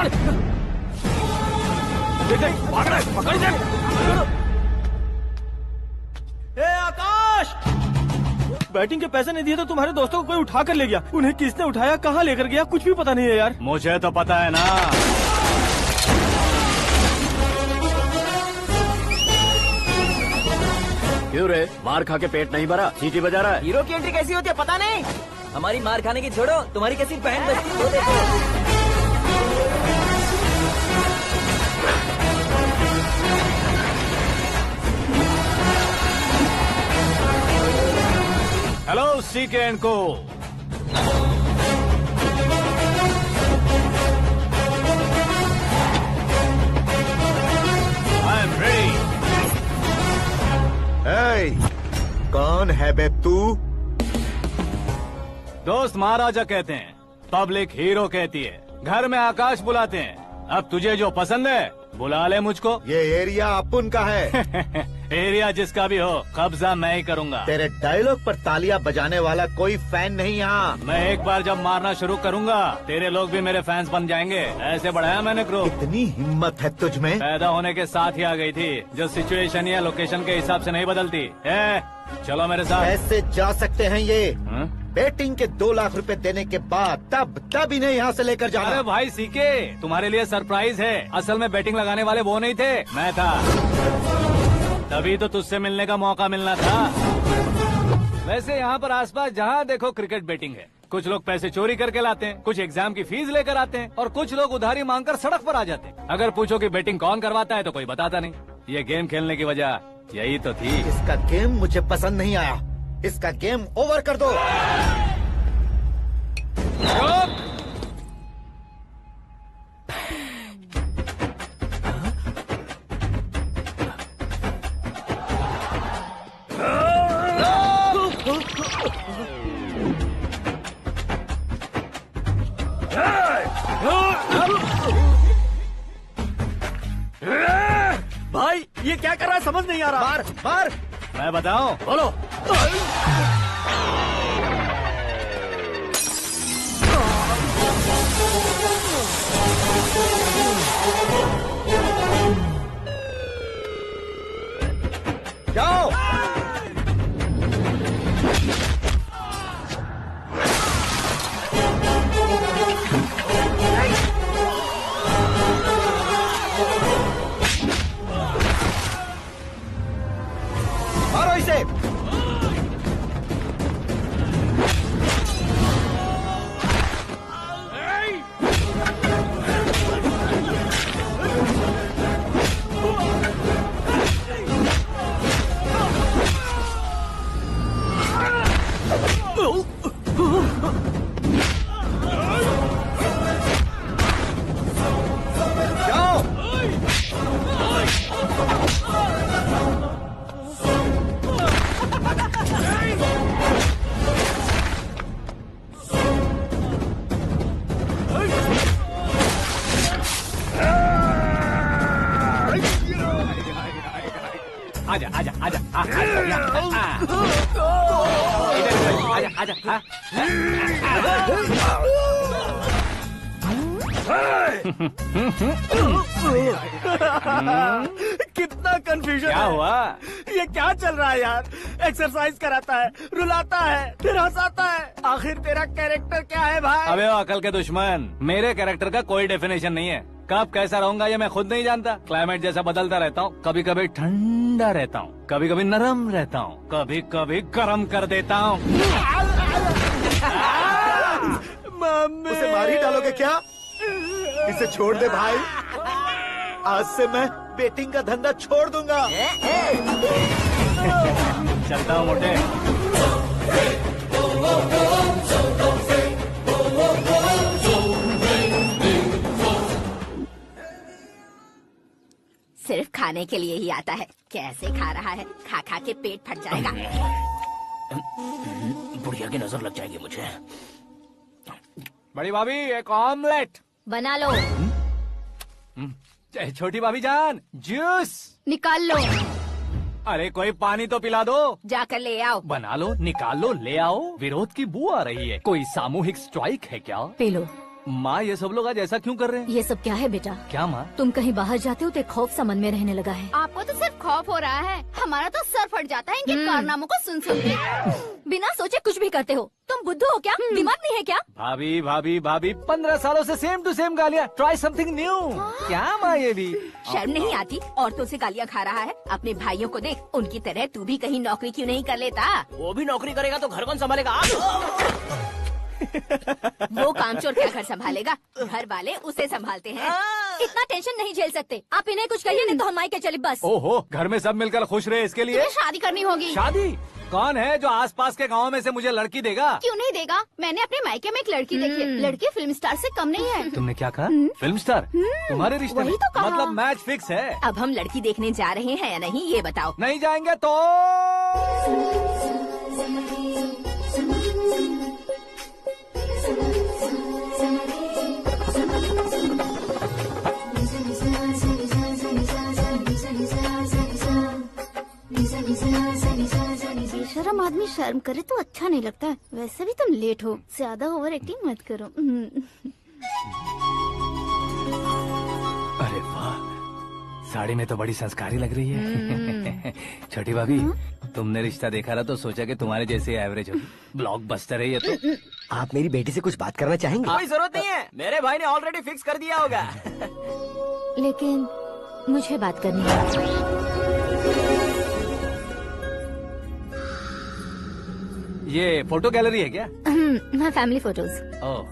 पकड़। देख भाग रहा है, पकड़ इसे। ए आकाश, बैटिंग के पैसे नहीं दिए तो तुम्हारे दोस्तों को कोई उठा कर ले गया। उन्हें किसने उठाया, कहाँ लेकर गया, कुछ भी पता नहीं है यार। मुझे तो पता है ना। क्यों रे, मार खा के पेट नहीं भरा, सीटी बजा रहा है? हीरो की एंट्री कैसी होती है पता नहीं। हमारी मार खाने की छोड़ो, तुम्हारी कैसी बहन बचती है वो देखो। हेलो सीके एंड को। I am ready. कौन है बे तू? दोस्त महाराजा कहते हैं, पब्लिक हीरो कहती है, घर में आकाश बुलाते हैं। अब तुझे जो पसंद है बुला ले मुझको। ये एरिया अपुन का है। एरिया जिसका भी हो, कब्जा मैं ही करूंगा। तेरे डायलॉग पर तालियां बजाने वाला कोई फैन नहीं यहाँ। मैं एक बार जब मारना शुरू करूंगा, तेरे लोग भी मेरे फैंस बन जाएंगे। ऐसे बढ़ाया मैंने ग्रुप। इतनी हिम्मत है तुझ में? पैदा होने के साथ ही आ गई थी, जो सिचुएशन या लोकेशन के हिसाब से नहीं बदलती। चलो मेरे साथ। कैसे जा सकते हैं ये? हाँ? बेटिंग के 2 लाख रुपए देने के बाद तब इन्हें यहाँ से लेकर जाना। अरे भाई सीके, तुम्हारे लिए सरप्राइज है। असल में बैटिंग लगाने वाले वो नहीं थे, मैं था। तभी तो तुझसे मिलने का मौका मिलना था। वैसे यहाँ पर आसपास जहाँ देखो क्रिकेट बैटिंग है। कुछ लोग पैसे चोरी करके लाते हैं, कुछ एग्जाम की फीस लेकर आते हैं, और कुछ लोग उधारी मांगकर सड़क पर आ जाते हैं। अगर पूछो कि बैटिंग कौन करवाता है तो कोई बताता नहीं। ये गेम खेलने की वजह यही तो थी। इसका गेम मुझे पसंद नहीं आया। इसका गेम ओवर कर दो। भाई ये क्या कर रहा है, समझ नहीं आ रहा। मार मार। मैं बताऊं? बोलो। जाओ। मारो इसे। आजा आजा आजा आजा। कितना कंफ्यूजन क्या है। हुआ? ये क्या चल रहा है यार? एक्सरसाइज कराता है, रुलाता है, फिर हंसाता है। आखिर तेरा कैरेक्टर क्या है भाई? अबे ओ अकल के दुश्मन, मेरे कैरेक्टर का कोई डेफिनेशन नहीं है। कब कैसा रहूंगा ये मैं खुद नहीं जानता। क्लाइमेट जैसा बदलता रहता हूँ। कभी कभी ठंडा रहता हूँ, कभी कभी नरम रहता हूँ, कभी कभी गर्म कर देता हूँ। उसे मार ही डालोगे क्या? इसे छोड़ दे भाई। आज से मैं बेटिंग का धंधा छोड़ दूंगा। चलता हूँ मोटे। सिर्फ खाने के लिए ही आता है। कैसे खा रहा है, खा खा के पेट फट जाएगा। बुढ़िया की नजर लग जाएगी मुझे। बड़ी भाभी एक ऑमलेट बना लो। छोटी भाभी जान जूस निकाल लो। अरे कोई पानी तो पिला दो। जाकर ले आओ। बना लो, निकाल लो, ले आओ। विरोध की बू आ रही है। कोई सामूहिक स्ट्राइक है क्या? P low. माँ ये सब लोग आज ऐसा क्यों कर रहे हैं? ये सब क्या है बेटा? क्या माँ? तुम कहीं बाहर जाते हो तो एक खौफ सा मन में रहने लगा है। आपको तो सिर्फ खौफ हो रहा है, हमारा तो सर फट जाता है इनके कारनामों को सुन सुन के। बिना सोचे कुछ भी करते हो। तुम बुद्धू हो क्या? दिमाग नहीं है क्या? भाभी भाभी भाभी 15 सालों से सेम टू सेम गालियाँ। Try something new. क्या माँ ये भी? शर्म नहीं आती? औरतों से गालियाँ खा रहा है। अपने भाइयों को देख, उनकी तरह तू भी कहीं नौकरी क्यों नहीं कर लेता? वो भी नौकरी करेगा तो घर कौन संभालेगा? वो कामचोर क्या घर संभालेगा? घर वाले उसे संभालते हैं। इतना टेंशन नहीं झेल सकते। आप इन्हें कुछ कहिए नहीं तो हम मायके चले बस। ओहो, घर में सब मिलकर खुश रहे इसके लिए। तुम्हें शादी करनी होगी। शादी? कौन है जो आसपास के गाँव में से मुझे लड़की देगा? क्यों नहीं देगा? मैंने अपने मायके में एक लड़की देखी है। लड़की फिल्म स्टार से कम नहीं है। तुमने क्या कहा? Film star? तुम्हारे रिश्ते में? वही तो कहा। मतलब मैच फिक्स है? अब हम लड़की देखने जा रहे हैं या नहीं, ये बताओ। नहीं जाएंगे तो? बेशरम आदमी शर्म करे तो अच्छा नहीं लगता है। वैसे भी तुम लेट हो, ज्यादा ओवर एक्टिंग मत करो। अरे वाह, साड़ी में तो बड़ी संस्कारी लग रही है। छोटी भाभी, तुमने रिश्ता देखा ना तो सोचा कि तुम्हारे जैसे एवरेज होगी। ब्लॉकबस्टर है ये तो। आप मेरी बेटी से कुछ बात करना चाहेंगे? कोई जरूरत नहीं है, मेरे भाई ने ऑलरेडी फिक्स कर दिया होगा। लेकिन मुझे बात करनी है। ये फोटो गैलरी है क्या? हाँ, फैमिली फोटोज। ओह,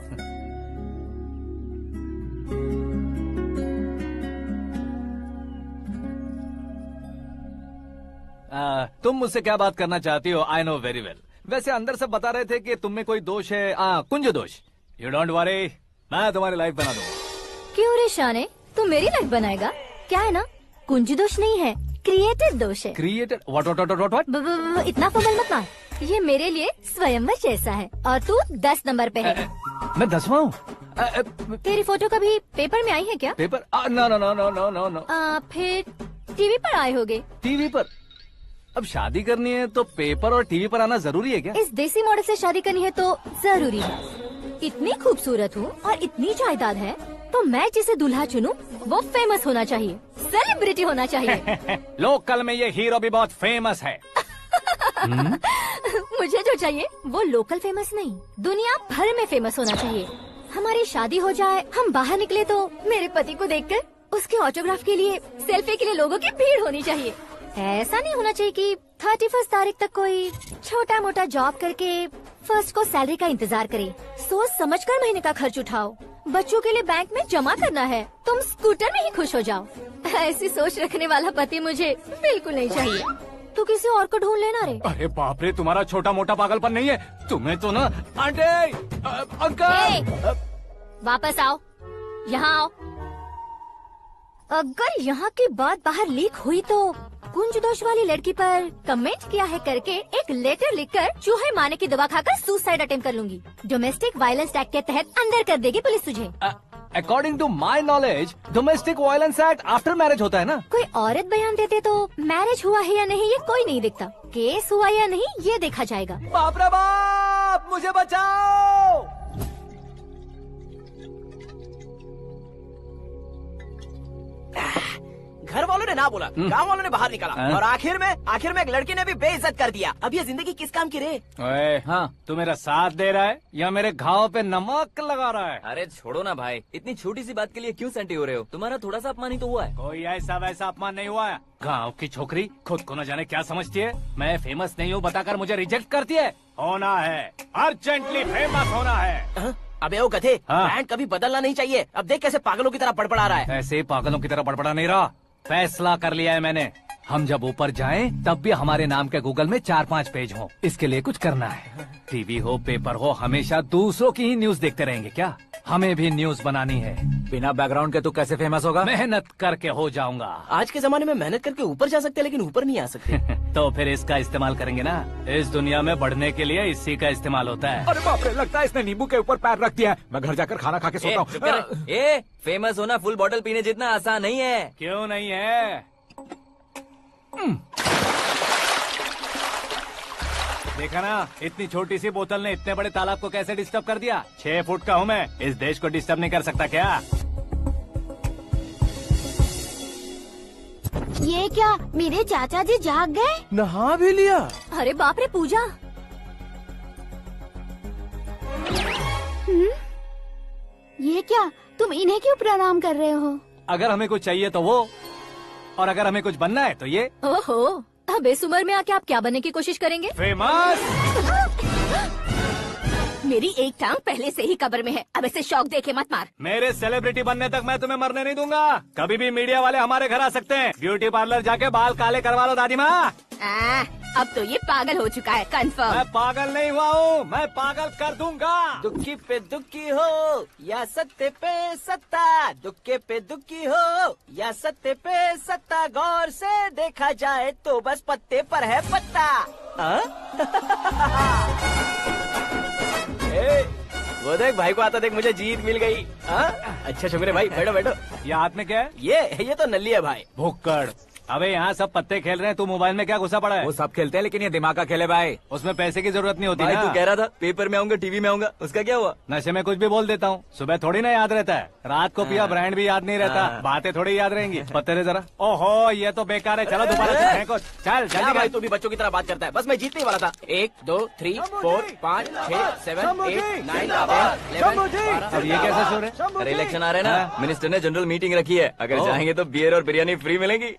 तुम मुझसे क्या बात करना चाहती हो? I know very well. वैसे अंदर सब बता रहे थे कि तुम में कोई दोष है। कुंज दोष। यू डोंट वरी, मैं तुम्हारी लाइफ बना दूंगा। क्यों रे शाने, तू मेरी लाइफ बनाएगा? क्या है ना, कुंज दोष नहीं है, क्रिएटेड दोष है। क्रिएटेड? व्हाट? इतना फमल मत मार। ये मेरे लिए स्वयंवर जैसा है और तू 10 नंबर पे है। मैं 10वां हूँ? तेरी फोटो कभी पेपर में आई है क्या? Paper? No no no no no no no. फिर टीवी पर आए होगे। टीवी पर? अब शादी करनी है तो पेपर और टीवी पर आना जरूरी है क्या? इस देसी मॉडल से शादी करनी है तो जरूरी है। इतनी खूबसूरत हूँ और इतनी जायदाद है तो मैं जिसे दूल्हा चुनूं वो फेमस होना चाहिए, सेलिब्रिटी होना चाहिए। लोकल में ये हीरो भी बहुत फेमस है। मुझे जो चाहिए वो लोकल फेमस नहीं, दुनिया भर में फेमस होना चाहिए। हमारी शादी हो जाए, हम बाहर निकले तो मेरे पति को देखकर उसके ऑटोग्राफ के लिए, सेल्फी के लिए लोगों की भीड़ होनी चाहिए। ऐसा नहीं होना चाहिए कि 31 तारीख तक कोई छोटा मोटा जॉब करके फर्स्ट को सैलरी का इंतजार करे। सोच समझकर महीने का खर्च उठाओ। बच्चों के लिए बैंक में जमा करना है, तुम स्कूटर में ही खुश हो जाओ। ऐसी सोच रखने वाला पति मुझे बिल्कुल नहीं चाहिए। तू किसी और को ढूंढ लेना रे। अरे बाप रे, तुम्हारा छोटा मोटा पागलपन नहीं है। तुम्हें तो ना आंटी, अंकल। वापस आओ, यहाँ आओ। अगर यहाँ की बात बाहर लीक हुई तो कुंज दोष वाली लड़की पर कमेंट किया है करके एक लेटर लिखकर चूहे मारने की दवा खाकर सुसाइड अटेम्प्ट कर लूंगी। डोमेस्टिक वायलेंस एक्ट के तहत अंदर कर देगी पुलिस तुझे। According to my knowledge domestic violence act after marriage होता है ना? कोई औरत बयान देते तो मैरिज हुआ है या नहीं ये कोई नहीं देखता, केस हुआ या नहीं ये देखा जाएगा। बाप रे बाप, मुझे बचाओ। घर वालों ने ना बोला, गांव वालों ने बाहर निकाला और आखिर में एक लड़की ने भी बेइज्जत कर दिया। अब ये जिंदगी किस काम की रे? ओए, हाँ, तू मेरा साथ दे रहा है या मेरे घाव पे नमक लगा रहा है? अरे छोड़ो ना भाई, इतनी छोटी सी बात के लिए क्यों सेंटी हो रहे हो? तुम्हारा थोड़ा सा अपमान ही तो हुआ है। कोई ऐसा वैसा अपमान नहीं हुआ है। गाँव की छोकरी खुद को न जाने क्या समझती है। मैं फेमस नहीं हूँ बताकर मुझे रिजेक्ट करती है। होना है, अर्जेंटली फेमस होना है। अबे ओ गधे, हाँ। ब्रांड कभी बदलना नहीं चाहिए। अब देख कैसे पागलों की तरह बड़बड़ा रहा है। ऐसे पागलों की तरह बड़बड़ा नहीं रहा। फैसला कर लिया है मैंने। हम जब ऊपर जाएं तब भी हमारे नाम के गूगल में 4-5 पेज हो। इसके लिए कुछ करना है। टीवी हो, पेपर हो, हमेशा दूसरों की ही न्यूज देखते रहेंगे क्या? हमें भी न्यूज बनानी है। बिना बैकग्राउंड के तू कैसे फेमस होगा? मेहनत करके हो जाऊंगा। आज के जमाने में मेहनत करके ऊपर जा सकते हैं लेकिन ऊपर नहीं आ सकते। तो फिर इसका इस्तेमाल करेंगे ना। इस दुनिया में बढ़ने के लिए इसी का इस्तेमाल होता है। अरे बाप रे, लगता है इसने नींबू के ऊपर पैर रख दिया है। मैं घर जाकर खाना खा के सोता चुप कर। फेमस होना फुल बॉटल पीने जितना आसान नहीं है। क्यों नहीं है? देखा ना, इतनी छोटी सी बोतल ने इतने बड़े तालाब को कैसे डिस्टर्ब कर दिया। 6 फुट का हूँ मैं, इस देश को डिस्टर्ब नहीं कर सकता क्या? ये क्या, मेरे चाचा जी जाग गए? नहा भी लिया। अरे बाप रे पूजा। ये क्या, तुम इन्हें क्यों प्रणाम कर रहे हो? अगर हमें कुछ चाहिए तो वो, और अगर हमें कुछ बनना है तो ये। ओहो, अब इस उम्र में आके आप क्या बनने की कोशिश करेंगे? फेमस। मेरी एक टांग पहले से ही कब्र में है, अब इसे शौक देके मत मार। मेरे सेलिब्रिटी बनने तक मैं तुम्हें मरने नहीं दूंगा। कभी भी मीडिया वाले हमारे घर आ सकते हैं। ब्यूटी पार्लर जाके बाल काले करवा लो दादी माँ। अब तो ये पागल हो चुका है, कंफर्म। मैं पागल नहीं हुआ हूँ, मैं पागल कर दूंगा। दुखी पे दुखी हो या सत्य पे सत्ता, दुखे पे दुखी हो या सत्य पे सत्ता, गौर से देखा जाए तो बस पत्ते पर है पत्ता। वो देख भाई को आता देख, मुझे जीत मिल गई। अच्छा शुक्र भाई, बैठो बैठो। ये हाथ में क्या है? ये तो नल्ली है भाई। भुक्कड़। अबे यहाँ सब पत्ते खेल रहे हैं, तू मोबाइल में क्या घुसा पड़ा है? वो सब खेलते हैं लेकिन ये दिमाग का खेल है भाई। उसमें पैसे की जरूरत नहीं होती भाई ना। तू कह रहा था पेपर में आऊंगा, टीवी में आऊंगा, उसका क्या हुआ? नशे में कुछ भी बोल देता हूँ, सुबह थोड़ी ना याद रहता है। रात को पिया ब्रांड भी याद नहीं रहता, बातें थोड़ी याद रहेंगी। पत्ते दे जरा। ओहो ये तो बेकार है, चलो दोबारा से फेंको। चल क्या जल्दी भाई कर। तू भी बच्चों की तरह बात करता है। बस मैं जीतने ही वाला था। 1 2 3 4 5 6 7 8 9 10 11 अब ये कैसे शोर है? अरे इलेक्शन आ रहे हैं ना, मिनिस्टर ने जनरल मीटिंग रखी है, अगर चाहेंगे तो बियर और बिरयानी फ्री मिलेंगी।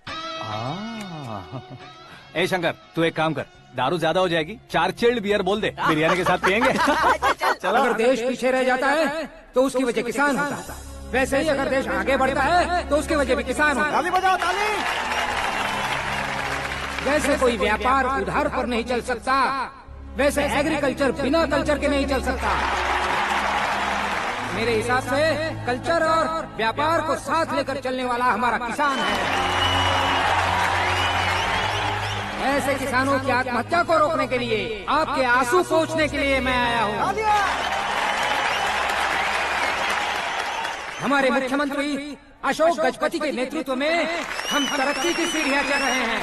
ए शंकर, तू एक काम कर, दारू ज्यादा हो जाएगी, 4 चिल्ड बियर बोल दे, बिरयानी के साथ पियेंगे। चलो। अगर देश पीछे रह जाता है तो उसकी वजह किसान होता है, वैसे ही अगर देश आगे बढ़ता है तो उसकी वजह भी किसान होता है। ताली बजाओ, ताली। जैसे कोई व्यापार उधार पर नहीं चल सकता, वैसे एग्रीकल्चर बिना कल्चर के नहीं चल सकता। मेरे हिसाब से कल्चर और व्यापार को साथ लेकर चलने वाला हमारा किसान है। ऐसे किसानों की आत्महत्या को रोकने के लिए, आपके आंसू पोंछने के लिए मैं आया हूँ। हमारे मुख्यमंत्री अशोक गजपति के नेतृत्व में हम तरक्की की सीढ़ियाँ चढ़ रहे हैं।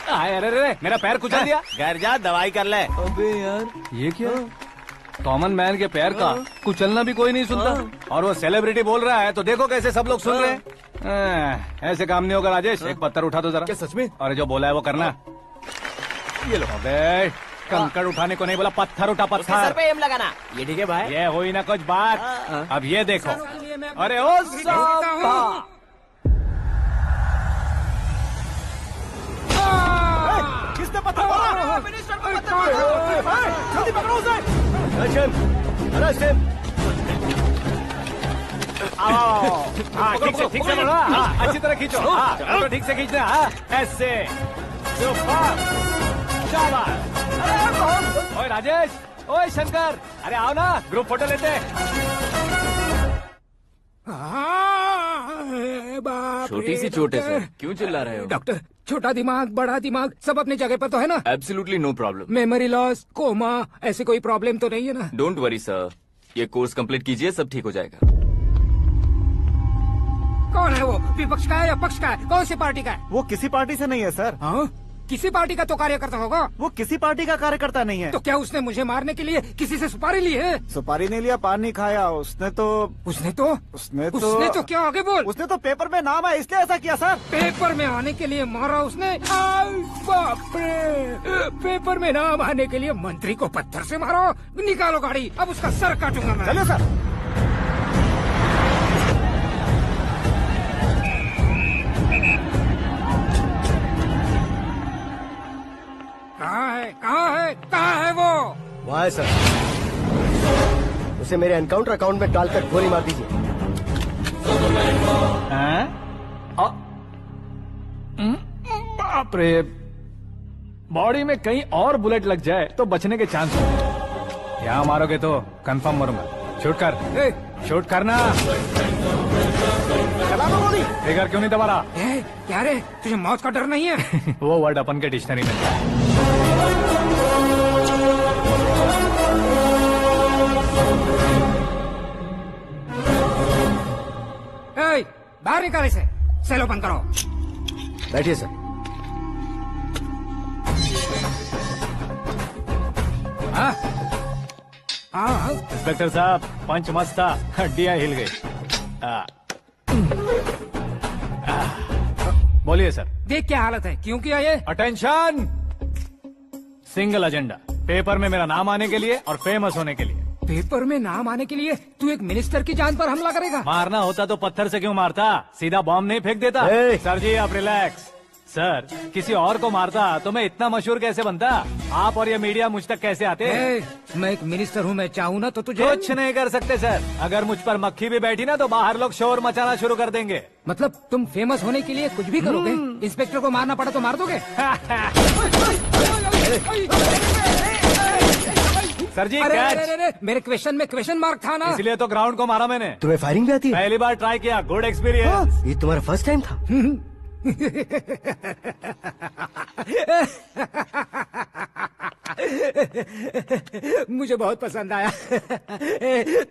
अरे अरे मेरा पैर कुचल दिया। घर जा, दवाई कर ले। अबे यार ये क्या? कॉमन मैन के पैर का कुचलना भी कोई नहीं सुनता, और वो सेलिब्रिटी बोल रहा है तो देखो कैसे सब लोग सुन रहे हैं। ऐसे काम नहीं होगा राजेश, एक पत्थर उठा दो जरा। क्या सच में? और जो बोला है वो करना। ये लो। अबे कंकड़ उठाने को नहीं बोला, पत्थर उठा, उसके सर पत्थर। पे एम लगाना। ये ठीक है भाई। ये हुई ना कुछ बात। अब ये देखो। अरे ओ साहब, किसने पत्थर मारा? जल्दी पकड़ो उसे। हाँ ठीक से बोलो। हाँ अच्छी तरह खींचो। हाँ तो ठीक से खींचना। हाँ ऐसे। ओए राजेश, ओए शंकर, अरे आओ ना, ग्रुप फोटो लेते हैं। छोटी सी चोट है सर, क्यों चिल्ला रहे हो? डॉक्टर, छोटा दिमाग बड़ा दिमाग सब अपनी जगह पर तो है ना? Absolutely no problem. Memory loss, coma, ऐसी कोई प्रॉब्लम तो नहीं है ना? डोंट वरी सर, ये कोर्स कंप्लीट कीजिए, सब ठीक हो जाएगा। कौन है वो? विपक्ष का है या पक्ष का है? कौन सी पार्टी का है? वो किसी पार्टी से नहीं है सर। हाँ? किसी पार्टी का तो कार्यकर्ता होगा। वो किसी पार्टी का कार्यकर्ता नहीं है। तो क्या उसने मुझे मारने के लिए किसी से सुपारी ली है? सुपारी नहीं लिया, पान नहीं खाया। उसने तो क्या आगे बोल? उसने तो पेपर में नाम है इसलिए ऐसा किया सर। पेपर में आने के लिए मारा उसने? आई बाप रे! पेपर में नाम आने के लिए मंत्री को पत्थर से मारो? निकालो गाड़ी, अब उसका सर काटूंगा मैं। चलो सर। कहाँ है वो? वहाँ है सर, उसे मेरे एनकाउंटर अकाउंट में डालकर गोली मार दीजिए। बाप रे, बॉडी में कहीं और बुलेट लग जाए तो बचने के चांस होंगे। यहाँ मारोगे तो कंफर्म मरूंगा। शूट कर, शूट करना। चला दो गोली। फिगर क्यों नहीं दबा रहा? क्या रे, तुझे मौत का डर नहीं है? वो वर्ड अपन के डिक्शनरी में है। बाहर निकाल इसे, सेलो बंद करो। बैठिए सर। हाँ हाँ इंस्पेक्टर साहब पंच मस्त था, हड्डियां हिल गई। बोलिए सर। देख क्या हालत है, क्यों किया ये? अटेंशन, सिंगल एजेंडा, पेपर में मेरा नाम आने के लिए और फेमस होने के लिए। पेपर में नाम आने के लिए तू एक मिनिस्टर की जान पर हमला करेगा? मारना होता तो पत्थर से क्यों मारता, सीधा बॉम्ब नहीं फेंक देता। सर जी आप रिलैक्स। सर किसी और को मारता तो मैं इतना मशहूर कैसे बनता, आप और ये मीडिया मुझ तक कैसे आते? मैं एक मिनिस्टर हूँ, मैं चाहूँ ना तो तुझे कुछ नहीं कर सकते सर। अगर मुझ पर मक्खी भी बैठी ना तो बाहर लोग शोर मचाना शुरू कर देंगे। मतलब तुम फेमस होने के लिए कुछ भी करोगे? इंस्पेक्टर को मारना पड़ा तो मार दोगे? सर जी अरे, कैच। अरे, अरे, मेरे क्वेश्चन में क्वेश्चन मार्क था ना, इसलिए तो ग्राउंड को मारा मैंने। तुम्हें फायरिंग भी आती है? पहली बार ट्राई किया, गुड एक्सपीरियंस। ये तुम्हारा फर्स्ट टाइम था? मुझे बहुत पसंद आया।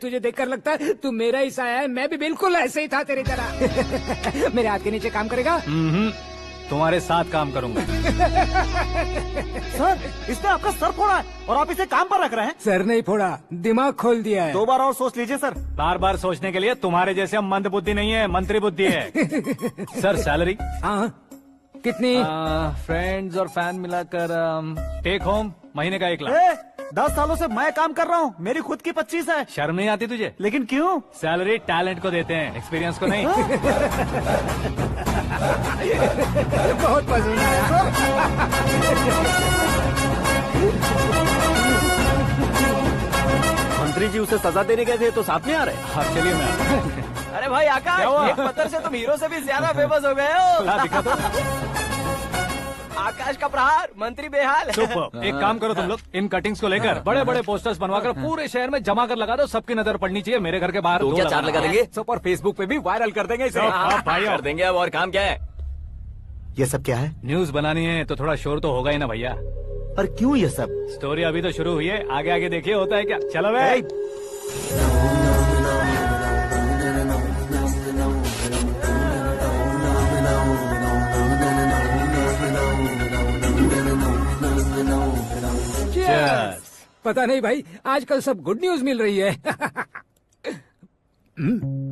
तुझे देखकर लगता है तू मेरा ही साया है, मैं भी बिल्कुल ऐसे ही था तेरी तरह। मेरे हाथ के नीचे काम करेगा? तुम्हारे साथ काम करूंगा। सर इसने आपका सर फोड़ा है और आप इसे काम पर रख रहे हैं। सर नहीं फोड़ा, दिमाग खोल दिया है। 2 बार और सोच लीजिए सर। बार बार सोचने के लिए तुम्हारे जैसे मंद बुद्धि नहीं है, मंत्री बुद्धि है। Sir salary? हाँ कितनी? फ्रेंड्स और फैन मिलाकर टेक होम महीने का 1 लाख। 10 सालों से मैं काम कर रहा हूँ, मेरी खुद की 25 है। शर्म नहीं आती तुझे? लेकिन क्यों? सैलरी टैलेंट को देते हैं, एक्सपीरियंस को नहीं। बहुत पसंद आया। मंत्री जी उसे सजा देने गए थे तो साथ में आ रहे। हाँ चलिए मैं। अरे भाई आकाश, क्या हुआ? एक पत्थर से तुम हीरो से भी ज्यादा फेमस हो गए हो। ला दिखा दो। आकाश का प्रहार, मंत्री बेहाल। सुपर। एक काम करो तुम लोग, इन कटिंग्स को लेकर बड़े बड़े पोस्टर्स बनवाकर पूरे शहर में जमा कर लगा दो, सबकी नजर पड़नी चाहिए। मेरे घर के बाहर तो क्या 4 लगा देंगे? सब और फेसबुक पे भी वायरल कर देंगे इसे। भाई कर देंगे। अब और काम क्या है? ये सब क्या है? न्यूज बनानी है तो थोड़ा शोर तो होगा ही ना भैया। पर क्यों ये सब? स्टोरी अभी तो शुरू हुई है, आगे आगे देखिए होता है क्या। चलो भाई। पता नहीं भाई, आजकल सब गुड न्यूज मिल रही है।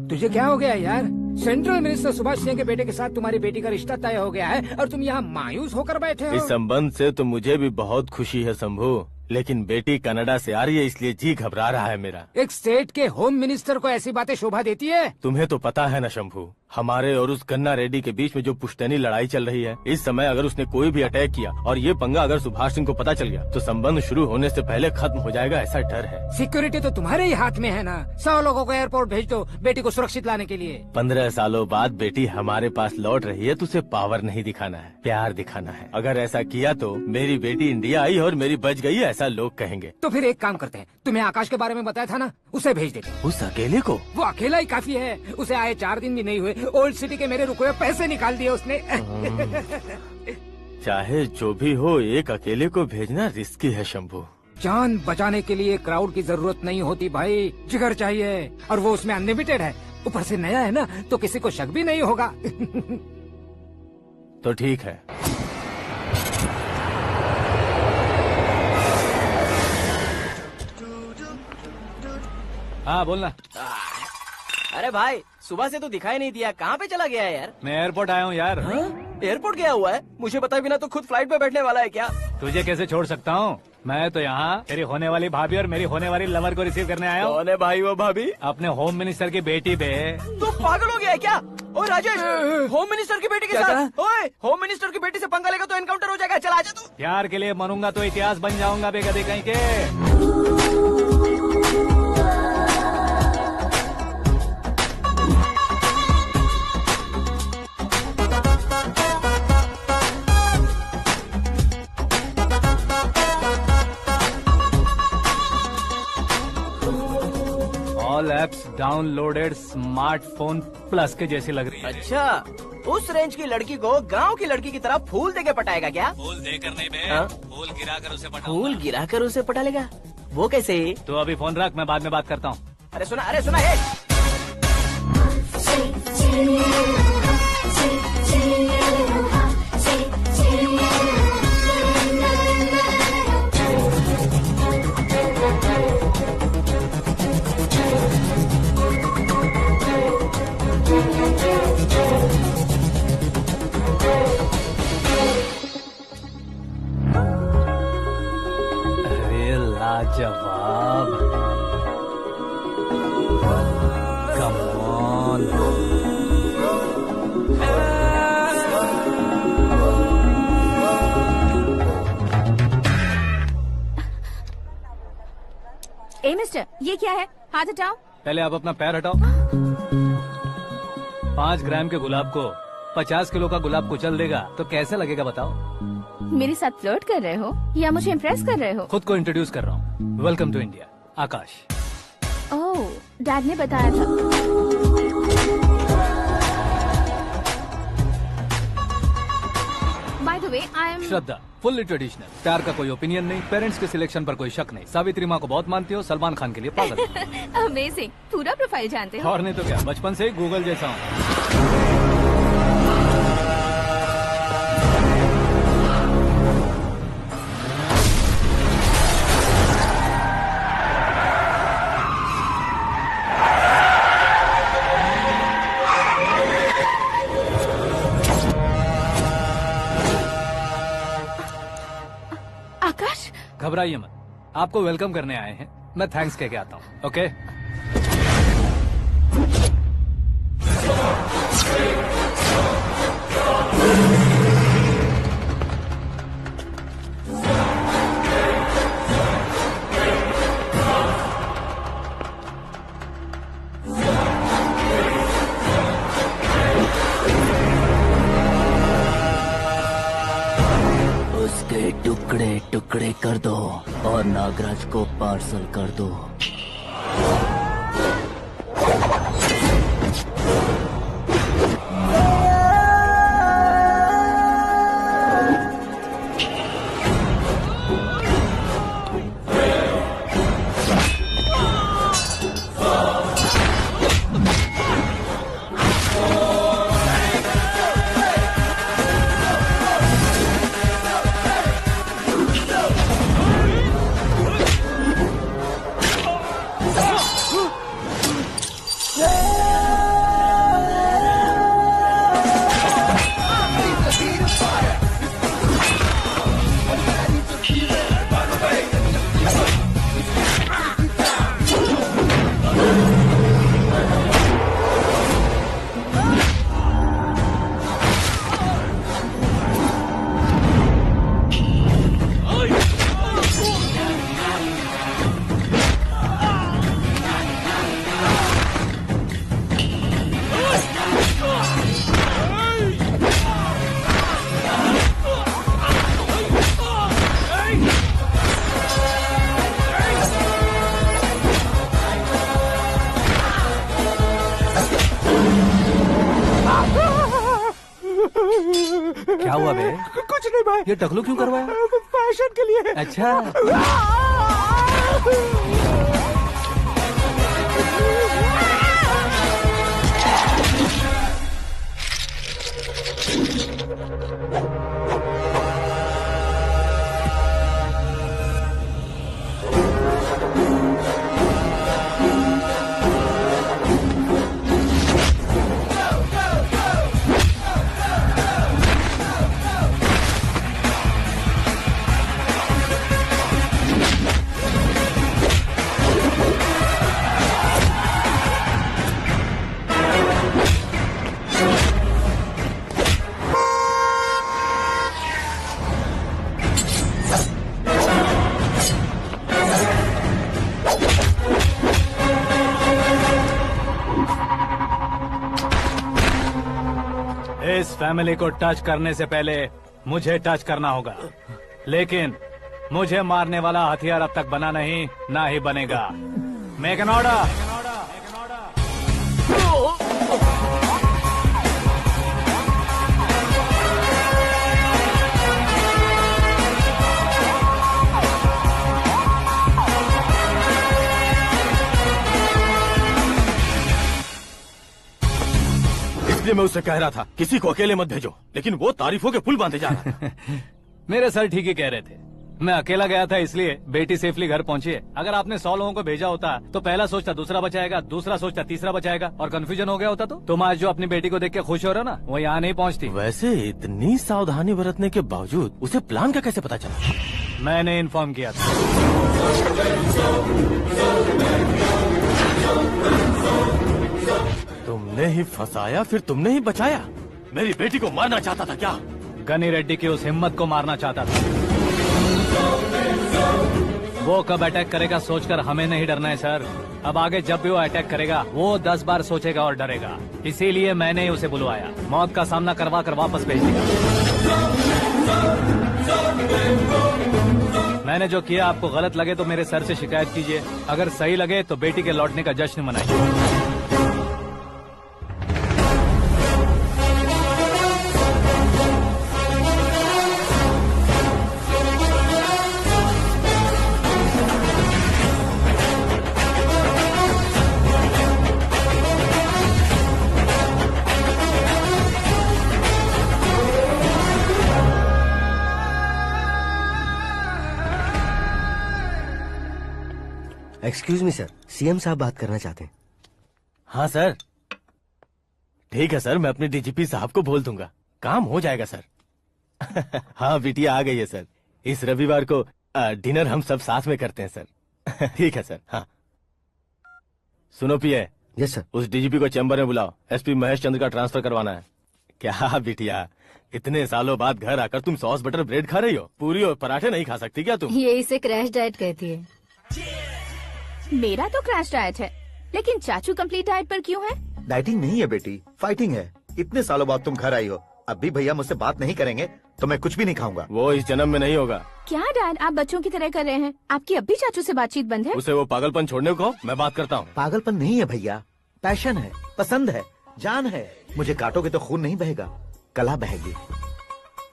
तुझे क्या हो गया यार? सेंट्रल मिनिस्टर सुभाष सिंह के बेटे के साथ तुम्हारी बेटी का रिश्ता तय हो गया है और तुम यहाँ मायूस होकर बैठे हो। इस संबंध से तो मुझे भी बहुत खुशी है शंभू, लेकिन बेटी कनाडा से आ रही है इसलिए जी घबरा रहा है मेरा। एक स्टेट के होम मिनिस्टर को ऐसी बातें शोभा देती है? तुम्हें तो पता है ना शंभू, हमारे और उस गन्ना रेड्डी के बीच में जो पुश्तैनी लड़ाई चल रही है, इस समय अगर उसने कोई भी अटैक किया और ये पंगा अगर सुभाष सिंह को पता चल गया तो संबंध शुरू होने से पहले खत्म हो जाएगा, ऐसा डर है। सिक्योरिटी तो तुम्हारे ही हाथ में है ना। 100 लोगों को एयरपोर्ट भेज दो बेटी को सुरक्षित लाने के लिए। 15 सालों बाद बेटी हमारे पास लौट रही है तो उसे पावर नहीं दिखाना है, प्यार दिखाना है। अगर ऐसा किया तो मेरी बेटी इंडिया आई और मेरी बच गई, ऐसा लोग कहेंगे। तो फिर एक काम करते हैं, तुम्हें आकाश के बारे में बताया था ना, उसे भेज देते। उस अकेले को? वो अकेला ही काफी है, उसे आए 4 दिन भी नहीं हुए, ओल्ड सिटी के मेरे रुके हुए पैसे निकाल दिए उसने। चाहे जो भी हो, एक अकेले को भेजना रिस्की है शंभू। जान बचाने के लिए क्राउड की जरूरत नहीं होती भाई, जिगर चाहिए, और वो उसमें अनलिमिटेड है। ऊपर से नया है ना तो किसी को शक भी नहीं होगा। तो ठीक है। हाँ बोलना। अरे भाई सुबह से तो दिखाई नहीं दिया, कहाँ पे चला गया है यार? मैं एयरपोर्ट आया हूँ यार। एयरपोर्ट गया हुआ है? मुझे बताए बिना तो खुद फ्लाइट पे बैठने वाला है क्या? तुझे कैसे छोड़ सकता हूँ? मैं तो यहाँ तेरी होने वाली भाभी और मेरी होने वाली लवर को रिसीव करने आया हूँ। कौन है भाई वो भाभी? अपने होम मिनिस्टर की बेटी पे। तू पागल हो गया है क्या? ओए राजेश, होम मिनिस्टर की बेटी के साथ? ओए होम मिनिस्टर की बेटी से पंगा लेगा तो एनकाउंटर हो जाएगा, चला आजा तू। प्यार के लिए मरूंगा तो इतिहास बन जाऊंगा बेगदे कहीं के। All apps downloaded smartphone plus के जैसी लग रही है। अच्छा, उस रेंज की लड़की को गांव की लड़की की तरह फूल देके पटाएगा क्या? फूल देकर नहीं बे, हाँ? फूल गिराकर उसे पटा। फूल गिराकर उसे पटा लेगा? वो कैसे? तो अभी फोन रख, मैं बाद में बात करता हूँ। अरे सुना है। जवाब। Come on. ए मिस्टर, ये क्या है? हाथ हटाओ। पहले आप अपना पैर हटाओ। 5 ग्राम के गुलाब को 50 किलो का गुलाब कुचल देगा तो कैसे लगेगा बताओ? मेरे साथ फ्लर्ट कर रहे हो या मुझे इम्प्रेस कर रहे हो? खुद को इंट्रोड्यूस कर रहा हूँ। Welcome to India, Aakash. Oh, dad ने बताया था। By the way, I am Shraddha, fully traditional. प्यार का कोई ओपिनियन नहीं, पेरेंट्स के सिलेक्शन पर कोई शक नहीं। सावित्री माँ को बहुत मानती हो, सलमान खान के लिए पागल। अमेजिंग, पूरा प्रोफाइल जानते हो। और नहीं तो क्या, बचपन से ही गूगल जैसा हूँ। आकाश, घबराइए मत, आपको वेलकम करने आए हैं। मैं थैंक्स कह के आता हूँ। ओके? उसके टुकड़े टुकड़े कर दो और नागराज को पार्सल कर दो। क्या हुआ बे? कुछ नहीं भाई। ये टकलू क्यों करवाया? फैशन के लिए। अच्छा। इस फैमिली को टच करने से पहले मुझे टच करना होगा, लेकिन मुझे मारने वाला हथियार अब तक बना नहीं, ना ही बनेगा। Make an order. इसलिए मैं उससे कह रहा था किसी को अकेले मत भेजो, लेकिन वो तारीफों के पुल बांधे जा रहा था। मेरे सर ठीक ही कह रहे थे। मैं अकेला गया था इसलिए बेटी सेफली घर पहुंची है। अगर आपने 100 लोगों को भेजा होता तो पहला सोचता दूसरा बचाएगा, दूसरा सोचता तीसरा बचाएगा, और कंफ्यूजन हो गया होता तो तुम आज जो अपनी बेटी को देख के खुश हो रहे हो ना, वो यहाँ नहीं पहुँचती। वैसे इतनी सावधानी बरतने के बावजूद उसे प्लान का कैसे पता चला? मैंने इन्फॉर्म किया था। तुमने ही फंसाया, फिर तुमने ही बचाया। मेरी बेटी को मारना चाहता था क्या? गनी रेड्डी की उस हिम्मत को मारना चाहता था। वो कब अटैक करेगा सोचकर हमें नहीं डरना है सर। अब आगे जब भी वो अटैक करेगा वो 10 बार सोचेगा और डरेगा। इसीलिए मैंने ही उसे बुलवाया। मौत का सामना करवा कर वापस भेज दिया। मैंने जो किया आपको गलत लगे तो मेरे सर से शिकायत कीजिए, अगर सही लगे तो बेटी के लौटने का जश्न मनाइए। एक्सक्यूज मी सर, सीएम साहब बात करना चाहते हैं। हाँ सर, ठीक है सर, मैं अपने डीजीपी साहब को बोल दूंगा, काम हो जाएगा सर। हाँ बिटिया आ गई है सर। इस रविवार को डिनर हम सब साथ में करते हैं सर। ठीक है सर। हाँ सुनो पिए। Yes sir. उस डीजीपी को चैम्बर में बुलाओ, एसपी महेश चंद्र का ट्रांसफर करवाना है। क्या बिटिया, इतने सालों बाद घर आकर तुम सॉस बटर ब्रेड खा रही हो? पूरी और पराठे नहीं खा सकती क्या तुम? ये इसे क्रैश डाइट कहती है। मेरा तो क्रैश डाइट है, लेकिन चाचू कंप्लीट डाइट पर क्यों है? डाइटिंग नहीं है बेटी, फाइटिंग है। इतने सालों बाद तुम घर आई हो, अब भी भैया मुझसे बात नहीं करेंगे तो मैं कुछ भी नहीं खाऊंगा। वो इस जन्म में नहीं होगा। क्या डैड, आप बच्चों की तरह कर रहे हैं? आपकी अब भी चाचू से बातचीत बंद है? उसे वो पागलपन छोड़ने को मैं बात करता हूँ। पागलपन नहीं है भैया, पैशन है, पसंद है, जान है। मुझे काटोगे तो खून नहीं बहेगा, कला बहेगी।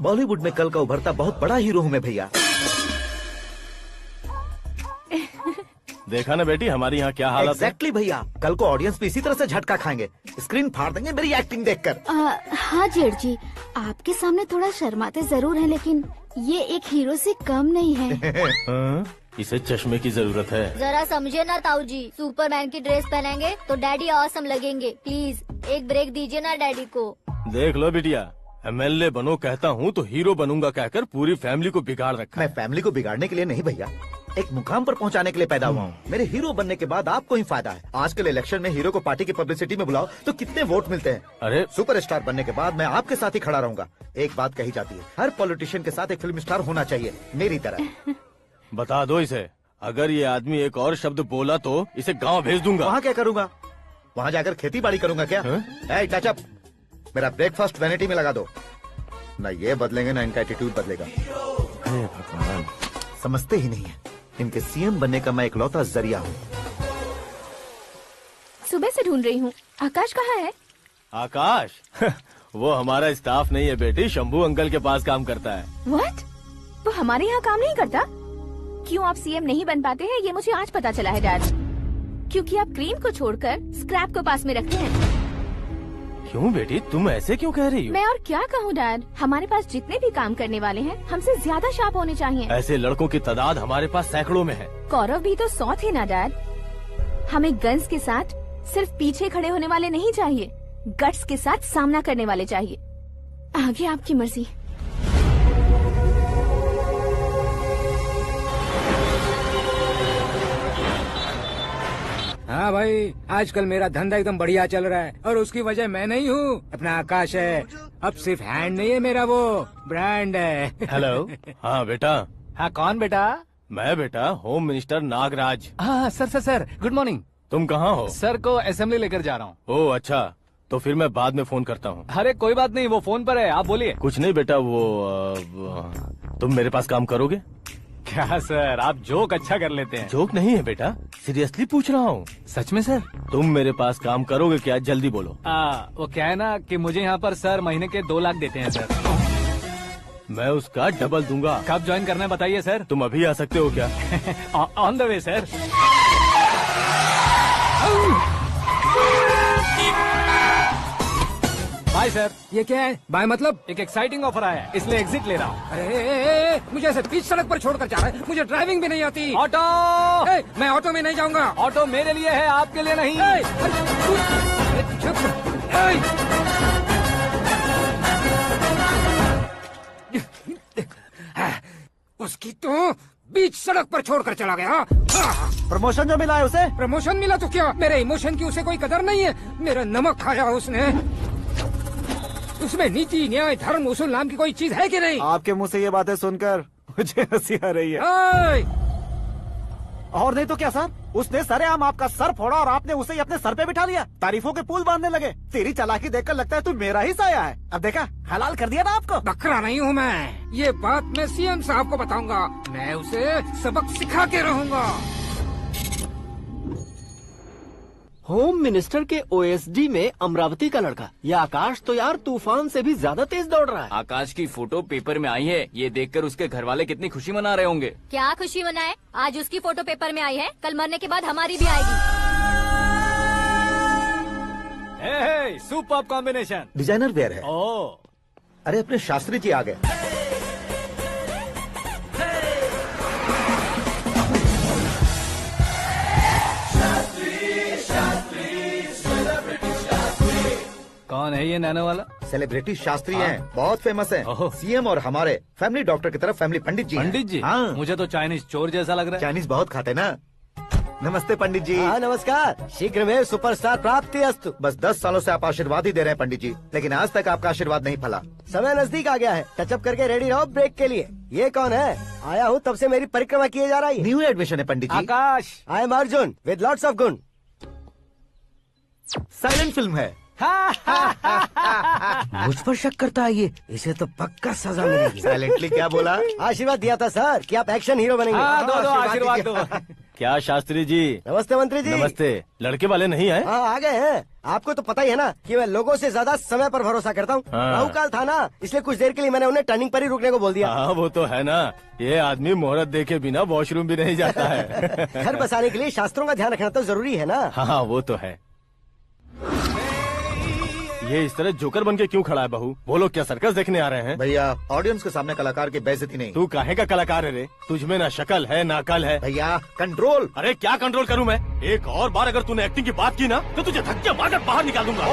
बॉलीवुड में कल का उभरता बहुत बड़ा हीरो हूँ मैं भैया। देखा ना बेटी हमारी यहाँ क्या हालत है। एग्जैक्टली भैया, कल को ऑडियंस भी इसी तरह से झटका खाएंगे, स्क्रीन फाड़ देंगे मेरी एक्टिंग देखकर। हाँ जेठ जी, आपके सामने थोड़ा शर्माते जरूर हैं, लेकिन ये एक हीरो से कम नहीं है। इसे चश्मे की जरूरत है। जरा समझे ना ताऊ जी, सुपरमैन की ड्रेस पहनेंगे तो डैडी ऑसम लगेंगे। प्लीज एक ब्रेक दीजिए ना डैडी को। देख लो बिटिया, एमएलए बनो कहता हूँ तो हीरो बनूंगा कहकर पूरी फैमिली को बिगाड़ रखा। मैं फैमिली को बिगाड़ने के लिए नहीं भैया, एक मुकाम पर पहुंचाने के लिए पैदा हुआ हूँ। मेरे हीरो बनने के बाद आपको ही फायदा है। आजकल इलेक्शन में हीरो को पार्टी की पब्लिसिटी में बुलाओ तो कितने वोट मिलते हैं। अरे सुपरस्टार बनने के बाद मैं आपके साथ ही खड़ा रहूंगा। एक बात कही जाती है, हर पॉलिटिशियन के साथ एक फिल्म स्टार होना चाहिए, मेरी तरह। बता दो इसे, अगर ये आदमी एक और शब्द बोला तो इसे गाँव भेज दूंगा। वहाँ क्या करूँगा? वहाँ जाकर खेती बाड़ी करूँगा क्या? टच अप, मेरा ब्रेकफास्ट वैनिटी में लगा दो। न ये बदलेंगे न इनका एटीट्यूड बदलेगा। समझते ही नहीं है, इनके सीएम बनने का मैं इकलौता जरिया हूँ। सुबह से ढूंढ रही हूँ, आकाश कहाँ है? आकाश? वो हमारा स्टाफ नहीं है बेटी, शंभू अंकल के पास काम करता है। व्हाट? वो हमारे यहाँ काम नहीं करता? क्यों आप सीएम नहीं बन पाते हैं ये मुझे आज पता चला है डैड। क्योंकि आप क्रीम को छोड़कर स्क्रैप को पास में रखते हैं। क्यों बेटी, तुम ऐसे क्यों कह रही हो? मैं और क्या कहूँ डैड, हमारे पास जितने भी काम करने वाले हैं हमसे ज्यादा शार्प होने चाहिए। ऐसे लड़कों की तादाद हमारे पास सैकड़ों में है। कौरव भी तो 100 थे ना डैड। हमें गन्स के साथ सिर्फ पीछे खड़े होने वाले नहीं चाहिए, गट्स के साथ सामना करने वाले चाहिए। आगे आपकी मर्जी। हाँ भाई, आजकल मेरा धंधा एकदम बढ़िया चल रहा है और उसकी वजह मैं नहीं हूँ, अपना आकाश है। अब सिर्फ हैंड नहीं है मेरा, वो ब्रांड है। हेलो। हाँ बेटा। हाँ कौन बेटा? मैं बेटा होम मिनिस्टर नागराज। हाँ सर गुड मॉर्निंग। तुम कहाँ हो? सर को असेंबली लेकर जा रहा हूँ। ओह अच्छा, तो फिर मैं बाद में फोन करता हूँ। अरे कोई बात नहीं, वो फोन पर है, आप बोलिए। कुछ नहीं बेटा, तुम मेरे पास काम करोगे? क्या सर, आप जोक अच्छा कर लेते हैं। जोक नहीं है बेटा, सीरियसली पूछ रहा हूँ। सच में सर? तुम मेरे पास काम करोगे क्या? जल्दी बोलो। वो क्या है ना कि मुझे यहाँ पर सर महीने के 2 लाख देते हैं सर। मैं उसका डबल दूंगा। कब ज्वाइन करना है बताइए सर। तुम अभी आ सकते हो क्या? On the way sir. Bye sir. ये क्या है? बाय मतलब? एक एक्साइटिंग ऑफर आया है, इसलिए एग्जिट ले रहा हूँ। अरे मुझे ऐसे बीच सड़क पर छोड़कर जा रहा है, मुझे ड्राइविंग भी नहीं आती। ऑटो। मैं ऑटो में नहीं जाऊंगा। ऑटो मेरे लिए है, आपके लिए नहीं। उसकी तो बीच सड़क पर छोड़कर चला गया। प्रमोशन जो मिला है उसे? प्रमोशन मिला तो क्या, मेरे इमोशन की उसे कोई कदर नहीं है। मेरा नमक खाया उसने। उसमें नीति, न्याय, धर्म, उसूल नाम की कोई चीज है कि नहीं? आपके मुंह से ये बातें सुनकर मुझे हंसी आ रही है। और नहीं तो क्या सर, उसने सरेआम आपका सर फोड़ा और आपने उसे ही अपने सर पे बिठा लिया। तारीफों के पुल बांधने लगे। तेरी चालाकी देखकर लगता है तू मेरा ही साया है। अब देखा, हलाल कर दिया ना आपको। बकरा नहीं हूँ मैं। ये बात मैं सीएम साहब को बताऊंगा। मैं उसे सबक सिखा के रहूंगा। होम मिनिस्टर के ओएसडी में अमरावती का लड़का। ये आकाश तो यार तूफान से भी ज्यादा तेज दौड़ रहा है। आकाश की फोटो पेपर में आई है, ये देखकर उसके घर वाले कितनी खुशी मना रहे होंगे। क्या खुशी मनाए? आज उसकी फोटो पेपर में आई है, कल मरने के बाद हमारी भी आएगी। Super combination. डिजाइनर वेयर है। ओह, अरे अपने शास्त्री जी आ गए। कौन है ये नैनो वाला? सेलिब्रिटी शास्त्री हैं, बहुत फेमस हैं। सीएम और हमारे फैमिली डॉक्टर की तरफ फैमिली पंडित जी हैं। पंडित जी? हाँ। मुझे तो चाइनीज चोर जैसा लग रहा है। चाइनीज बहुत खाते ना। नमस्ते पंडित जी। हाँ नमस्कार। शीघ्र में सुपरस्टार प्राप्ति अस्तु। बस 10 सालों से आप आशीर्वाद ही दे रहे हैं पंडित जी, लेकिन आज तक आपका आशीर्वाद नहीं फला। समय नजदीक आ गया है, टचअप करके रेडी रहो ब्रेक के लिए। ये कौन है? आया हूँ तब से मेरी परिक्रमा किए जा रही है। न्यू एडमिशन है Pandit ji. Akash. I am Arjun with lots of गुण। साइलेंट फिल्म है। मुझ पर शक करता है ये, इसे तो पक्का सजा मिलेगी। साइलेंटली क्या बोला? आशीर्वाद दिया था सर कि आप एक्शन हीरो बनेंगे। हाँ, दो आशीर्वाद दो। क्या शास्त्री जी? नमस्ते मंत्री जी। नमस्ते। लड़के वाले नहीं आए? हाँ आ गए हैं। आपको तो पता ही है ना कि मैं लोगों से ज्यादा समय पर भरोसा करता हूँ। हाँ। राहु काल था ना, इसलिए कुछ देर के लिए मैंने उन्हें टर्निंग पर ही रुकने को बोल दिया। हाँ वो तो है ना, ये आदमी मुहूर्त देखे बिना वॉशरूम भी नहीं जाता है। घर बसाने के लिए शास्त्रों का ध्यान रखना तो जरूरी है ना। हाँ वो तो है। ये इस तरह जोकर बन के क्यों खड़ा है बहू? वो लोग क्या सर्कस देखने आ रहे हैं? भैया ऑडियंस के सामने कलाकार की बेइज्जती नहीं। तू काहे का कलाकार है रे? तुझ में ना शक्ल है ना अकल है। भैया कंट्रोल। अरे क्या कंट्रोल करूं मैं? एक और बार अगर तूने एक्टिंग की बात की ना तो तुझे धक्के मारकर बाहर निकाल दूंगा।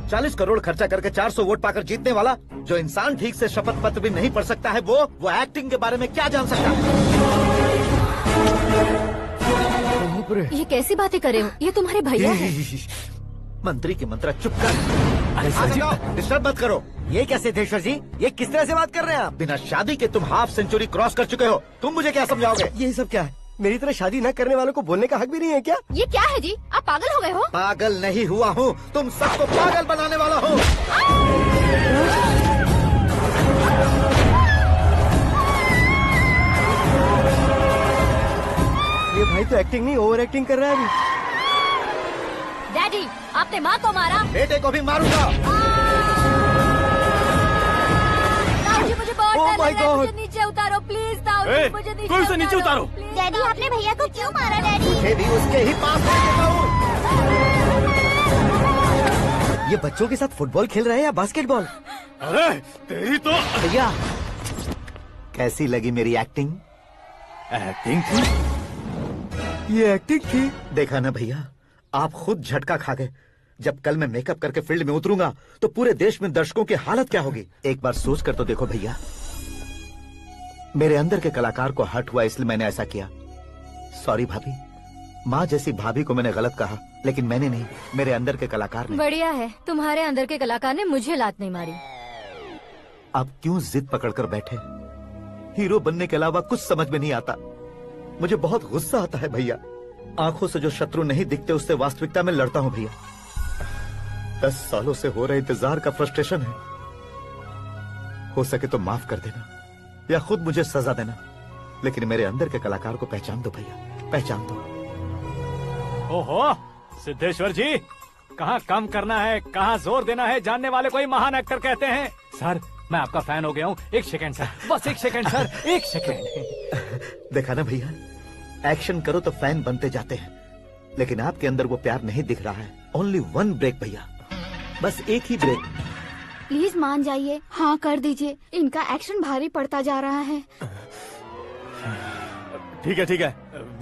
40 करोड़ खर्चा करके 400 वोट पाकर जीतने वाला, जो इंसान ठीक से शपथ पत्र भी नहीं पढ़ सकता है, वो एक्टिंग के बारे में क्या जान सकता है? ये कैसी बातें कर रहे हो? ये तुम्हारे भैया हैं। मंत्री की मंत्रा चुप कर। डिस्टर्ब मत करो। ये क्या सिद्धेश्वर जी, ये किस तरह से बात कर रहे हैं आप? बिना शादी के तुम हाफ सेंचुरी क्रॉस कर चुके हो। तुम मुझे क्या समझाओगे? ये सब क्या है? मेरी तरह शादी न करने वालों को बोलने का हक भी नहीं है क्या? ये क्या है जी? आप पागल हो गए हो? पागल नहीं हुआ हूँ, तुम सबको पागल बनाने वाला हूँ। ये भाई तो एक्टिंग नहीं ओवर एक्टिंग कर रहा है अभी। डैडी, आपने माँ को मारा। बेटे को भी मारूंगा। ताऊ जी मुझे बहुत Oh डर my लग रहा है, God! मुझे नीचे उतारो प्लीज। ताऊ जी मुझे कोई उसे नीचे उतारो। डैडी आपने भैया को क्यों मारा? डैडी मुझे भी उसके ही पास लेके जाऊं। ये बच्चों के साथ फुटबॉल खेल रहे हैं या बास्केटबॉल? अरे तेरी तो भैया कैसी लगी मेरी एक्टिंग? एक्टिंग थी? ये एक्टिंग थी। देखा ना भैया, आप खुद झटका खा गए। जब कल मैं मेकअप करके फील्ड में उतरूंगा तो पूरे देश में दर्शकों की हालत क्या होगी? एक बार सोच कर तो देखो भैया। मेरे अंदर के कलाकार को हर्ट हुआ इसलिए मैंने ऐसा किया। सॉरी भाभी। माँ जैसी भाभी को मैंने गलत कहा, लेकिन मैंने नहीं, मेरे अंदर के कलाकार ने। बढ़िया है, तुम्हारे अंदर के कलाकार ने मुझे लात नहीं मारी। आप क्यों जिद पकड़कर बैठे? हीरो बनने के अलावा कुछ समझ में नहीं आता। मुझे बहुत गुस्सा आता है भैया। आंखों से जो शत्रु नहीं दिखते उससे वास्तविकता में लड़ता हूँ भैया। 10 सालों से हो रहे इंतजार का फ्रस्ट्रेशन है। हो सके तो माफ कर देना या खुद मुझे सजा देना, लेकिन मेरे अंदर के कलाकार को पहचान दो भैया, पहचान दो। ओहो सिद्धेश्वर जी, कहाँ कम करना है कहाँ जोर देना है जानने वाले को ही महान एक्टर कहते हैं। सर मैं आपका फैन हो गया हूँ। एक सेकंड सर, बस एक सेकंड सर, एक सेकंड। देखा ना भैया, एक्शन करो तो फैन बनते जाते हैं, लेकिन आपके अंदर वो प्यार नहीं दिख रहा है। ओनली 1 ब्रेक भैया, बस एक ही ब्रेक। प्लीज मान जाइए, हाँ कर दीजिए। इनका एक्शन भारी पड़ता जा रहा है। ठीक है,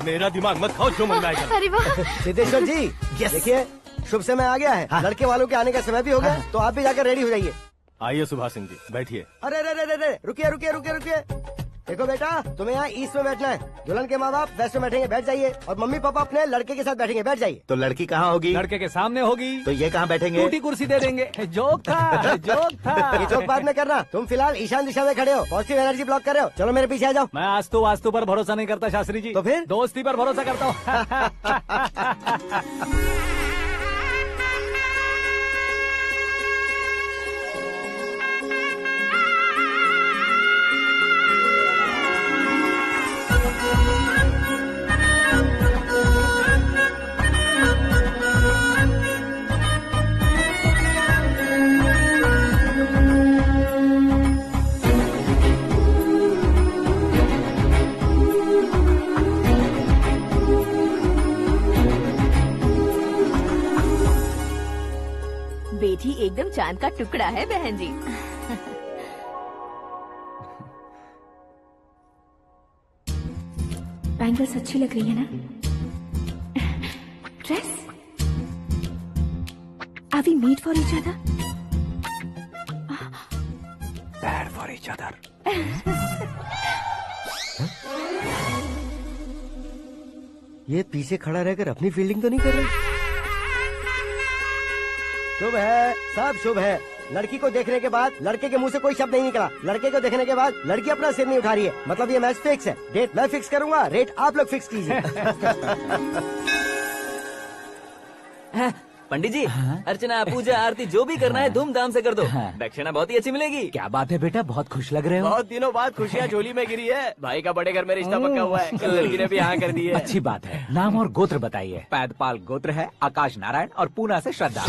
मेरा दिमाग मत खाओ, जो मंगाएगा। अरे वाह सिद्धेश्वर जी देखिए, शुभ समय आ गया है। लड़के वालों के आने का समय भी हो गया, तो आप भी जाकर रेडी हो जाइए। आइए सुभाष सिंह जी, बैठिए। अरे अरे अरे अरे, रुकिए रुकिए रुकिए रुकिए। देखो बेटा, तुम्हें यहाँ ईस्ट में बैठना है। दुल्हन के माँ बाप वेस्ट में बैठेंगे, बैठ जाइए। और मम्मी पापा अपने लड़के के साथ बैठेंगे, बैठ जाइए। तो लड़की कहाँ होगी? लड़के के सामने होगी। तो ये कहाँ बैठेंगे? टूटी कुर्सी दे देंगे। जोक था, जोक था। ये जोक बाद में करना। तुम फिलहाल ईशान दिशा में खड़े हो, पॉजिटिव एनर्जी ब्लॉक कर रहे हो। चलो मेरे पीछे आ जाओ। मैं आज तो वास्तु पर भरोसा नहीं करता शास्त्री जी। तो फिर? दोस्ती पर भरोसा करता हूँ। बेटी एकदम चांद का टुकड़ा है बहन जी। बैंगल्स अच्छी लग रही है ना? Dress? Are we made for each other? Bad for each other. ये पीछे खड़ा रहकर अपनी फील्डिंग तो नहीं कर रहा? शुभ है, सब शुभ है। लड़की को देखने के बाद लड़के के मुंह से कोई शब्द नहीं निकला। लड़के को देखने के बाद लड़की अपना सिर नहीं उठा रही है। मतलब ये मैच फिक्स है। डेट मैं फिक्स करूंगा, रेट आप लोग फिक्स कीजिए। पंडित जी, अर्चना पूजा आरती जो भी करना है धूमधाम से कर दो। दक्षिणा बहुत ही अच्छी मिलेगी। क्या बात है बेटा, बहुत खुश लग रहे हो। बहुत दिनों बाद खुशियाँ झोली में गिरी है। भाई का बड़े घर में रिश्ता पक्का हुआ है। कल लड़की ने भी हाँ कर दी है। अच्छी बात है। नाम और गोत्र बताइए। पैदपाल गोत्र है, आकाश नारायण और पूना से श्रद्धा।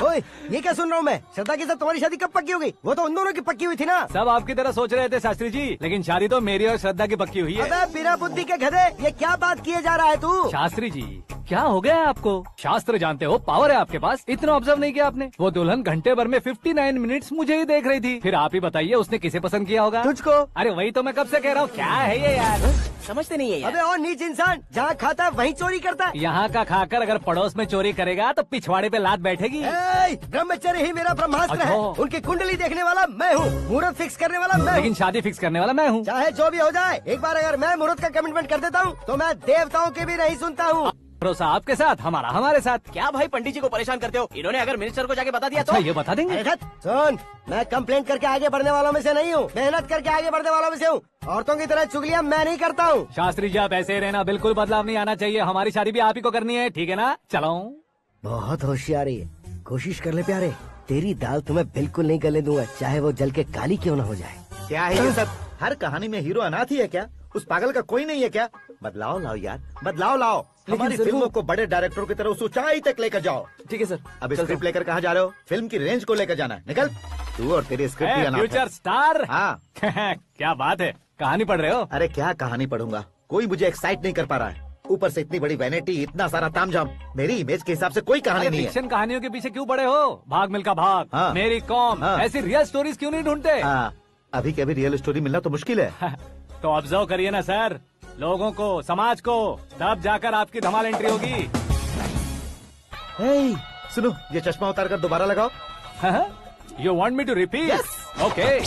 ओए, ये क्या सुन रहा हूँ मैं? श्रद्धा के साथ तुम्हारी शादी कब पक्की हो गई? वो तो उन दोनों की पक्की हुई थी ना। सब आपकी तरह सोच रहे थे शास्त्री जी, लेकिन शादी तो मेरी और श्रद्धा की पक्की हुई है। अबे बिना बुद्धि के गधे, ये क्या बात किए जा रहा है तू? शास्त्री जी, क्या हो गया है आपको? शास्त्र जानते हो, पावर है आपके पास। इतना ऑब्जर्व नहीं किया आपने? वो दुल्हन घंटे भर में 59 मिनट्स मुझे ही देख रही थी। फिर आप ही बताइए उसने किसे पसंद किया होगा? तुझको। अरे वही तो मैं कब से कह रहा हूँ, क्या है ये यार? समझते नहीं है यार। अबे और नीच इंसान, जहाँ खाता है वहीं चोरी करता है। यहाँ का खाकर अगर पड़ोस में चोरी करेगा तो पिछवाड़े पे लात बैठेगी। ब्रह्मचर्य ही मेरा ब्रह्मास्त्र है। अच्छा। उनकी कुंडली देखने वाला मैं हूँ, मुहूर्त फिक्स करने वाला मैं हूँ। लेकिन शादी फिक्स करने वाला मैं हूँ। चाहे जो भी हो जाए, एक बार अगर मैं मुहूर्त का कमिटमेंट कर देता हूँ तो मैं देवताओं के भी नहीं सुनता हूँ। भरोसा आपके साथ, हमारा हमारे साथ। क्या भाई पंडित जी को परेशान करते हो? इन्होंने अगर मिनिस्टर को जाके बता दिया अच्छा, तो ये बता देंगे? अरे धत, सुन, मैं कंप्लेंट करके आगे बढ़ने वालों में से नहीं हूँ, मेहनत करके आगे बढ़ने वालों में से हूँ। औरतों की तरह चुगलियाँ मैं नहीं करता हूँ। शास्त्री जी आप ऐसे ही रहना, बिल्कुल बदलाव नहीं आना चाहिए। हमारी शादी भी आप ही को करनी है, ठीक है ना? चलो। बहुत होशियारी है, कोशिश कर ले प्यारे। तेरी दाल तुम्हें बिल्कुल नहीं गले दूंगा, चाहे वो जल के काली क्यों न हो जाए। क्या है ये सब? हर कहानी में हीरो अनाथ ही है क्या? उस पागल का कोई नहीं है क्या? बदलाव लाओ यार, बदलाव लाओ। हमारी फिल्मों को बड़े डायरेक्टरों की तरह उस ऊंचाई तक लेकर जाओ। ठीक है सर। अब स्क्रिप्ट लेकर कहाँ जा रहे हो? फिल्म की रेंज को लेकर जाना है। निकल तू और तेरी स्क्रिप्ट भी अनाथ है। Future star. हाँ। क्या बात है, कहानी पढ़ रहे हो? अरे क्या कहानी पढ़ूंगा, कोई मुझे एक्साइट नहीं कर पा रहा है। ऊपर से इतनी बड़ी वैनिटी, इतना सारा तामझाम। मेरी इमेज के हिसाब से कोई कहानी नहीं है। फिक्शन कहानियों के पीछे क्यों पड़े हो? भाग मिल्खा भाग, हाँ। मेरी कॉम, हाँ। ऐसी रियल स्टोरीज क्यों नहीं ढूंढते? हाँ, अभी के अभी रियल स्टोरी मिलना तो मुश्किल है। तो ऑब्जर्व करिए ना सर, लोगों को, समाज को, तब जाकर आपकी धमाल एंट्री होगी। सुनो, ये चश्मा उतार कर दोबारा लगाओ। You want me to repeat? Okay.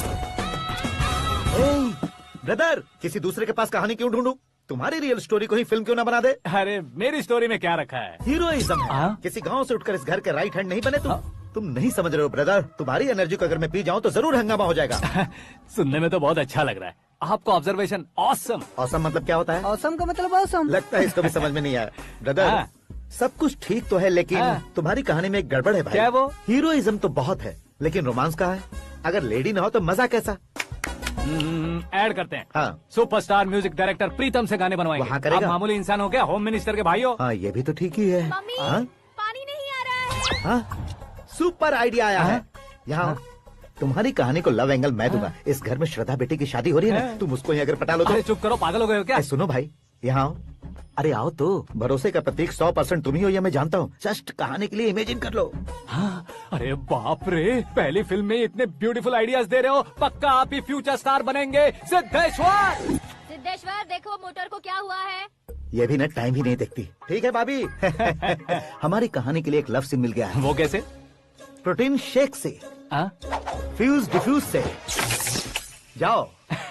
Brother, किसी दूसरे के पास कहानी क्यों ढूंढूं? तुम्हारी रियल स्टोरी को ही फिल्म क्यों ना बना दे? अरे मेरी स्टोरी में क्या रखा है? हीरोइज्म है। किसी गांव से उठकर इस घर के राइट हैंड नहीं बने तुम। तुम नहीं समझ रहे हो ब्रदर, तुम्हारी एनर्जी को अगर मैं पी जाऊं तो जरूर हंगामा हो जाएगा। सुनने में तो बहुत अच्छा लग रहा है। आपको ऑब्जर्वेशन ऑसम। ऑसम मतलब क्या होता है? औसम का मतलब औसम। लगता है इसको भी समझ में नहीं आया। ब्रदर, सब कुछ ठीक तो है, लेकिन तुम्हारी कहानी में एक गड़बड़ है भाई। क्या है वो? हीरोइज्म तो बहुत है, लेकिन रोमांस कहाँ है? अगर लेडी ना हो तो मजा कैसा? ऐड करते हैं। हाँ। सुपरस्टार म्यूजिक डायरेक्टर प्रीतम से गाने बनवाएंगे। वहाँ करेगा? आप मामूली इंसान हो क्या? होम मिनिस्टर के भाई हो। हाँ, ये भी तो ठीक ही है। मम्मी, हाँ? पानी नहीं आ रहा है। हाँ? सुपर आइडिया आया है। यहाँ तुम्हारी कहानी को लव एंगल मैं दूंगा। इस घर में श्रद्धा बेटी की शादी हो रही है ना, तुम उसको ही अगर पटा लो तो। अरे चुप करो, पागल हो गए हो क्या? सुनो भाई, यहाँ आओ। अरे आओ तो, भरोसे का प्रतीक 100% तुम ही हो, ये मैं जानता हूँ। जस्ट कहानी के लिए इमेजिन कर लो। हाँ, अरे बाप रे, पहली फिल्म में इतने ब्यूटीफुल आइडियाज दे रहे हो, पक्का आप ही फ्यूचर स्टार बनेंगे। सिद्धेश्वर, सिद्धेश्वर देखो मोटर को क्या हुआ है? ये भी ना टाइम ही नहीं देखती। ठीक है भाभी। हमारी कहानी के लिए एक लव सीन मिल गया है। वो कैसे? प्रोटीन शेक से, फ्यूज डिफ्यूज से। जाओ।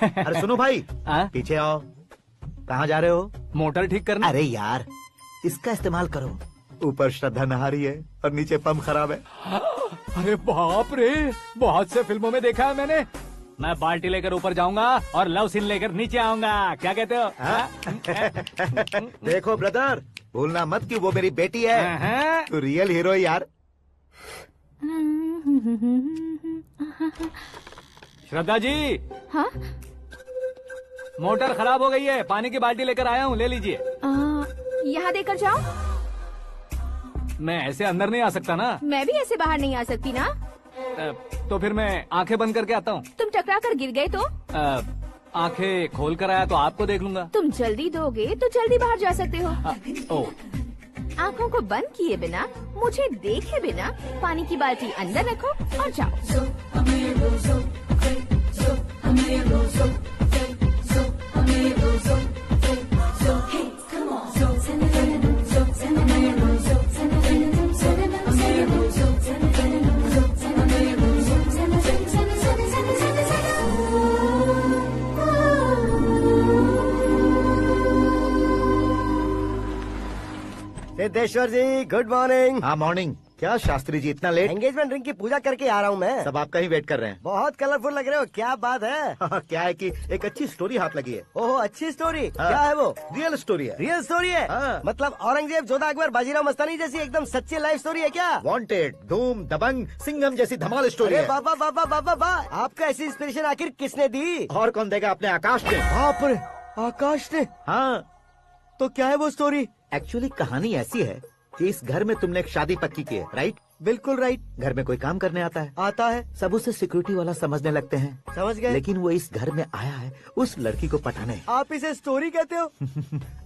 अरे सुनो भाई, पीछे आओ। कहाँ जा रहे हो? मोटर ठीक करना। अरे यार, इसका इस्तेमाल करो। ऊपर श्रद्धा नहा रही है और नीचे पंप खराब है। अरे बाप रे, बहुत से फिल्मों में देखा है मैंने। मैं बाल्टी लेकर ऊपर जाऊंगा और लव सीन लेकर नीचे आऊंगा। क्या कहते हो? देखो ब्रदर, भूलना मत कि वो मेरी बेटी है। तू रियल हीरो है यार। श्रद्धा जी। हाँ? मोटर खराब हो गई है, पानी की बाल्टी लेकर आया हूँ, ले लीजिए। यहाँ देकर जाओ। मैं ऐसे अंदर नहीं आ सकता ना। मैं भी ऐसे बाहर नहीं आ सकती ना। तो फिर मैं आंखें बंद करके आता हूँ। तुम टकरा कर गिर गए तो? आंखें खोल कर आया तो आपको देख लूंगा। तुम जल्दी दोगे तो जल्दी बाहर जा सकते हो। आंखों को बंद किए बिना, मुझे देखे बिना पानी की बाल्टी अंदर रखो और जाओ। सिद्धेश्वर जी, गुड मॉर्निंग। हाँ मॉर्निंग। क्या शास्त्री जी इतना लेट? एंगेजमेंट रिंग की पूजा करके आ रहा हूँ मैं। सब आपका ही वेट कर रहे हैं। बहुत कलरफुल लग रहे हो, क्या बात है? क्या है कि एक अच्छी स्टोरी हाथ लगी है। ओह, अच्छी स्टोरी। क्या है वो? रियल स्टोरी है। रियल स्टोरी है? मतलब औरंगजेब, जोधा अकबर, बाजीराव मस्तानी जैसी एकदम सच्ची लाइफ स्टोरी है क्या? वांटेड, धूम, दबंग, सिंघम जैसी धमाल स्टोरी है। बाबा बाबा बाबा बा, आपका ऐसी इंस्पिरेशन आखिर किसने दी? और कौन देगा? अपने आकाश ने। बाप रे, आकाश ने? हाँ। तो क्या है वो स्टोरी? एक्चुअली कहानी ऐसी है कि इस घर में तुमने एक शादी पक्की की है, राइट? बिल्कुल राइट। घर में कोई काम करने आता है? आता है। सब उसे सिक्योरिटी वाला समझने लगते हैं। समझ गए। लेकिन वो इस घर में आया है उस लड़की को पटाने। आप इसे स्टोरी कहते हो?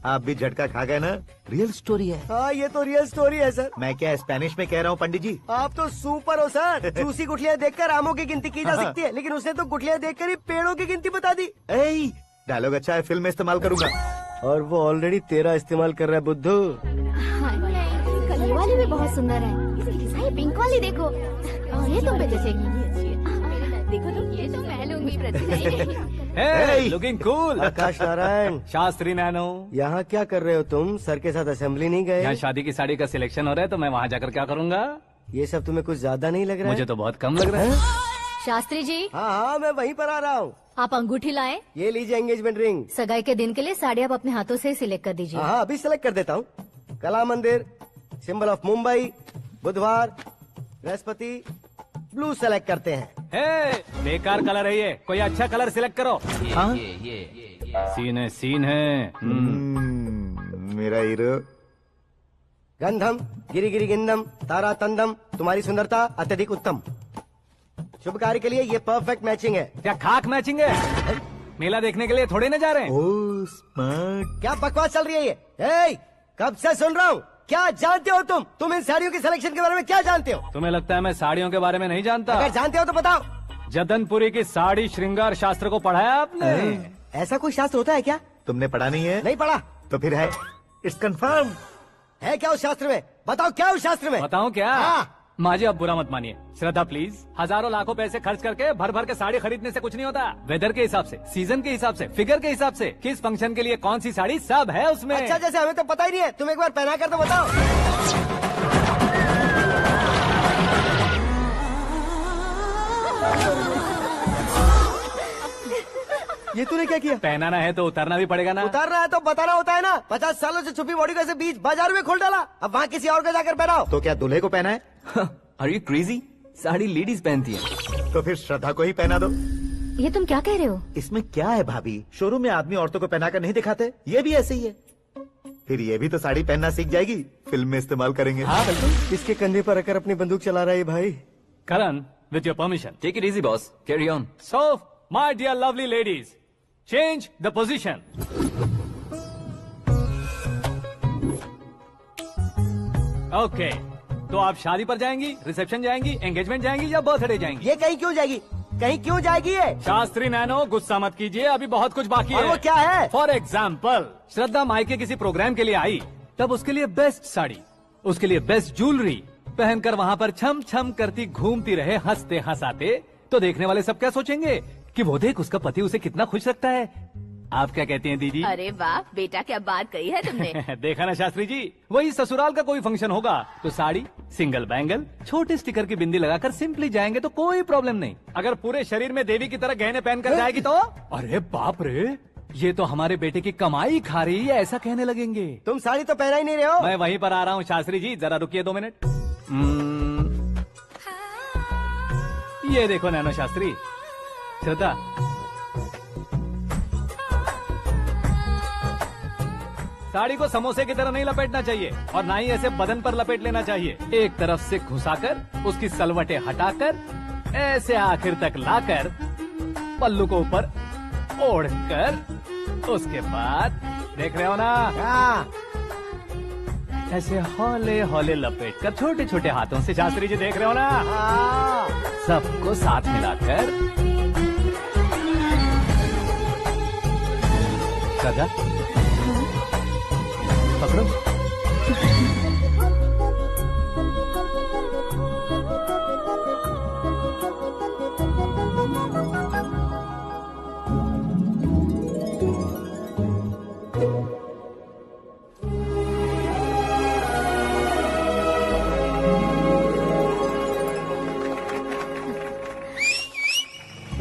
आप भी झटका खा गए ना। रियल स्टोरी है। हाँ, ये तो रियल स्टोरी है सर। मैं क्या स्पेनिश में कह रहा हूँ पंडित जी? आप तो सुपर हो सर। चूसी गुठलियाँ देखकर आमों की गिनती की जा सकती है, लेकिन उसने तो गुठलियाँ देखकर ही पेड़ों की गिनती बता दी। डायलॉग अच्छा है, फिल्म में इस्तेमाल करूंगा। और वो ऑलरेडी तेरा इस्तेमाल कर रहा है बुद्धू। कलर वाली भी बहुत सुंदर है। ये पिंक वाली देखो, और ये तुम पे जचेगी। देखो तो ये तो मैं लूंगी। Hey, looking cool। आकाश नारायण। शास्त्री नैनो। यहाँ क्या कर रहे हो तुम? सर के साथ असेंबली नहीं गए? यहाँ शादी की साड़ी का सिलेक्शन हो रहा है तो मैं वहाँ जाकर क्या करूँगा? ये सब तुम्हें कुछ ज्यादा नहीं लग रहा है? मुझे तो बहुत कम लग रहा है। शास्त्री जी। हाँ, मैं वहीं पर आ रहा हूँ। आप अंगूठी लाए। ये लीजिए एंगेजमेंट रिंग। सगाई के दिन के लिए साड़ी आप अपने हाथों से सिलेक्ट कर दीजिए। हाँ, अभी सिलेक्ट कर देता हूँ। कला मंदिर, सिंबल ऑफ मुंबई, बुधवार, बृहस्पति, ब्लू सेलेक्ट करते हैं। बेकार कलर है ये, कोई अच्छा कलर सिलेक्ट करो। सीन है। मेरा हीरो। गंधम, गिरी गिरी गिंदम, तारा तंदम, तुम्हारी सुंदरता अत्यधिक उत्तम। शुभ कार्य के लिए ये परफेक्ट मैचिंग है। क्या खाक मैचिंग है? मेला देखने के लिए थोड़े न जा रहे हैं। Oh smart. क्या बकवास चल रही है ये? कब से सुन रहा हूँ। क्या जानते हो तुम इन साड़ियों की सिलेक्शन के बारे में क्या जानते हो? तुम्हें लगता है मैं साड़ियों के बारे में नहीं जानता? अगर जानते हो तो बताओ। जदनपुरी की साड़ी श्रृंगार शास्त्र को पढ़ा है आपने? ऐसा कोई शास्त्र होता है क्या? तुमने पढ़ा नहीं है? नहीं पढ़ा। तो फिर है। It's confirm. है क्या उस शास्त्र में? बताओ क्या उस शास्त्र में? बताऊं क्या? हाँ। माजी अब बुरा मत मानिए। श्रद्धा प्लीज, हजारों लाखों पैसे खर्च करके भर भर के साड़ी खरीदने से कुछ नहीं होता। वेदर के हिसाब से, सीजन के हिसाब से, फिगर के हिसाब से, किस फंक्शन के लिए कौन सी साड़ी, सब है उसमें। अच्छा, जैसे हमें तो पता ही नहीं है। तुम एक बार पहना कर तो बताओ। ये तूने क्या किया? पहनाना है तो उतारना भी पड़ेगा ना। उतारना है तो बताना होता है ना। 50 सालों से छुपी बॉडी को ऐसे बीच बाजार में खोल डाला, अब वहाँ किसी और को जाकर पहनाओ। तो क्या दूल्हे को पहना है? Are you crazy? Sari ladies पहनती है। तो फिर श्रद्धा को ही पहना दो। ये तुम क्या कह रहे हो? इसमें क्या है भाभी? शोरूम में आदमी औरतों को पहनाकर नहीं दिखाते? ये भी ऐसे ही है। फिर ये भी तो साड़ी पहनना सीख जाएगी, फिल्म में इस्तेमाल करेंगे। हाँ बिल्कुल। इसके कंधे पर रखकर अपनी बंदूक चला रहा है भाई। करण, with your permission. Take it easy, boss. Carry on. So, my dear lovely ladies, change the position. Okay. तो आप शादी पर जाएंगी, रिसेप्शन जाएंगी, एंगेजमेंट जाएंगी या बर्थडे जाएंगी? ये कहीं क्यों जाएगी? कहीं क्यों जाएगी ये? शास्त्री नैनो गुस्सा मत कीजिए, अभी बहुत कुछ बाकी और है। वो क्या है? फॉर एग्जाम्पल, श्रद्धा मायके किसी प्रोग्राम के लिए आई, तब उसके लिए बेस्ट साड़ी, उसके लिए बेस्ट ज्वेलरी पहनकर वहाँ पर छम छम करती घूमती रहे हंसते हंसाते, तो देखने वाले सब क्या सोचेंगे कि वो देख उसका पति उसे कितना खुश रखता है। आप क्या कहती हैं दीदी? अरे वाह बेटा, क्या बात कही है तुमने। देखा ना शास्त्री जी, वही ससुराल का कोई फंक्शन होगा तो साड़ी, सिंगल बैंगल, छोटे स्टिकर की बिंदी लगाकर सिंपली जाएंगे तो कोई प्रॉब्लम नहीं। अगर पूरे शरीर में देवी की तरह गहने पहन कर जाएगी तो अरे बाप रे, ये तो हमारे बेटे की कमाई खा रही है, ऐसा कहने लगेंगे। तुम साड़ी तो पहना ही नहीं रहे हो। मैं वहीं पर आ रहा हूँ शास्त्री जी, जरा रुकिए 2 मिनट। ये देखो नैनो शास्त्री, श्रद्धा साड़ी को समोसे की तरह नहीं लपेटना चाहिए और ना ही ऐसे बदन पर लपेट लेना चाहिए। एक तरफ से घुसाकर उसकी सलवटें हटाकर ऐसे आखिर तक लाकर पल्लू को ऊपर ओढ़कर, उसके बाद देख रहे हो ना, ऐसे हौले हौले लपेट कर छोटे छोटे हाथों से, शास्त्री जी देख रहे हो ना, सबको साथ मिलाकर सदा पकड़ो।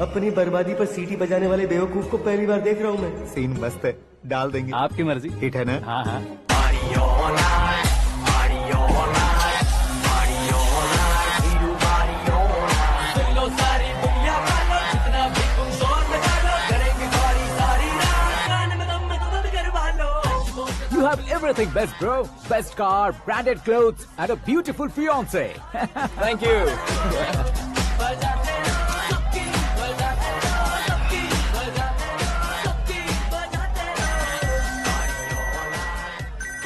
अपनी बर्बादी पर सीटी बजाने वाले बेवकूफ को पहली बार देख रहा हूँ मैं। सीन मस्त है, डाल देंगे। आपकी मर्जी। हिट है ना? हाँ हाँ। You have everything best, bro. Best car, branded clothes, and a beautiful fiance. Thank you.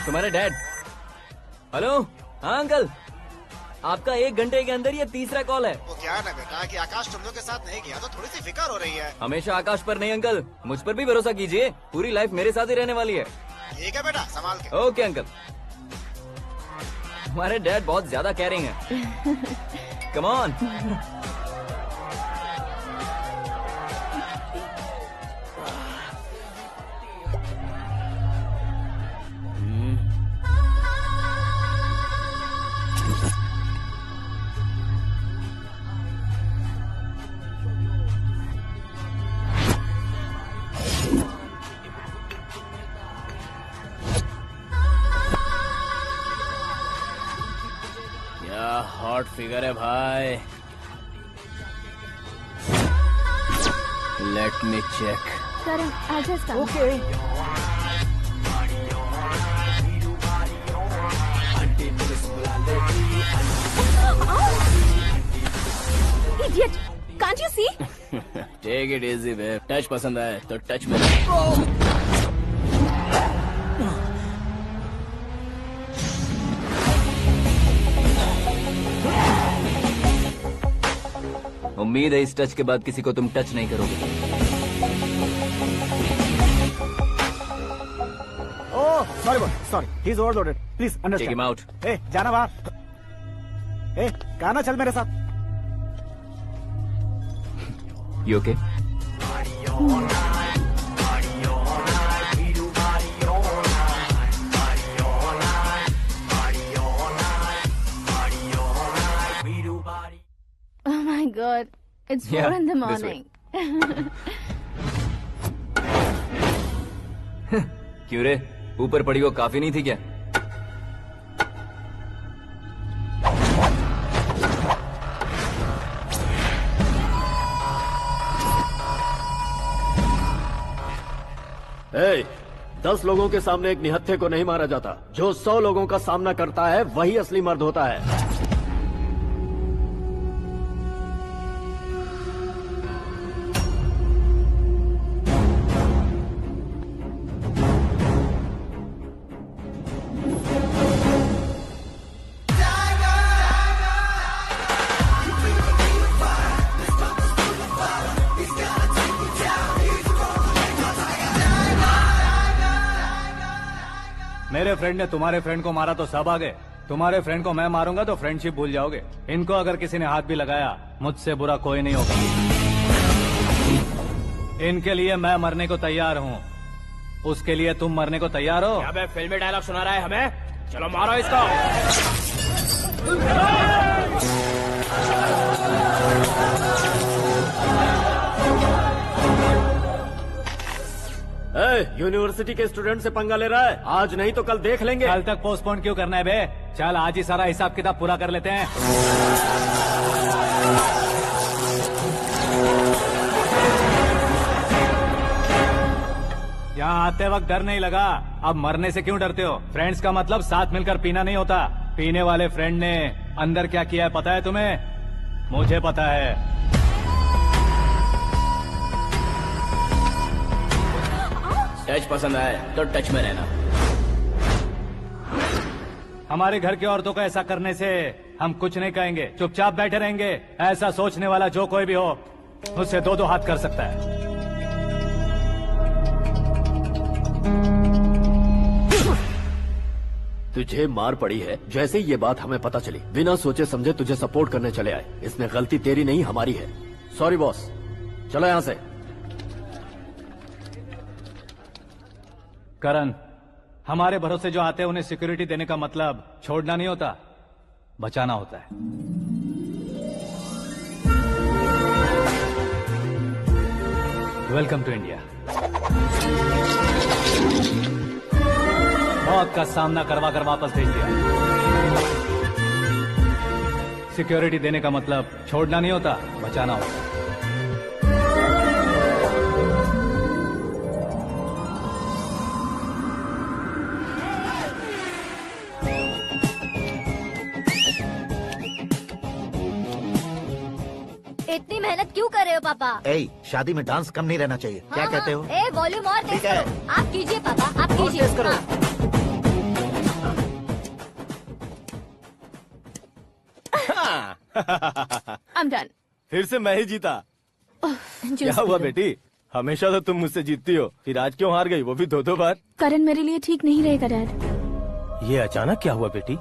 तुम्हारे डैड। हेलो, हाँ अंकल, आपका 1 घंटे के अंदर ये तीसरा कॉल है। वो क्या है ना बेटा कि आकाश तुम लोग के साथ नहीं गया तो थोड़ी सी फिक्र हो रही है। हमेशा आकाश पर नहीं अंकल, मुझ पर भी भरोसा कीजिए, पूरी लाइफ मेरे साथ ही रहने वाली है। ठीक है बेटा, संभाल के। Okay uncle. हमारे डैड बहुत ज्यादा केयरिंग है। Come on. हॉट फिगर है भाई। Let me check. Karan I'll just come. Okay. Idiot! Can't you see? Take it easy babe. Touch पसंद आए तो टच में। उम्मीद है इस टच के बाद किसी को तुम टच नहीं करोगे। Oh sorry he is overloaded, please understand. Take him out. ए जाना बाहर। ए गाना चल मेरे साथ। You okay? Oh my God! It's 4 in the morning. क्यों रे, ऊपर पड़ी वो काफी नहीं थी क्या? ए, 10 लोगों के सामने एक निहत्थे को नहीं मारा जाता। जो 100 लोगों का सामना करता है वही असली मर्द होता है। मेरे फ्रेंड ने तुम्हारे फ्रेंड को मारा तो सब आ गए, तुम्हारे फ्रेंड को मैं मारूंगा तो फ्रेंडशिप भूल जाओगे। इनको अगर किसी ने हाथ भी लगाया, मुझसे बुरा कोई नहीं होगा। इनके लिए मैं मरने को तैयार हूँ, उसके लिए तुम मरने को तैयार हो? अबे फिल्मी डायलॉग सुना रहा है हमें, चलो मारो इसको। यूनिवर्सिटी के स्टूडेंट से पंगा ले रहा है, आज नहीं तो कल देख लेंगे। कल तक पोस्टपोन क्यों करना है बे? चल आज ही सारा हिसाब किताब पूरा कर लेते हैं। यहाँ आते वक्त डर नहीं लगा, अब मरने से क्यों डरते हो? फ्रेंड्स का मतलब साथ मिलकर पीना नहीं होता। पीने वाले फ्रेंड ने अंदर क्या किया है पता है तुम्हें? मुझे पता है। टच पसंद आए तो टच में रहना। हमारे घर की औरतों को ऐसा करने से हम कुछ नहीं कहेंगे, चुपचाप बैठे रहेंगे। ऐसा सोचने वाला जो कोई भी हो, उससे दो दो हाथ कर सकता है। तुझे मार पड़ी है जैसे ये बात हमें पता चली, बिना सोचे समझे तुझे सपोर्ट करने चले आए। इसमें गलती तेरी नहीं हमारी है। सॉरी बॉस, चलो यहाँ से। करण, हमारे भरोसे जो आते हैं उन्हें सिक्योरिटी देने का मतलब छोड़ना नहीं होता, बचाना होता है। Welcome to India. मौत का सामना करवा कर वापस भेज दिया। सिक्योरिटी देने का मतलब छोड़ना नहीं होता, बचाना होता है। इतनी मेहनत क्यों कर रहे हो पापा? ए, शादी में डांस कम नहीं रहना चाहिए। क्या कहते हो? ए वॉल्यूम और तेज ठीक है। करो। आप कीजिए पापा, आप कीजिए। तेज करो। I'm done. फिर से मैं ही जीता। क्या हुआ बेटी? हमेशा तो तुम मुझसे जीतती हो, फिर आज क्यों हार गई, वो भी दो बार? करण मेरे लिए ठीक नहीं रहेगा डैड। ये अचानक क्या हुआ बेटी?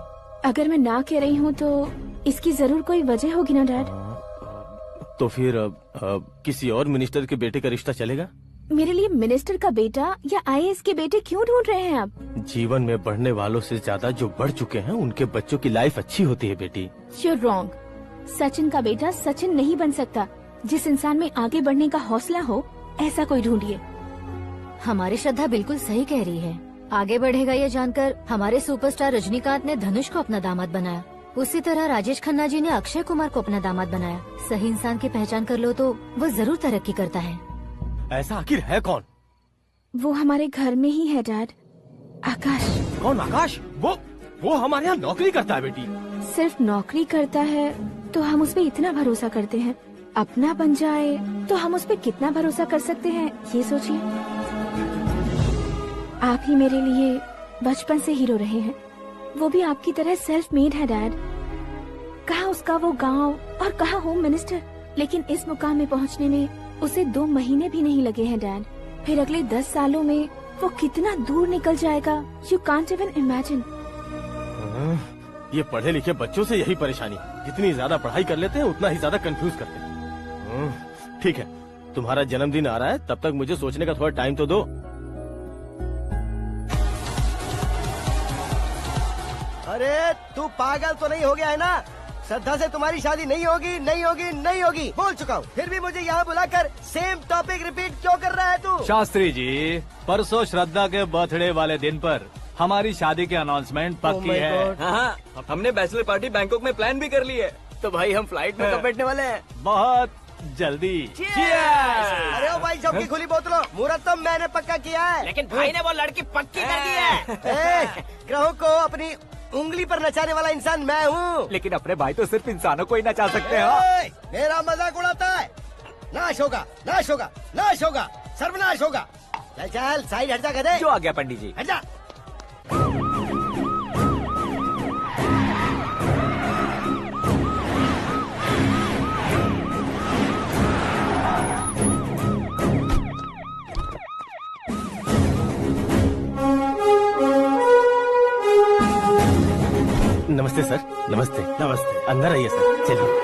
अगर मैं ना कह रही हूँ तो इसकी जरूर कोई वजह होगी ना डैड। तो फिर किसी और मिनिस्टर के बेटे का रिश्ता चलेगा? मेरे लिए मिनिस्टर का बेटा या आईएएस के बेटे क्यों ढूंढ रहे हैं आप? जीवन में बढ़ने वालों से ज्यादा जो बढ़ चुके हैं उनके बच्चों की लाइफ अच्छी होती है बेटी। You're wrong. सचिन का बेटा सचिन नहीं बन सकता। जिस इंसान में आगे बढ़ने का हौसला हो, ऐसा कोई ढूंढिए। हमारी श्रद्धा बिल्कुल सही कह रही है। आगे बढ़ेगा ये जानकर हमारे सुपरस्टार रजनीकांत ने धनुष को अपना दामाद बनाया। उसी तरह राजेश खन्ना जी ने अक्षय कुमार को अपना दामाद बनाया। सही इंसान की पहचान कर लो तो वो जरूर तरक्की करता है। ऐसा आखिर है कौन? वो हमारे घर में ही है डैड, आकाश। कौन आकाश? वो हमारे यहाँ नौकरी करता है बेटी। सिर्फ नौकरी करता है तो हम उस पे इतना भरोसा करते हैं, अपना बन जाए तो हम उस पे कितना भरोसा कर सकते हैं, ये सोचिए। आप ही मेरे लिए बचपन से हीरो रहे हैं, वो भी आपकी तरह सेल्फ मेड है डैड। कहाँ उसका वो गांव और कहाँ होम मिनिस्टर, लेकिन इस मुकाम में पहुँचने में उसे 2 महीने भी नहीं लगे हैं डैड। फिर अगले 10 सालों में वो कितना दूर निकल जाएगा, यू कांट इवन इमेजिन। ये पढ़े लिखे बच्चों से यही परेशानी, जितनी ज्यादा पढ़ाई कर लेते हैं उतना ही ज्यादा कंफ्यूज करते हैं। ठीक है, तुम्हारा जन्मदिन आ रहा है, तब तक मुझे सोचने का थोड़ा टाइम तो दो। अरे तू पागल तो नहीं हो गया है ना? श्रद्धा से तुम्हारी शादी नहीं होगी, नहीं होगी, नहीं होगी, बोल चुका हूँ। फिर भी मुझे यहाँ बुलाकर सेम टॉपिक रिपीट क्यों कर रहा है तू? शास्त्री जी, परसों श्रद्धा के बर्थडे वाले दिन पर हमारी शादी की अनाउंसमेंट पक्की है। हाँ, हमने बैचलर पार्टी बैंकॉक में प्लान भी कर ली है। तो भाई हम फ्लाइट में कब बैठने वाले हैं? बहुत जल्दी। अरे ओ भाई, सबकी खुली बोतलों, मुहूर्त तो मैंने पक्का किया है। लेकिन भाई ने वो लड़की पक्की कर दी है। ग्रहों को अपनी उंगली पर नचाने वाला इंसान मैं हूँ। लेकिन अपने भाई तो सिर्फ इंसानों को ही नचा सकते हैं। मेरा मजाक उड़ाता है? नाश होगा, नाश होगा, नाश होगा, सर्वनाश होगा। चल चल साइड हट जा गधे। जो आ गया पंडित जी। हट जा। नमस्ते सर। नमस्ते। नमस्ते। अंदर आइए सर, चलिए।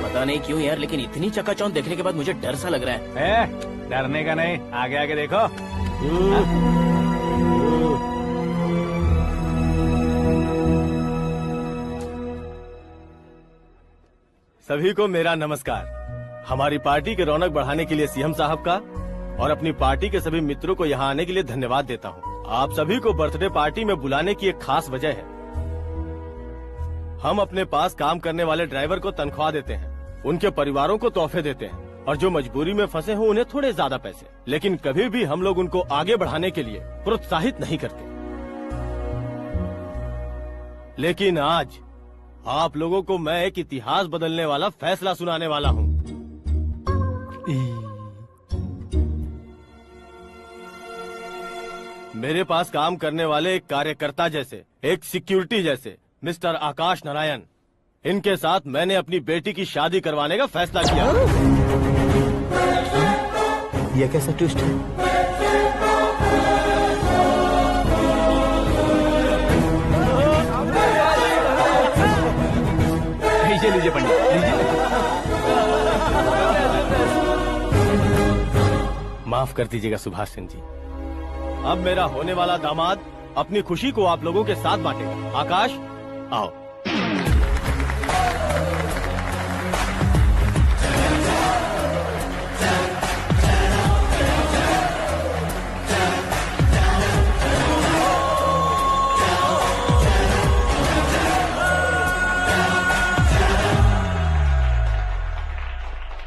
पता नहीं क्यों यार, लेकिन इतनी चकाचौंध देखने के बाद मुझे डर सा लग रहा है। डरने का नहीं, आगे आगे देखो। सभी को मेरा नमस्कार। हमारी पार्टी की रौनक बढ़ाने के लिए सीएम साहब का और अपनी पार्टी के सभी मित्रों को यहाँ आने के लिए धन्यवाद देता हूँ। आप सभी को बर्थडे पार्टी में बुलाने की एक खास वजह है। हम अपने पास काम करने वाले ड्राइवर को तनख्वाह देते हैं, उनके परिवारों को तोहफे देते हैं और जो मजबूरी में फंसे हो उन्हें थोड़े ज्यादा पैसे, लेकिन कभी भी हम लोग उनको आगे बढ़ाने के लिए प्रोत्साहित नहीं करते। लेकिन आज आप लोगों को मैं एक इतिहास बदलने वाला फैसला सुनाने वाला हूँ। मेरे पास काम करने वाले एक कार्यकर्ता जैसे, एक सिक्योरिटी जैसे मिस्टर आकाश नारायण, इनके साथ मैंने अपनी बेटी की शादी करवाने का फैसला किया। यह कैसा ट्विस्ट है? लीजिए लीजिए पंडित, लीजिए। माफ कर दीजिएगा सुभाष सिंह जी। अब मेरा होने वाला दामाद अपनी खुशी को आप लोगों के साथ बांटेगा। आकाश, आओ।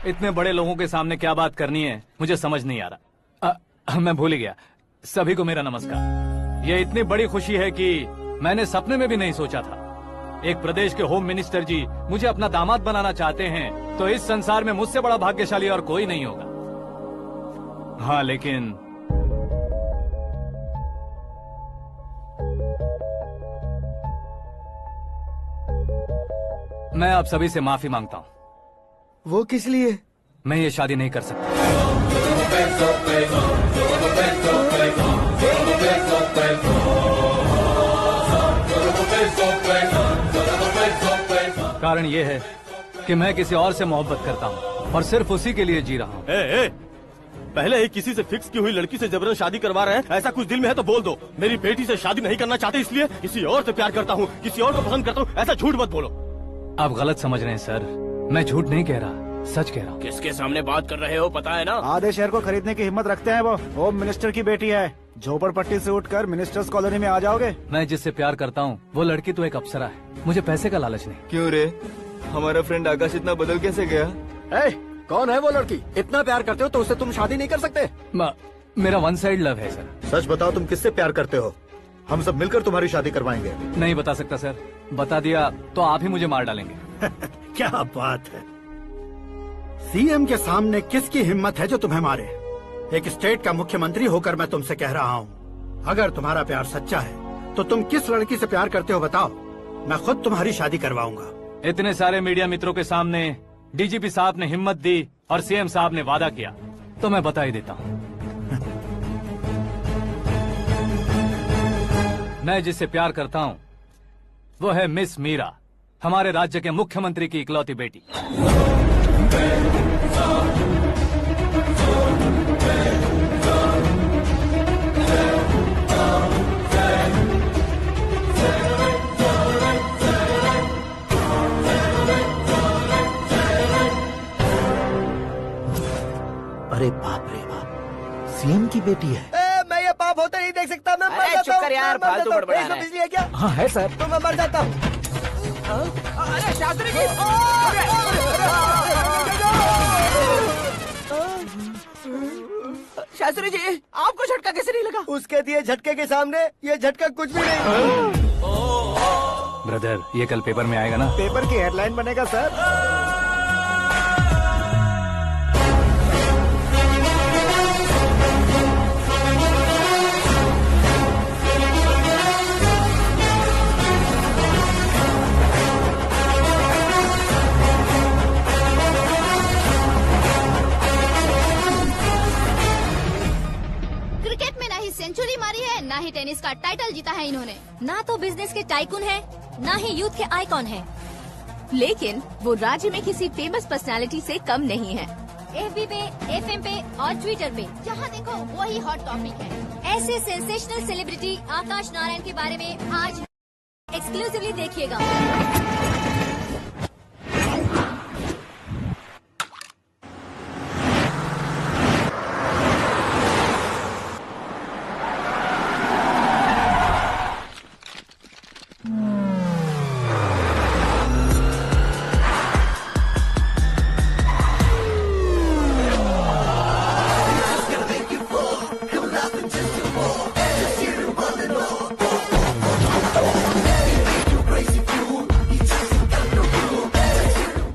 इतने बड़े लोगों के सामने क्या बात करनी है मुझे समझ नहीं आ रहा। मैं भूल ही गया। सभी को मेरा नमस्कार। ये इतनी बड़ी खुशी है कि मैंने सपने में भी नहीं सोचा था। एक प्रदेश के होम मिनिस्टर जी मुझे अपना दामाद बनाना चाहते हैं, तो इस संसार में मुझसे बड़ा भाग्यशाली और कोई नहीं होगा। हाँ, लेकिन मैं आप सभी से माफी मांगता हूँ। वो किस लिए? मैं ये शादी नहीं कर सकता। कारण ये है कि मैं किसी और से मोहब्बत करता हूँ और सिर्फ उसी के लिए जी रहा हूँ। पहले ही किसी से फिक्स की हुई लड़की से जबरन शादी करवा रहे हैं। ऐसा कुछ दिल में है तो बोल दो। मेरी बेटी से शादी नहीं करना चाहते इसलिए किसी और से प्यार करता हूँ, किसी और को पसंद करता हूँ, ऐसा झूठ मत बोलो। आप गलत समझ रहे हैं सर, मैं झूठ नहीं कह रहा, सच कह रहा हूँ। किसके सामने बात कर रहे हो पता है ना? आधे शहर को खरीदने की हिम्मत रखते हैं वो। होम मिनिस्टर की बेटी है। झोपड़पट्टी से उठकर मिनिस्टर्स कॉलोनी में आ जाओगे। मैं जिससे प्यार करता हूँ वो लड़की तो एक अप्सरा है। मुझे पैसे का लालच नहीं। क्यों रे, हमारा फ्रेंड आकाश इतना बदल कैसे गया? कौन है वो लड़की? इतना प्यार करते हो तो उससे तुम शादी नहीं कर सकते? मेरा वन साइड लव है सर। सच बताओ, तुम किससे प्यार करते हो? हम सब मिलकर तुम्हारी शादी करवाएंगे। नहीं बता सकता सर, बता दिया तो आप ही मुझे मार डालेंगे। क्या बात है, सीएम के सामने किसकी हिम्मत है जो तुम्हें मारे? एक स्टेट का मुख्यमंत्री होकर मैं तुमसे कह रहा हूँ, अगर तुम्हारा प्यार सच्चा है तो तुम किस लड़की से प्यार करते हो बताओ, मैं खुद तुम्हारी शादी करवाऊंगा। इतने सारे मीडिया मित्रों के सामने डीजीपी साहब ने हिम्मत दी और सीएम साहब ने वादा किया, तो मैं बता ही देता हूँ। मैं जिससे प्यार करता हूँ वो है मिस मीरा, हमारे राज्य के मुख्यमंत्री की इकलौती बेटी। अरे बाप रे बाप, सीएम की बेटी है। मैं ये पाप होते नहीं देख सकता। मैं मर जाता हूँ। यार, फालतू बड़बड़ा रहा है। बिजली है क्या? हाँ है सर। तो मैं मर जाता हूँ। अरे शास्त्री जी, शास्त्री जी, आपको झटका कैसे नहीं लगा? उसके दिए झटके के सामने ये झटका कुछ भी नहीं। ब्रदर, ये कल पेपर में आएगा ना? पेपर की हेडलाइन बनेगा सर। टाइटल जीता है इन्होंने। ना तो बिजनेस के टाइकून है, ना ही यूथ के आइकॉन है, लेकिन वो राज्य में किसी फेमस पर्सनालिटी से कम नहीं है। FB पे, FM पे और ट्विटर पे जहाँ देखो वही हॉट टॉपिक है। ऐसे सेंसेशनल सेलिब्रिटी आकाश नारायण के बारे में आज एक्सक्लूसिवली देखिएगा।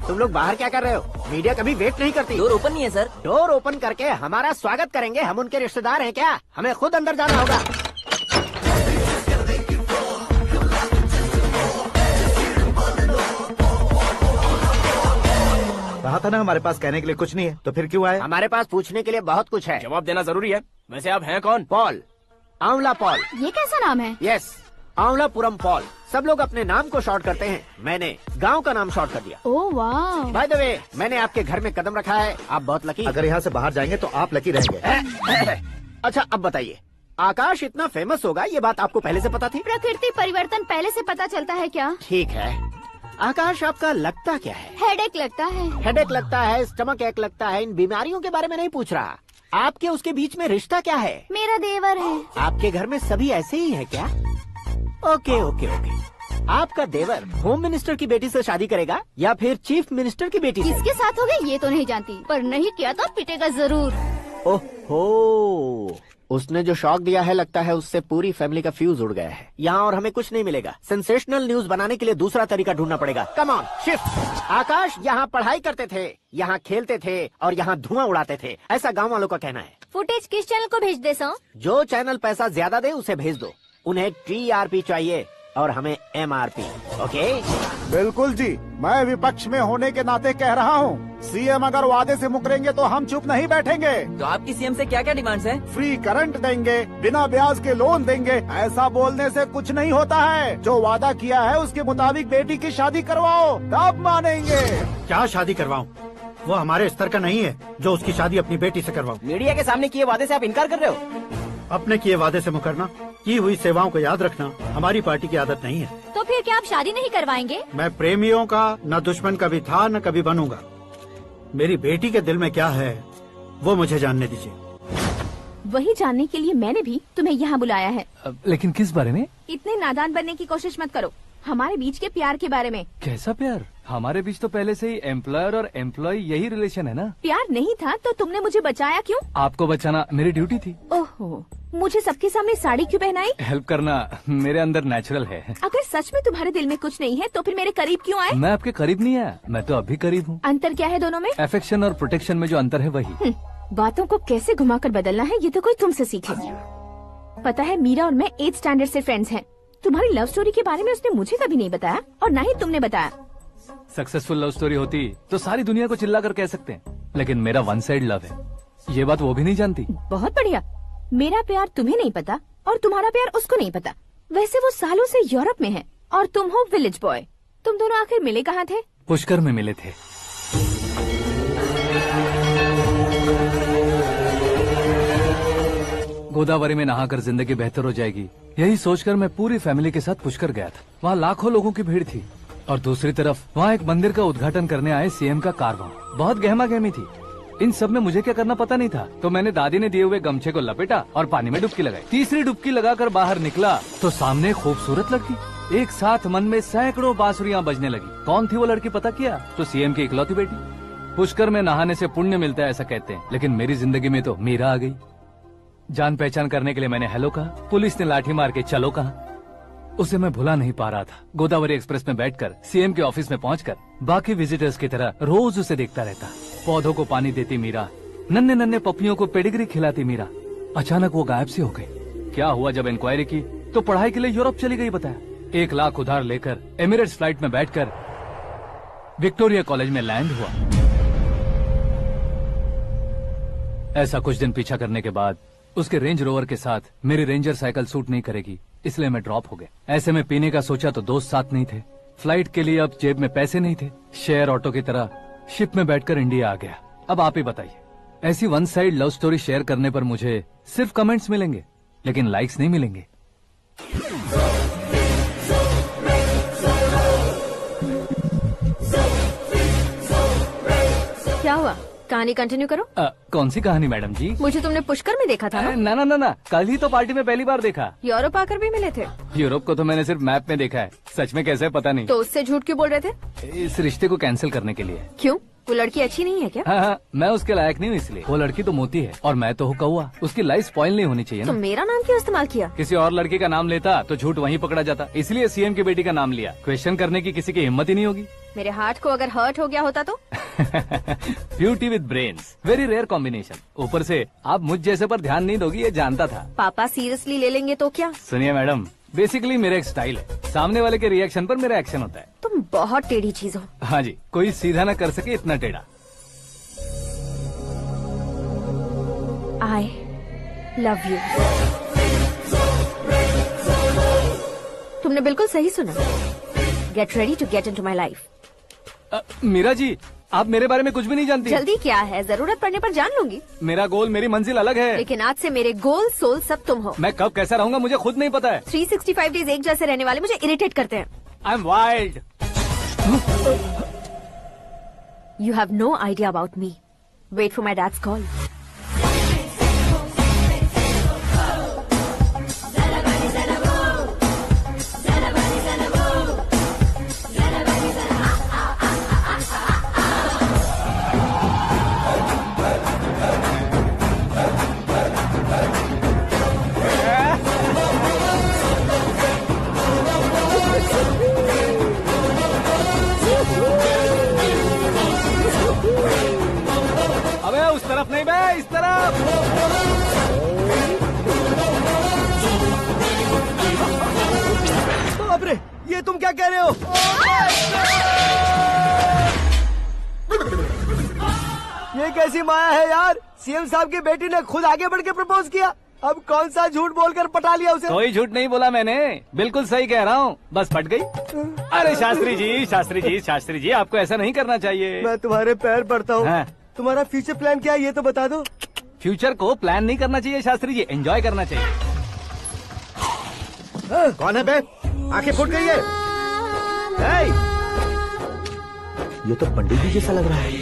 तुम लोग बाहर क्या कर रहे हो? मीडिया कभी वेट नहीं करती। डोर ओपन नहीं है सर। डोर ओपन करके हमारा स्वागत करेंगे? हम उनके रिश्तेदार हैं क्या? हमें खुद अंदर जाना होगा। कहा था ना हमारे पास कहने के लिए कुछ नहीं है, तो फिर क्यों आए? हमारे पास पूछने के लिए बहुत कुछ है। जवाब देना जरूरी है। वैसे आप हैं कौन? पॉल, आंवला पॉल। ये कैसा नाम है? Yes, Anvalapuram Paul. सब लोग अपने नाम को शॉर्ट करते हैं, मैंने गांव का नाम शॉर्ट कर दिया। ओह वाह। बाय द वे, मैंने आपके घर में कदम रखा है, आप बहुत लकी। अगर यहाँ से बाहर जाएंगे तो आप लकी रहेंगे। अच्छा अब बताइए, आकाश इतना फेमस होगा ये बात आपको पहले से पता थी? प्रकृति परिवर्तन पहले से पता चलता है क्या? ठीक है, आकाश आपका लगता क्या है? हेडेक लगता है। हेडेक लगता है, स्टमक एक लगता है, इन बीमारियों के बारे में नहीं पूछ रहा। आपके उसके बीच में रिश्ता क्या है? मेरा देवर है। आपके घर में सभी ऐसे ही है क्या? Okay okay okay. आपका देवर होम मिनिस्टर की बेटी से शादी करेगा या फिर चीफ मिनिस्टर की बेटी से? किसके साथ होगा ये तो नहीं जानती, पर नहीं किया तो पिटेगा जरूर। ओहो, उसने जो शॉक दिया है लगता है उससे पूरी फैमिली का फ्यूज उड़ गया है। यहाँ और हमें कुछ नहीं मिलेगा। सेंसेशनल न्यूज बनाने के लिए दूसरा तरीका ढूंढना पड़ेगा। Come on shift. आकाश यहाँ पढ़ाई करते थे, यहाँ खेलते थे और यहाँ धुआं उड़ाते थे, ऐसा गाँव वालों का कहना है। फुटेज किस चैनल को भेज दे सो? जो चैनल पैसा ज्यादा दे उसे भेज दो। उन्हें TRP चाहिए और हमें MRP। ओके? बिल्कुल जी, मैं विपक्ष में होने के नाते कह रहा हूँ, सीएम अगर वादे से मुकरेंगे तो हम चुप नहीं बैठेंगे। तो आपकी सीएम से क्या क्या डिमांड्स हैं? फ्री करंट देंगे, बिना ब्याज के लोन देंगे। ऐसा बोलने से कुछ नहीं होता है। जो वादा किया है उसके मुताबिक बेटी की शादी करवाओ, तब मानेंगे। क्या शादी करवाऊं? वो हमारे स्तर का नहीं है जो उसकी शादी अपनी बेटी से करवाऊं। मीडिया के सामने किए वादे से आप इनकार कर रहे हो? अपने किए वादे से मुकरना, की हुई सेवाओं को याद रखना हमारी पार्टी की आदत नहीं है। तो फिर क्या आप शादी नहीं करवाएंगे? मैं प्रेमियों का न दुश्मन कभी था न कभी बनूंगा। मेरी बेटी के दिल में क्या है वो मुझे जानने दीजिए। वही जानने के लिए मैंने भी तुम्हें यहाँ बुलाया है। लेकिन किस बारे में? इतने नादान बनने की कोशिश मत करो। हमारे बीच के प्यार के बारे में। कैसा प्यार? हमारे बीच तो पहले से ही एम्प्लॉयर और एम्प्लॉय यही रिलेशन है ना। प्यार नहीं था तो तुमने मुझे बचाया क्यों? आपको बचाना मेरी ड्यूटी थी। ओहो, मुझे सबके सामने साड़ी क्यों पहनाई? हेल्प करना मेरे अंदर नेचुरल है। अगर सच में तुम्हारे दिल में कुछ नहीं है तो फिर मेरे करीब क्यों आए? मैं आपके करीब नहीं आया, मैं तो अभी करीब हूँ। अंतर क्या है दोनों में? अफेक्शन और प्रोटेक्शन में जो अंतर है वही। बातों को कैसे घुमाकर बदलना है ये तो कोई तुमसे सीखे। पता है मीरा और मैं 8th स्टैंडर्ड से फ्रेंड्स हैं। तुम्हारी लव स्टोरी के बारे में उसने मुझे कभी नहीं बताया और न ही तुमने बताया। सक्सेसफुल लव स्टोरी होती तो सारी दुनिया को चिल्ला कर कह सकते हैं, लेकिन मेरा वन साइड लव है, ये बात वो भी नहीं जानती। बहुत बढ़िया। मेरा प्यार तुम्हें नहीं पता और तुम्हारा प्यार उसको नहीं पता। वैसे वो सालों से यूरोप में है और तुम हो विलेज बॉय। तुम दोनों आखिर मिले कहाँ थे? पुष्कर में मिले थे। गोदावरी में नहाकर जिंदगी बेहतर हो जाएगी, यही सोचकर मैं पूरी फैमिली के साथ पुष्कर गया था। वहाँ लाखों लोगों की भीड़ थी और दूसरी तरफ वहाँ एक मंदिर का उद्घाटन करने आए सीएम का कारवां। बहुत गहमा गहमी थी। इन सब में मुझे क्या करना पता नहीं था, तो मैंने दादी ने दिए हुए गमछे को लपेटा और पानी में डुबकी लगाई। तीसरी डुबकी लगाकर बाहर निकला तो सामने खूबसूरत लड़की। एक साथ मन में सैकड़ों बांसुरियां बजने लगी। कौन थी वो लड़की पता किया? तो सीएम की इकलौती बेटी। पुष्कर में नहाने से पुण्य मिलता है ऐसा कहते हैं, लेकिन मेरी जिंदगी में तो मीरा आ गई। जान पहचान करने के लिए मैंने हेलो कहा, पुलिस ने लाठी मार के चलो कहा। उसे मैं भुला नहीं पा रहा था। गोदावरी एक्सप्रेस में बैठकर सीएम के ऑफिस में पहुंचकर बाकी विजिटर्स की तरह रोज उसे देखता रहता। पौधों को पानी देती मीरा, नन्हे नन्हे पपियों को पेडिग्री खिलाती मीरा। अचानक वो गायब सी हो गई। क्या हुआ? जब इंक्वायरी की तो पढ़ाई के लिए यूरोप चली गई बताया। 1 लाख उधार लेकर एमिरेट्स फ्लाइट में बैठकर विक्टोरिया कॉलेज में लैंड हुआ। ऐसा कुछ दिन पीछा करने के बाद उसके रेंज रोवर के साथ मेरी रेंजर साइकिल सूट नहीं करेगी। इसलिए मैं ड्रॉप हो गया। ऐसे में पीने का सोचा तो दोस्त साथ नहीं थे, फ्लाइट के लिए अब जेब में पैसे नहीं थे। शेयर ऑटो की तरह शिप में बैठकर इंडिया आ गया। अब आप ही बताइए, ऐसी one side love story share करने पर मुझे सिर्फ कमेंट्स मिलेंगे लेकिन लाइक्स नहीं मिलेंगे। क्या हुआ? कहानी कंटिन्यू करो। कौन सी कहानी मैडम जी? मुझे तुमने पुष्कर में देखा था ना? ना, कल ही तो पार्टी में पहली बार देखा। यूरोप आकर भी मिले थे? यूरोप को तो मैंने सिर्फ मैप में देखा है, सच में कैसे पता नहीं। तो उससे झूठ क्यों बोल रहे थे? इस रिश्ते को कैंसिल करने के लिए। क्यों? वो लड़की अच्छी नहीं है क्या? हाँ, मैं उसके लायक नहीं हूँ इसलिए। वो लड़की तो मोती है और मैं तो हूँ कौवा। उसकी लाइफ स्पॉइल नहीं होनी चाहिए तो ना। मेरा नाम क्यों इस्तेमाल किया? किसी और लड़की का नाम लेता तो झूठ वहीं पकड़ा जाता, इसलिए सीएम की बेटी का नाम लिया। क्वेश्चन करने की किसी की हिम्मत ही नहीं होगी। मेरे हार्ट को अगर हर्ट हो गया होता तो? Beauty with brains, very rare combination. ऊपर से आप मुझ जैसे पर ध्यान नहीं दोगी ये जानता था। पापा सीरियसली ले लेंगे तो क्या? सुनिए मैडम, बेसिकली मेरा एक स्टाइल है, सामने वाले के रिएक्शन पर मेरा एक्शन होता है। तुम बहुत टेढ़ी चीज हो। हाँ जी, कोई सीधा न कर सके इतना टेढ़ा। I love you। तुमने बिल्कुल सही सुना। Get ready to get into my life। Meera ji, आप मेरे बारे में कुछ भी नहीं जानती। जल्दी क्या है, जरूरत पड़ने पर जान लूंगी। मेरा गोल, मेरी मंजिल अलग है। लेकिन आज से मेरे गोल सोल सब तुम हो। मैं कब कैसा रहूंगा मुझे खुद नहीं पता है। 365 डेज एक जैसे रहने वाले मुझे इरिटेट करते हैं। I'm wild। You have no idea about me। Wait for my dad's call। अबे उस तरफ नहीं बे, इस तरफ। बाप रे, ये तुम क्या कह रहे हो? ये कैसी माया है यार? सीएम साहब की बेटी ने खुद आगे बढ़ के प्रपोज किया। अब कौन सा झूठ बोलकर पटा लिया उसे? कोई झूठ नहीं बोला मैंने, बिल्कुल सही कह रहा हूँ, बस पट गई। अरे शास्त्री जी आपको ऐसा नहीं करना चाहिए। मैं तुम्हारे पैर पड़ता हूँ। हाँ। तुम्हारा फ्यूचर प्लान क्या है ये तो बता दो। फ्यूचर को प्लान नहीं करना चाहिए शास्त्री जी, एंजॉय करना चाहिए। कौन है बे? आंखें फूट गई है। ये तो पंडित जी जैसा लग रहा है।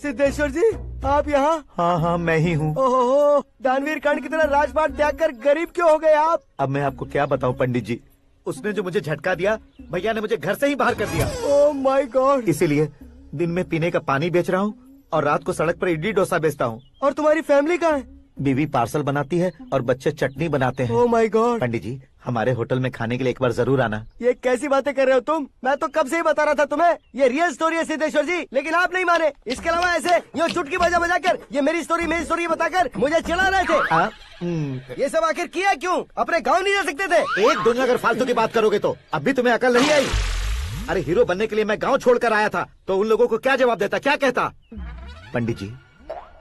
सिद्धेश्वर जी, आप यहाँ? हाँ, मैं ही हूँ। ओहो, दानवीर कर्ण की तरह राजपाट त्याग कर गरीब क्यों हो गए आप? अब मैं आपको क्या बताऊँ पंडित जी, उसने जो मुझे झटका दिया, भैया ने मुझे घर से ही बाहर कर दिया। Oh my God. इसीलिए दिन में पीने का पानी बेच रहा हूँ और रात को सड़क पर इडली डोसा बेचता हूँ। और तुम्हारी फैमिली कहाँ है? बीवी पार्सल बनाती है और बच्चे चटनी बनाते हैं। Oh my God. पंडित जी, हमारे होटल में खाने के लिए एक बार जरूर आना। ये कैसी बातें कर रहे हो तुम? मैं तो कब से ही बता रहा था तुम्हें, ये रियल स्टोरी है सिद्धेश्वर जी, लेकिन आप नहीं माने। इसके अलावा ऐसे यूँ चुटकी बजा कर ये मेरी स्टोरी बताकर मुझे चिढ़ा रहे थे। ये सब आखिर किया क्यों? अपने गाँव नहीं जा सकते थे? एक दिन अगर फालतू की बात करोगे तो अब भी तुम्हें अकल नहीं आई। अरे हीरो बनने के लिए मैं गाँव छोड़कर आया था तो उन लोगों को क्या जवाब देता, क्या कहता? पंडित जी,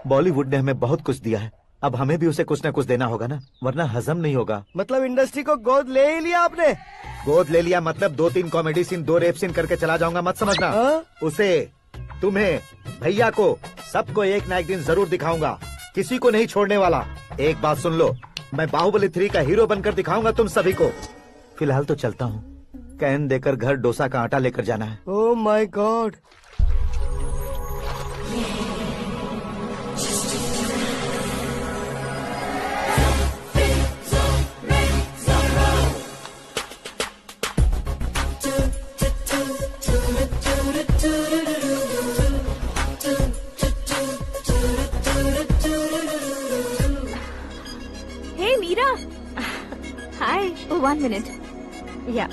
बॉलीवुड ने हमें बहुत कुछ दिया है, अब हमें भी उसे कुछ न कुछ देना होगा ना, वरना हजम नहीं होगा। मतलब इंडस्ट्री को गोद ले ही लिया आपने? गोद ले लिया मतलब 2-3 कॉमेडी सीन, 2 रेप सीन करके चला जाऊंगा मत समझना। उसे, तुम्हें, भैया को, सबको एक ना एक दिन जरूर दिखाऊंगा, किसी को नहीं छोड़ने वाला। एक बात सुन लो, मैं बाहुबली 3 का हीरो बनकर दिखाऊंगा तुम सभी को। फिलहाल तो चलता हूँ, कैन देकर घर डोसा का आटा लेकर जाना है। Oh my God. Hey Meera. Hi. Oh, 1 minute. Yeah.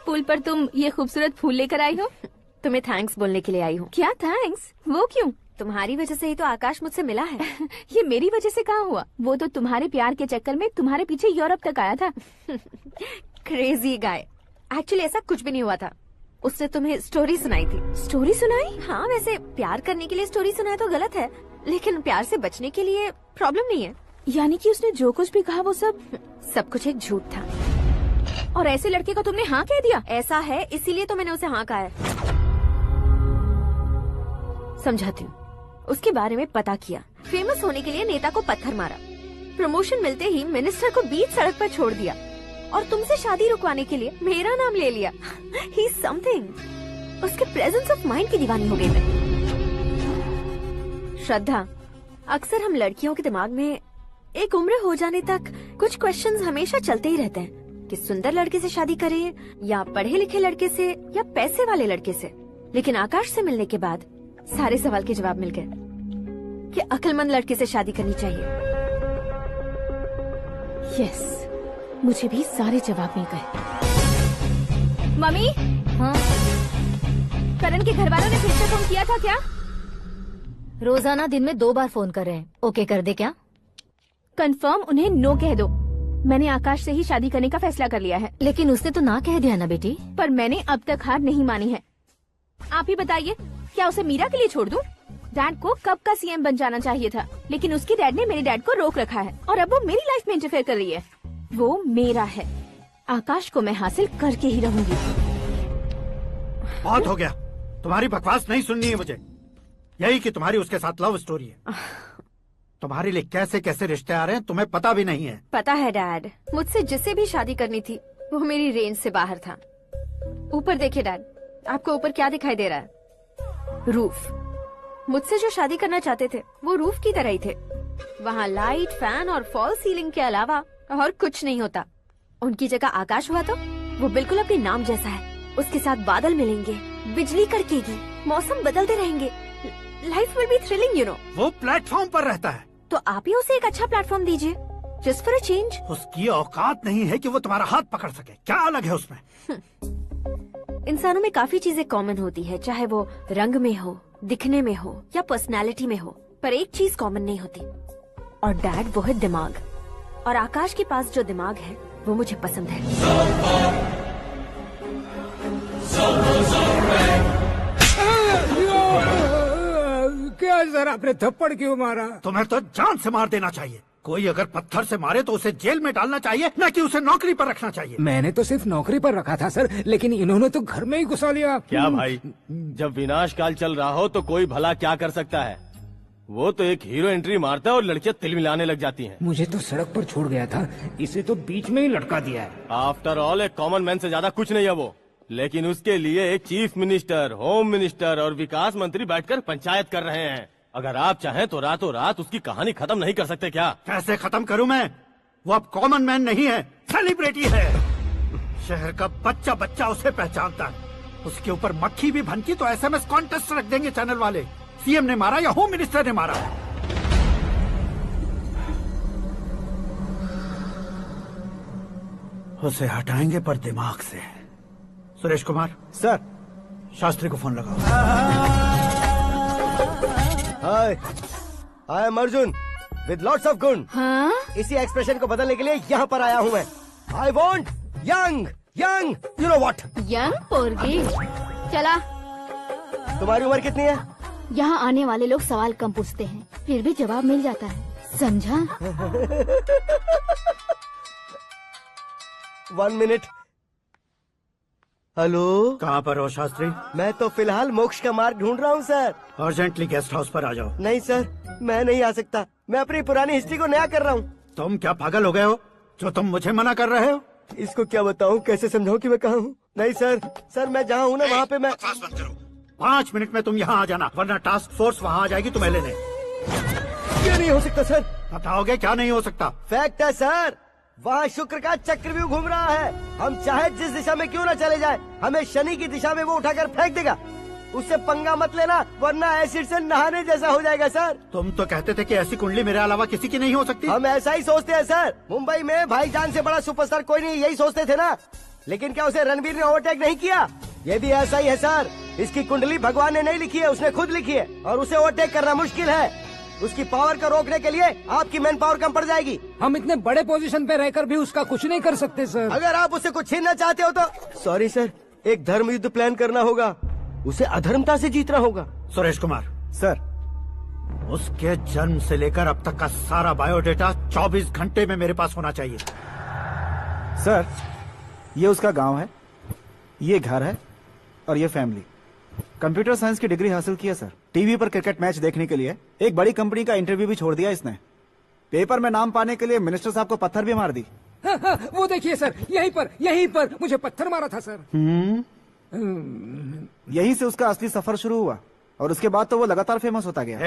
पुल पर तुम ये खूबसूरत फूल लेकर आई हो? तुम्हें थैंक्स बोलने के लिए आई हूँ। क्या थैंक्स? वो क्यों? तुम्हारी वजह से ही तो आकाश मुझसे मिला है। ये मेरी वजह से कहाँ हुआ? वो तो तुम्हारे प्यार के चक्कर में तुम्हारे पीछे यूरोप तक आया था। Crazy guy. एक्चुअली ऐसा कुछ भी नहीं हुआ था। उसने तुम्हें स्टोरी सुनाई थी। स्टोरी सुनाई? हाँ, वैसे प्यार करने के लिए स्टोरी सुनाए तो गलत है, लेकिन प्यार से बचने के लिए प्रॉब्लम नहीं है। यानी कि उसने जो कुछ भी कहा वो सब कुछ एक झूठ था। और ऐसे लड़के को तुमने हाँ कह दिया? ऐसा है, इसीलिए तो मैंने उसे हाँ कहा है। समझाती हूँ। उसके बारे में पता किया, फेमस होने के लिए नेता को पत्थर मारा, प्रमोशन मिलते ही मिनिस्टर को बीच सड़क पर छोड़ दिया और तुमसे शादी रुकवाने के लिए मेरा नाम ले लिया। ही समथिंग। उसके प्रेजेंस ऑफ माइंड की दीवानी हो गई मैं। श्रद्धा, अक्सर हम लड़कियों के दिमाग में एक उम्र हो जाने तक कुछ क्वेश्चंस हमेशा चलते ही रहते हैं कि सुंदर लड़के से शादी करें या पढ़े लिखे लड़के से या पैसे वाले लड़के से। लेकिन आकाश से मिलने के बाद सारे सवाल के जवाब मिल गए कि अक्लमंद लड़के से शादी करनी चाहिए। यस, मुझे भी सारे जवाब मिल गए। मम्मी, हाँ? करण के घर वालों ने फिर से फोन किया था क्या? रोजाना दिन में 2 बार फोन कर रहे हैं। ओके कर दे क्या? कंफर्म उन्हें नो कह दो। मैंने आकाश से ही शादी करने का फैसला कर लिया है। लेकिन उसने तो ना कह दिया ना बेटी। पर मैंने अब तक हार नहीं मानी है। आप ही बताइए, क्या उसे मीरा के लिए छोड़ दूं? डैड को कब का सीएम बन जाना चाहिए था, लेकिन उसके डैड ने मेरे डैड को रोक रखा है और अब वो मेरी लाइफ में इंटरफेयर कर रही है। वो मेरा है। आकाश को मैं हासिल करके ही रहूंगी। बहुत हो गया, तुम्हारी बकवास नहीं सुननी है मुझे। यही कि तुम्हारी उसके साथ लव स्टोरी है। तुम्हारे लिए कैसे कैसे रिश्ते आ रहे हैं तुम्हें पता भी नहीं है। पता है डैड, मुझसे जिसे भी शादी करनी थी वो मेरी रेंज से बाहर था। ऊपर देखिए डैड, आपको ऊपर क्या दिखाई दे रहा है? रूफ। मुझसे जो शादी करना चाहते थे वो रूफ की तरह ही थे। वहाँ लाइट, फैन और फॉल सीलिंग के अलावा और कुछ नहीं होता। उनकी जगह आकाश हुआ तो वो बिल्कुल अपने नाम जैसा है। उसके साथ बादल मिलेंगे, बिजली कड़केगी, मौसम बदलते रहेंगे, life will be thrilling, you know. वो प्लेटफॉर्म पर रहता है तो आप ही उसे एक अच्छा प्लेटफॉर्म दीजिए, जस्ट फॉर अ चेंज। उसकी औकात नहीं है कि वो तुम्हारा हाथ पकड़ सके। क्या अलग है उसमें? इंसानों में काफी चीजें कॉमन होती है, चाहे वो रंग में हो, दिखने में हो या पर्सनालिटी में हो, पर एक चीज कॉमन नहीं होती, और डैड वो है दिमाग। और आकाश के पास जो दिमाग है वो मुझे पसंद है। क्या सर, आपने थप्पड़ क्यों मारा? तुम्हें तो जान से मार देना चाहिए। कोई अगर पत्थर से मारे तो उसे जेल में डालना चाहिए, न कि उसे नौकरी पर रखना चाहिए। मैंने तो सिर्फ नौकरी पर रखा था सर, लेकिन इन्होंने तो घर में ही घुसा लिया। क्या भाई, जब विनाश काल चल रहा हो तो कोई भला क्या कर सकता है? वो तो एक हीरो एंट्री मारता है और लड़कियां तिल मिलाने लग जाती हैं। मुझे तो सड़क पर छोड़ गया था, इसे तो बीच में ही लटका दिया है। आफ्टर ऑल एक कॉमन मैन से ज्यादा कुछ नहीं है वो, लेकिन उसके लिए एक चीफ मिनिस्टर, होम मिनिस्टर और विकास मंत्री बैठकर पंचायत कर रहे हैं। अगर आप चाहें तो रातों रात उसकी कहानी खत्म नहीं कर सकते क्या? कैसे खत्म करूं मैं? वो अब कॉमन मैन नहीं है, सेलिब्रिटी है। शहर का बच्चा बच्चा उसे पहचानता है। उसके ऊपर मक्खी भी भनकी तो एसएमएस कॉन्टेस्ट रख देंगे चैनल वाले। सीएम ने मारा या होम मिनिस्टर ने मारा? उसे हटाएंगे पर दिमाग से। सुरेश कुमार सर, शास्त्री को फोन लगाओ। Hi, I am Arjun with lots of गुण। हाँ? इसी एक्सप्रेशन को बदलने के लिए यहाँ पर आया हूँ मैं। I want young young, you know what? Young पोरगी। चला। तुम्हारी उम्र कितनी है? यहाँ आने वाले लोग सवाल कम पूछते हैं, फिर भी जवाब मिल जाता है, समझा? 1 मिनट। हेलो, कहाँ पर हो शास्त्री? मैं तो फिलहाल मोक्ष का मार्ग ढूंढ रहा हूँ सर। अर्जेंटली गेस्ट हाउस पर आ जाओ। नहीं सर, मैं नहीं आ सकता। मैं अपनी पुरानी हिस्ट्री को नया कर रहा हूँ। तुम क्या पागल हो गए हो जो तुम मुझे मना कर रहे हो? इसको क्या बताऊँ, कैसे समझाऊँ कि मैं कहाँ हूँ? नहीं सर, सर मैं जहाँ हूँ ना वहाँ पे मैं। 5 मिनट में तुम यहाँ आ जाना, वरना टास्क फोर्स वहाँ आ जाएगी तुम्हें लेने। क्या नहीं हो सकता सर? बताओगे क्या नहीं हो सकता? फैक्ट है सर, वहाँ शुक्र का चक्रव्यूह घूम रहा है। हम चाहे जिस दिशा में क्यों न चले जाए, हमें शनि की दिशा में वो उठाकर फेंक देगा। उससे पंगा मत लेना, वरना एसिड से नहाने जैसा हो जाएगा सर। तुम तो कहते थे कि ऐसी कुंडली मेरे अलावा किसी की नहीं हो सकती। हम ऐसा ही सोचते हैं सर। मुंबई में भाईजान से बड़ा सुपरस्टार कोई नहीं, यही सोचते थे ना। लेकिन क्या उसे रणवीर ने ओवरटेक नहीं किया? ये भी ऐसा ही है सर। इसकी कुंडली भगवान ने नहीं लिखी है, उसने खुद लिखी है और उसे ओवरटेक करना मुश्किल है। उसकी पावर को रोकने के लिए आपकी मैन पावर कम पड़ जाएगी। हम इतने बड़े पोजीशन पे रहकर भी उसका कुछ नहीं कर सकते सर। अगर आप उससे कुछ छीनना चाहते हो तो सॉरी सर, एक धर्म युद्ध प्लान करना होगा। उसे अधर्मता से जीतना होगा। सुरेश कुमार सर, उसके जन्म से लेकर अब तक का सारा बायोडेटा 24 घंटे में मेरे पास होना चाहिए। सर, ये उसका गांव है, ये घर है और ये फैमिली। कंप्यूटर साइंस की डिग्री हासिल की है सर। टीवी पर क्रिकेट मैच देखने के लिए एक बड़ी कंपनी का इंटरव्यू भी छोड़ दिया इसने। पेपर में नाम पाने के लिए मिनिस्टर साहब को पत्थर भी मार दी। वो देखिए सर, यहीं पर मुझे पत्थर मारा था सर। यहीं से उसका असली सफर शुरू हुआ और उसके बाद तो वो लगातार फेमस होता गया।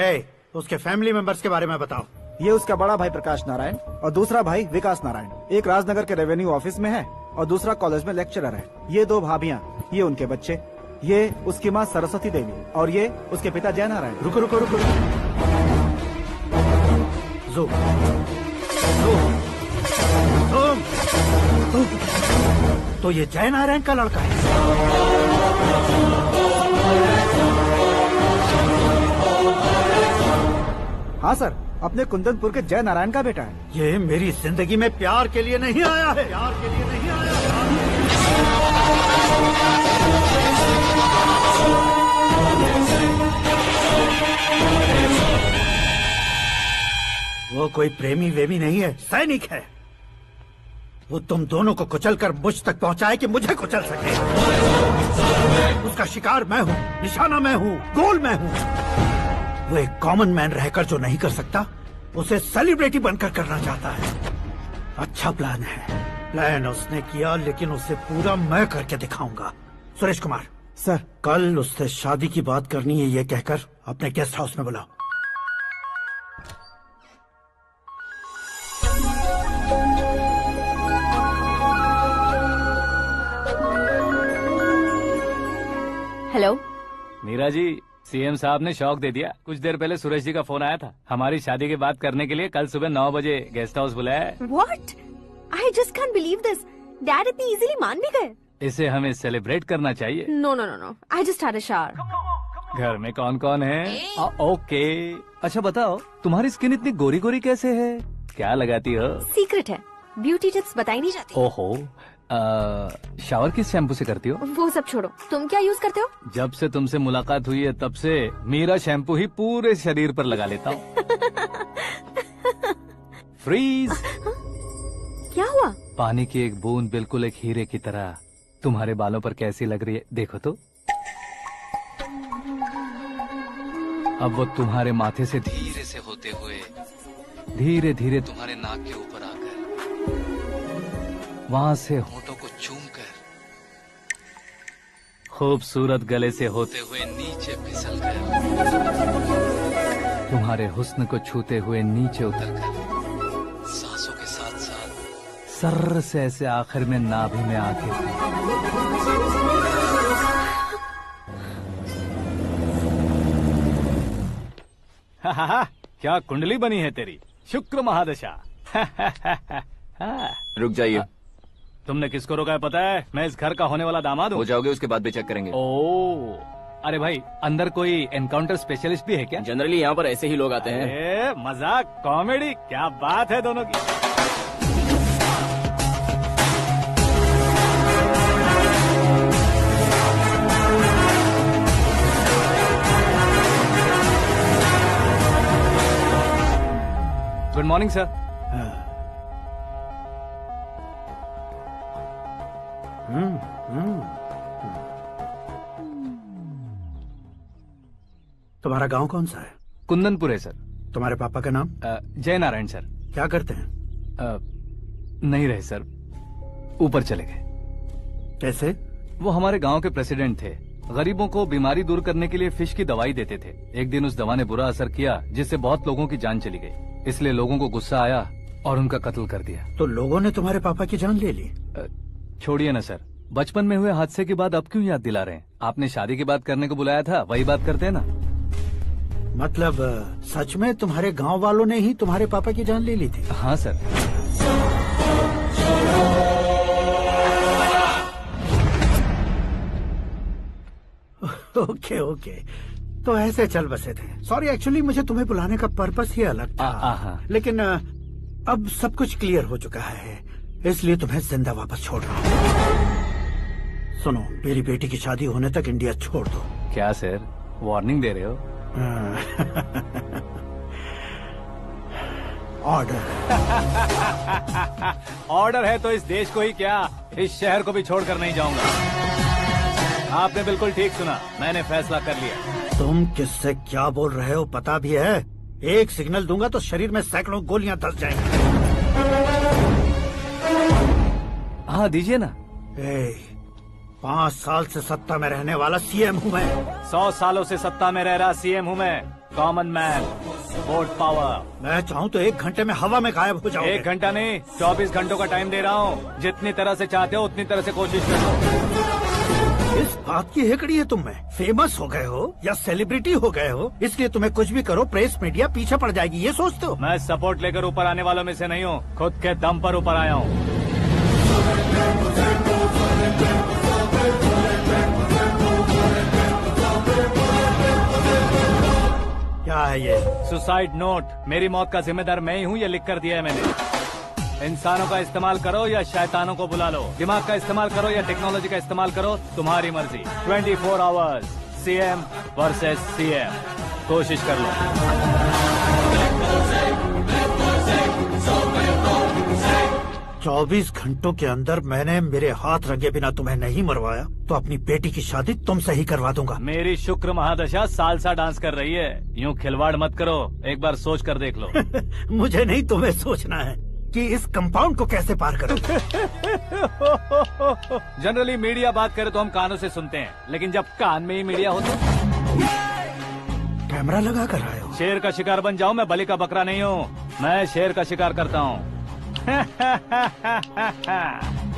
उसके फैमिली मेंबर्स के बारे में बताओ। ये उसका बड़ा भाई प्रकाश नारायण और दूसरा भाई विकास नारायण। एक राजनगर के रेवेन्यू ऑफिस में है और दूसरा कॉलेज में लेक्चरर है। ये 2 भाभियां, ये उनके बच्चे, ये उसकी माँ सरस्वती देवी और ये उसके पिता जय नारायण। रुको रुको रुको, तो ये जय नारायण का लड़का है। हाँ सर, अपने कुंदनपुर के जय नारायण का बेटा है। ये मेरी जिंदगी में प्यार के लिए नहीं आया है। प्यार के लिए नहीं आया है। वो कोई प्रेमी वेमी नहीं है, सैनिक है। वो तुम दोनों को कुचलकर मुझ तक पहुंचाए कि मुझे कुचल सके। उसका शिकार मैं हूँ, निशाना मैं हूँ, गोल मैं हूँ। वो एक कॉमन मैन रहकर जो नहीं कर सकता, उसे सेलिब्रिटी बनकर करना चाहता है। अच्छा प्लान है। प्लान उसने किया, लेकिन उसे पूरा मैं करके दिखाऊंगा। सुरेश कुमार सर, कल उससे शादी की बात करनी है, ये कहकर अपने गेस्ट हाउस में बुलाओ। हेलो मीरा जी, सीएम साहब ने शौक दे दिया। कुछ देर पहले सुरेश जी का फोन आया था, हमारी शादी की बात करने के लिए कल सुबह 9 बजे गेस्ट हाउस बुलाया है। What? I just can't believe this. Dad इतनी इजीली मान भी गए। इसे हमें सेलिब्रेट करना चाहिए। No, no, no, no. I just had a shower. घर में कौन कौन है? ओके। अच्छा बताओ, तुम्हारी स्किन इतनी गोरी गोरी कैसे है? क्या लगाती हो? सीक्रेट है, ब्यूटी टिप्स बताई नहीं जाती। ओहो, शावर किस शैम्पू से करती हो? वो सब छोड़ो, तुम क्या यूज करते हो? जब से तुमसे मुलाकात हुई है तब से मेरा शैम्पू ही पूरे शरीर पर लगा लेता हूँ। फ्रीज। क्या हुआ? पानी की एक बूंद बिल्कुल एक हीरे की तरह तुम्हारे बालों पर कैसी लग रही है, देखो तो। अब वो तुम्हारे माथे से धीरे से होते हुए धीरे धीरे तुम्हारे नाक के ऊपर आकर वहां से होठों को चूमकर खूबसूरत गले से होते हुए नीचे फिसलकर तुम्हारे हुस्न को छूते हुए नीचे उतरकर सांसों के साथ साथ सर्र से ऐसे आखिर में नाभि में आके क्या कुंडली बनी है तेरी, शुक्र महादशा। रुक जाइए। तुमने किसको रोका है पता है? मैं इस घर का होने वाला दामाद हूँ। हो जाओगे उसके बाद भी चेक करेंगे। ओ, अरे भाई, अंदर कोई एनकाउंटर स्पेशलिस्ट भी है क्या? जनरली यहाँ पर ऐसे ही लोग आते हैं। मजाक, कॉमेडी, क्या बात है दोनों की। Good morning sir. तुम्हारा गांव कौन सा है? कुंदनपुर है सर। तुम्हारे पापा का नाम? जय नारायण सर। क्या करते हैं? नहीं रहे सर, ऊपर चले गए। कैसे? वो हमारे गांव के प्रेसिडेंट थे। गरीबों को बीमारी दूर करने के लिए फिश की दवाई देते थे। एक दिन उस दवा ने बुरा असर किया जिससे बहुत लोगों की जान चली गई। इसलिए लोगों को गुस्सा आया और उनका कत्ल कर दिया। तो लोगों ने तुम्हारे पापा की जान ले ली? छोड़िए ना सर, बचपन में हुए हादसे की बात अब क्यों याद दिला रहे हैं? आपने शादी की बात करने को बुलाया था, वही बात करते हैं ना। मतलब सच में तुम्हारे गांव वालों ने ही तुम्हारे पापा की जान ले ली थी? हाँ सर। ओके ओके, तो ऐसे चल बसे थे। सॉरी, एक्चुअली मुझे तुम्हें बुलाने का पर्पस ही अलग था, लेकिन अब सब कुछ क्लियर हो चुका है, इसलिए तुम्हें जिंदा वापस छोड़ रहा हूँ। सुनो, मेरी बेटी की शादी होने तक इंडिया छोड़ दो। क्या सर, वार्निंग दे रहे हो? ऑर्डर। ऑर्डर है तो इस देश को ही क्या, इस शहर को भी छोड़कर नहीं जाऊंगा। आपने बिल्कुल ठीक सुना, मैंने फैसला कर लिया। तुम किससे क्या बोल रहे हो पता भी है? एक सिग्नल दूंगा तो शरीर में सैकड़ों गोलियां धस जाएंगी। हाँ दीजिए ना। 5 साल से सत्ता में रहने वाला सीएम हूँ मैं। 100 सालों से सत्ता में रह रहा सीएम हूँ मैं। Common man, vote power. मैं चाहूँ तो 1 घंटे में हवा में गायब हो जाऊँ। 1 घंटा नहीं, 24 घंटों का टाइम दे रहा हूँ। जितनी तरह से चाहते हो उतनी तरह से कोशिश करो। इस बात की हेकड़ी है तुम में। फेमस हो गए हो या सेलिब्रिटी हो गए हो, इसलिए तुम्हें कुछ भी करो प्रेस मीडिया पीछे पड़ जाएगी, ये सोचते हो? मैं सपोर्ट लेकर ऊपर आने वालों में से नहीं हूँ, खुद के दम पर ऊपर आया हूँ। क्या है ये? Suicide note. मेरी मौत का जिम्मेदार मैं ही हूँ, ये लिख कर दिया है मैंने। इंसानों का इस्तेमाल करो या शैतानों को बुला लो, दिमाग का इस्तेमाल करो या टेक्नोलॉजी का इस्तेमाल करो, तुम्हारी मर्जी। 24 आवर्स, सीएम वर्सेस सीएम, कोशिश कर लो। 24 घंटों के अंदर मैंने मेरे हाथ रंगे बिना तुम्हें नहीं मरवाया तो अपनी बेटी की शादी तुमसे ही करवा दूंगा। मेरी शुक्र महादशा सालसा डांस कर रही है, यूँ खिलवाड़ मत करो, एक बार सोच कर देख लो। मुझे नहीं, तुम्हें सोचना है कि इस कंपाउंड को कैसे पार करो। जनरली मीडिया बात करे तो हम कानों से सुनते हैं, लेकिन जब कान में ही मीडिया हो तो कैमरा लगा कर आए हो। शेर का शिकार बन जाऊं, मैं बलि का बकरा नहीं हूँ, मैं शेर का शिकार करता हूँ।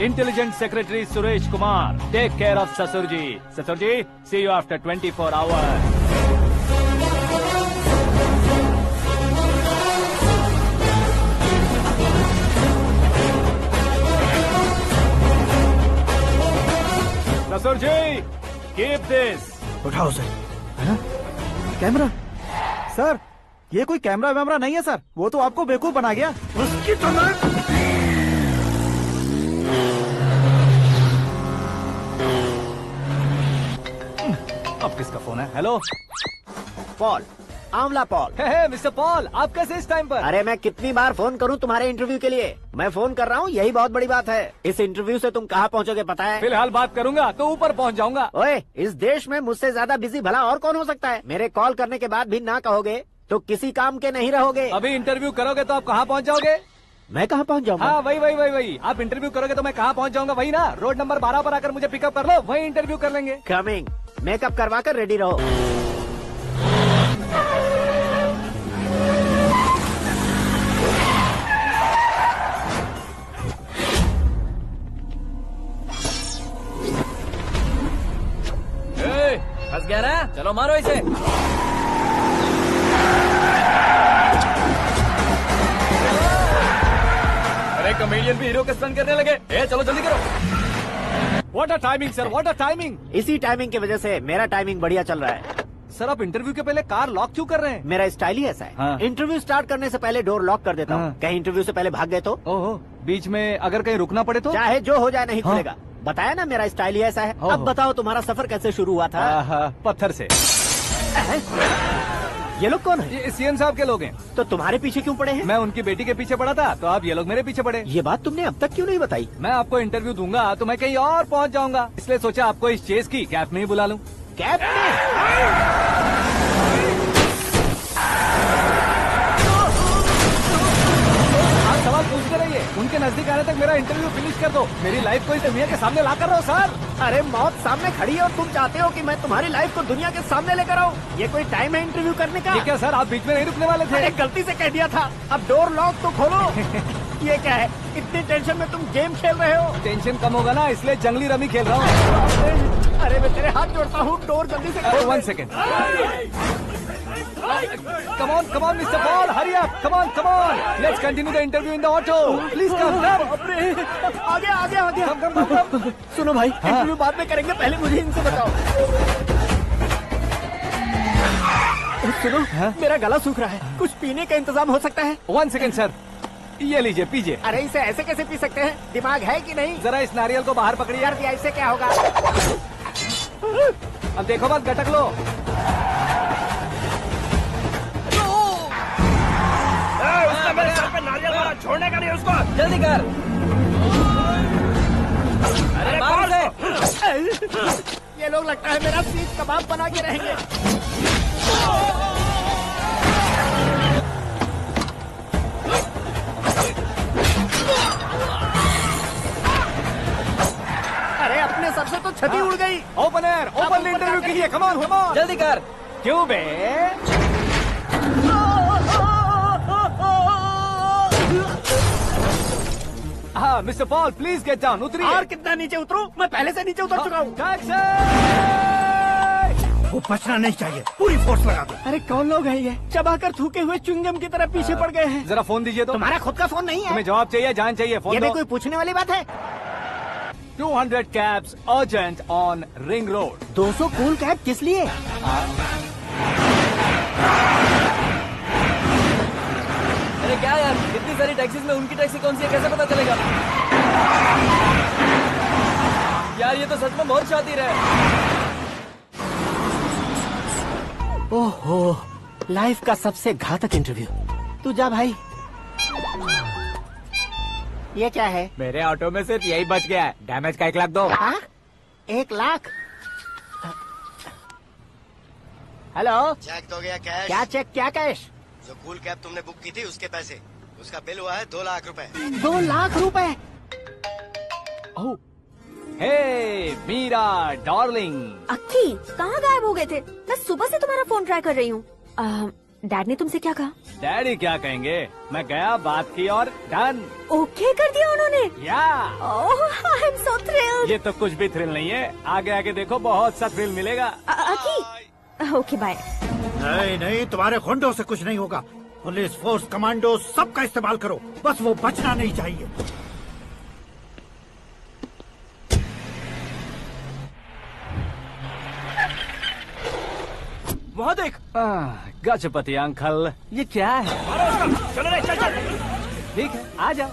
Intelligent secretary Suresh Kumar, take care of ससुर जी। ससुर ji, see you after 24 hours. ससुर जी, कीप दिस। उठाओ सर। कैमरा? सर, ये कोई कैमरा वैमरा नहीं है सर, वो तो आपको बेवकूफ बना गया। उसकी तो अब किसका फोन है? हेलो पॉल, आंवला पॉल। मिस्टर पॉल, आप कैसे इस टाइम पर? अरे मैं कितनी बार फोन करूं तुम्हारे इंटरव्यू के लिए? मैं फोन कर रहा हूं, यही बहुत बड़ी बात है। इस इंटरव्यू से तुम कहां पहुंचोगे पता है? फिलहाल बात करूंगा तो ऊपर पहुंच जाऊंगा। ओए, इस देश में मुझसे ज्यादा बिजी भला और कौन हो सकता है? मेरे कॉल करने के बाद भी ना कहोगे तो किसी काम के नहीं रहोगे। अभी इंटरव्यू करोगे तो आप कहाँ पहुँच जाओगे? मैं कहाँ पहुँच जाऊंगा? हाँ वही। आप इंटरव्यू करोगे तो मैं कहाँ पहुँच जाऊंगा? वही ना, रोड नंबर 12 पर आकर मुझे पिकअप कर लो, वही इंटरव्यू कर लेंगे। कमिंग। मेकअप करवा कर रेडी रहो। फंस गया ना, चलो मारो इसे। अरे कॉमेडियन भी हीरो के स्टंट करने लगे। चलो जल्दी करो। What a timing sir, what a timing. इसी टाइमिंग की वजह से मेरा टाइमिंग बढ़िया चल रहा है। सर, आप इंटरव्यू के पहले कार लॉक क्यों कर रहे हैं? मेरा स्टाइल ही ऐसा है। हाँ। इंटरव्यू स्टार्ट करने से पहले डोर लॉक कर देता हूँ। कहीं इंटरव्यू से पहले भाग गए तो? ओहो, बीच में अगर कहीं रुकना पड़े तो? चाहे जो हो जाए नहीं खुलेगा। बताया ना मेरा स्टाइल ही ऐसा है। अब बताओ तुम्हारा सफर कैसे शुरू हुआ था? पत्थर से। ये लोग कौन है? ये सीएम साहब के लोग हैं। तो तुम्हारे पीछे क्यों पड़े हैं? मैं उनकी बेटी के पीछे पड़ा था, तो आप ये लोग मेरे पीछे पड़े। ये बात तुमने अब तक क्यों नहीं बताई? मैं आपको इंटरव्यू दूंगा तो मैं कहीं और पहुंच जाऊंगा, इसलिए सोचा आपको इस चेस की कैप में ही बुला लूं। कैप में? सवाल पूछते रहिए, उनके नजदीक आने तक मेरा इंटरव्यू फिनिश कर दो। मेरी लाइफ को इस दुनिया के सामने ला कर रहो सर। अरे मौत सामने खड़ी है और तुम चाहते हो कि मैं तुम्हारी लाइफ को दुनिया के सामने लेकर आऊं? ये कोई टाइम है इंटरव्यू करने का? ये क्या सर, आप बीच में नहीं रुकने वाले थे? अरे गलती से कह दिया था। अब डोर लॉक तो खोलो। ये क्या है, इतनी टेंशन में तुम गेम खेल रहे हो? टेंशन कम होगा ना, इसलिए जंगली रमी खेल रहा हूँ। अरे मैं तेरे हाथ जोड़ता हूँ, डोर जल्दी से खोलो। 1 second. Come on, Mr. Paul, hurry up! Come on! Let's continue the interview in the auto. Please come. आगे। सुनो भाई, इंटरव्यू बाद में करेंगे, पहले मुझे इनसे बताओ। सुनो, मेरा गला सूख रहा है, कुछ पीने का इंतजाम हो सकता है? 1 सेकेंड सर, ये लीजिए पीजिए। अरे इसे ऐसे कैसे पी सकते हैं? दिमाग है कि नहीं? जरा इस नारियल को बाहर पकड़िए। यार इससे क्या होगा? अब देखो मत, गटक लो। उसने मेरे सर पे नारियल मारा, छोड़ने का नहीं उसको। जल्दी कर। अरे मार से। ये लोग लगता है मेरा सीख कबाब बना के रहेंगे। अरे अपने सर से तो छती उड़ गई। ओपन एयर, ओपन इंटरव्यू कीजिए। कम ऑन कम ऑन, जल्दी कर। क्यों बे? हाँ mister Paul, please get down. उतरिए। और कितना नीचे उतरूं? मैं पहले से नीचे उतर चुका हूँ। वो बचना नहीं चाहिए, पूरी फोर्स लगा दो। अरे कौन लोग हैं ये? चबाकर थूके हुए च्युइंगम की तरह पीछे पड़ गए हैं। जरा फोन दीजिए तो। तुम्हारा खुद का फोन नहीं है? तुम्हें जवाब चाहिए, जान चाहिए, फोन ये दो। भी कोई पूछने वाली बात है? 200 cabs urgent on Ring Road. 200 cool cab किस लिए? अरे क्या यार, इतनी सारी टैक्सीज में उनकी टैक्सी कौन सी है, कैसे पता चलेगा? यार ये तो सच में बहुत शातिर है। ओहो, लाइफ का सबसे घातक इंटरव्यू। तू जा भाई। ये क्या है? मेरे ऑटो में सिर्फ यही बच गया है, डैमेज का 1 लाख दो। 1 लाख? हेलो, चेक तो गया कैश। क्या चेक, क्या कैश? जो कूल कैब तुमने बुक की थी उसके पैसे, उसका बिल हुआ है 2 लाख रुपए। 2 लाख रुपए? हे मीरा डार्लिंग। अक्की, कहाँ गायब हो गए थे? मैं सुबह से तुम्हारा फोन ट्राई कर रही हूँ। डैड ने तुमसे क्या कहा? डैडी क्या कहेंगे, मैं गया, बात की और डन। ओके कर दिया उन्होंने? या। I am so thrilled. ये तो कुछ भी थ्रिल नहीं है, आगे आगे देखो बहुत सा थ्रिल मिलेगा। अक्की, ओके बाय। नहीं नहीं, तुम्हारे गुंडों से कुछ नहीं होगा। पुलिस फोर्स, कमांडो, सबका इस्तेमाल करो, बस वो बचना नहीं चाहिए। वहाँ देख। गजपति अंकल, ये क्या है? चलो रे, चल चल। ठीक है, आ जा।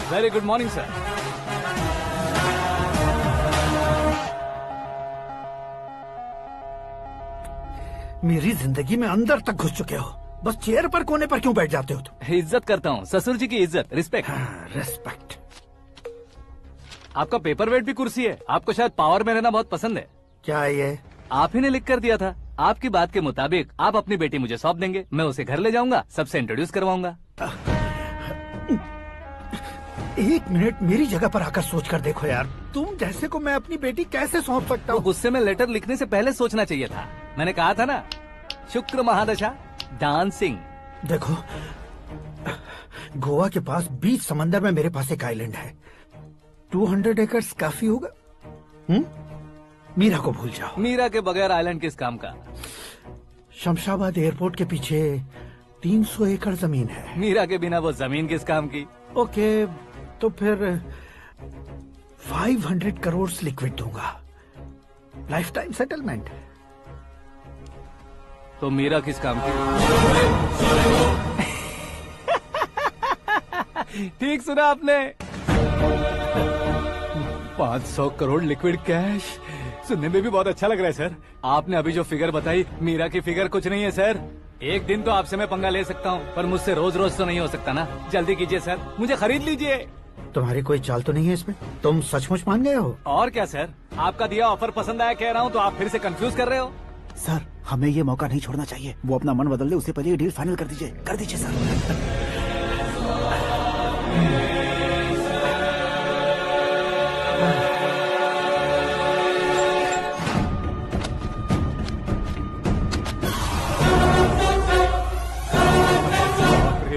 Very good morning, sir. मेरी जिंदगी में अंदर तक घुस चुके हो, बस चेयर पर कोने पर क्यों बैठ जाते हो तुम? इज्जत करता हूँ, ससुर जी की इज्जत, रिस्पेक्ट। रिस्पेक्ट। आपका पेपर वेट भी कुर्सी है। आपको शायद पावर में रहना बहुत पसंद है। क्या है ये? आप ही ने लिख कर दिया था। आपकी बात के मुताबिक आप अपनी बेटी मुझे सौंप देंगे, मैं उसे घर ले जाऊंगा, सबसे इंट्रोड्यूस करवाऊंगा। एक मिनट मेरी जगह पर आकर सोच कर देखो यार, तुम जैसे को मैं अपनी बेटी कैसे सौंप सकता हूँ? गुस्से में लेटर लिखने से पहले सोचना चाहिए था। मैंने कहा था ना, शुक्र महादशा डांसिंग। देखो, गोवा के पास बीच समंदर में मेरे पास एक आइलैंड है, 200 एकर्स काफी होगा। मीरा को भूल जाओ। मीरा के बगैर आइलैंड किस काम का? शमशाबाद एयरपोर्ट के पीछे 300 एकड़ जमीन है। मीरा के बिना वो जमीन किस काम की? ओके, तो फिर 500 करोड़ लिक्विड दूंगा, लाइफ टाइम सेटलमेंट। तो मीरा किस काम की? ठीक सुना आपने, 500 करोड़ लिक्विड कैश। सुनने में भी बहुत अच्छा लग रहा है सर। आपने अभी जो फिगर बताई, मीरा की फिगर कुछ नहीं है सर। एक दिन तो आपसे मैं पंगा ले सकता हूँ, पर मुझसे रोज रोज तो नहीं हो सकता ना। जल्दी कीजिए सर, मुझे खरीद लीजिए। तुम्हारी कोई चाल तो नहीं है इसमें? तुम सचमुच मान गए हो? और क्या सर, आपका दिया ऑफर पसंद आया कह रहा हूँ, तो आप फिर से कंफ्यूज कर रहे हो। सर, हमें ये मौका नहीं छोड़ना चाहिए। वो अपना मन बदल दे, उससे पहले ये डील फाइनल कर दीजिए। कर दीजिए सर।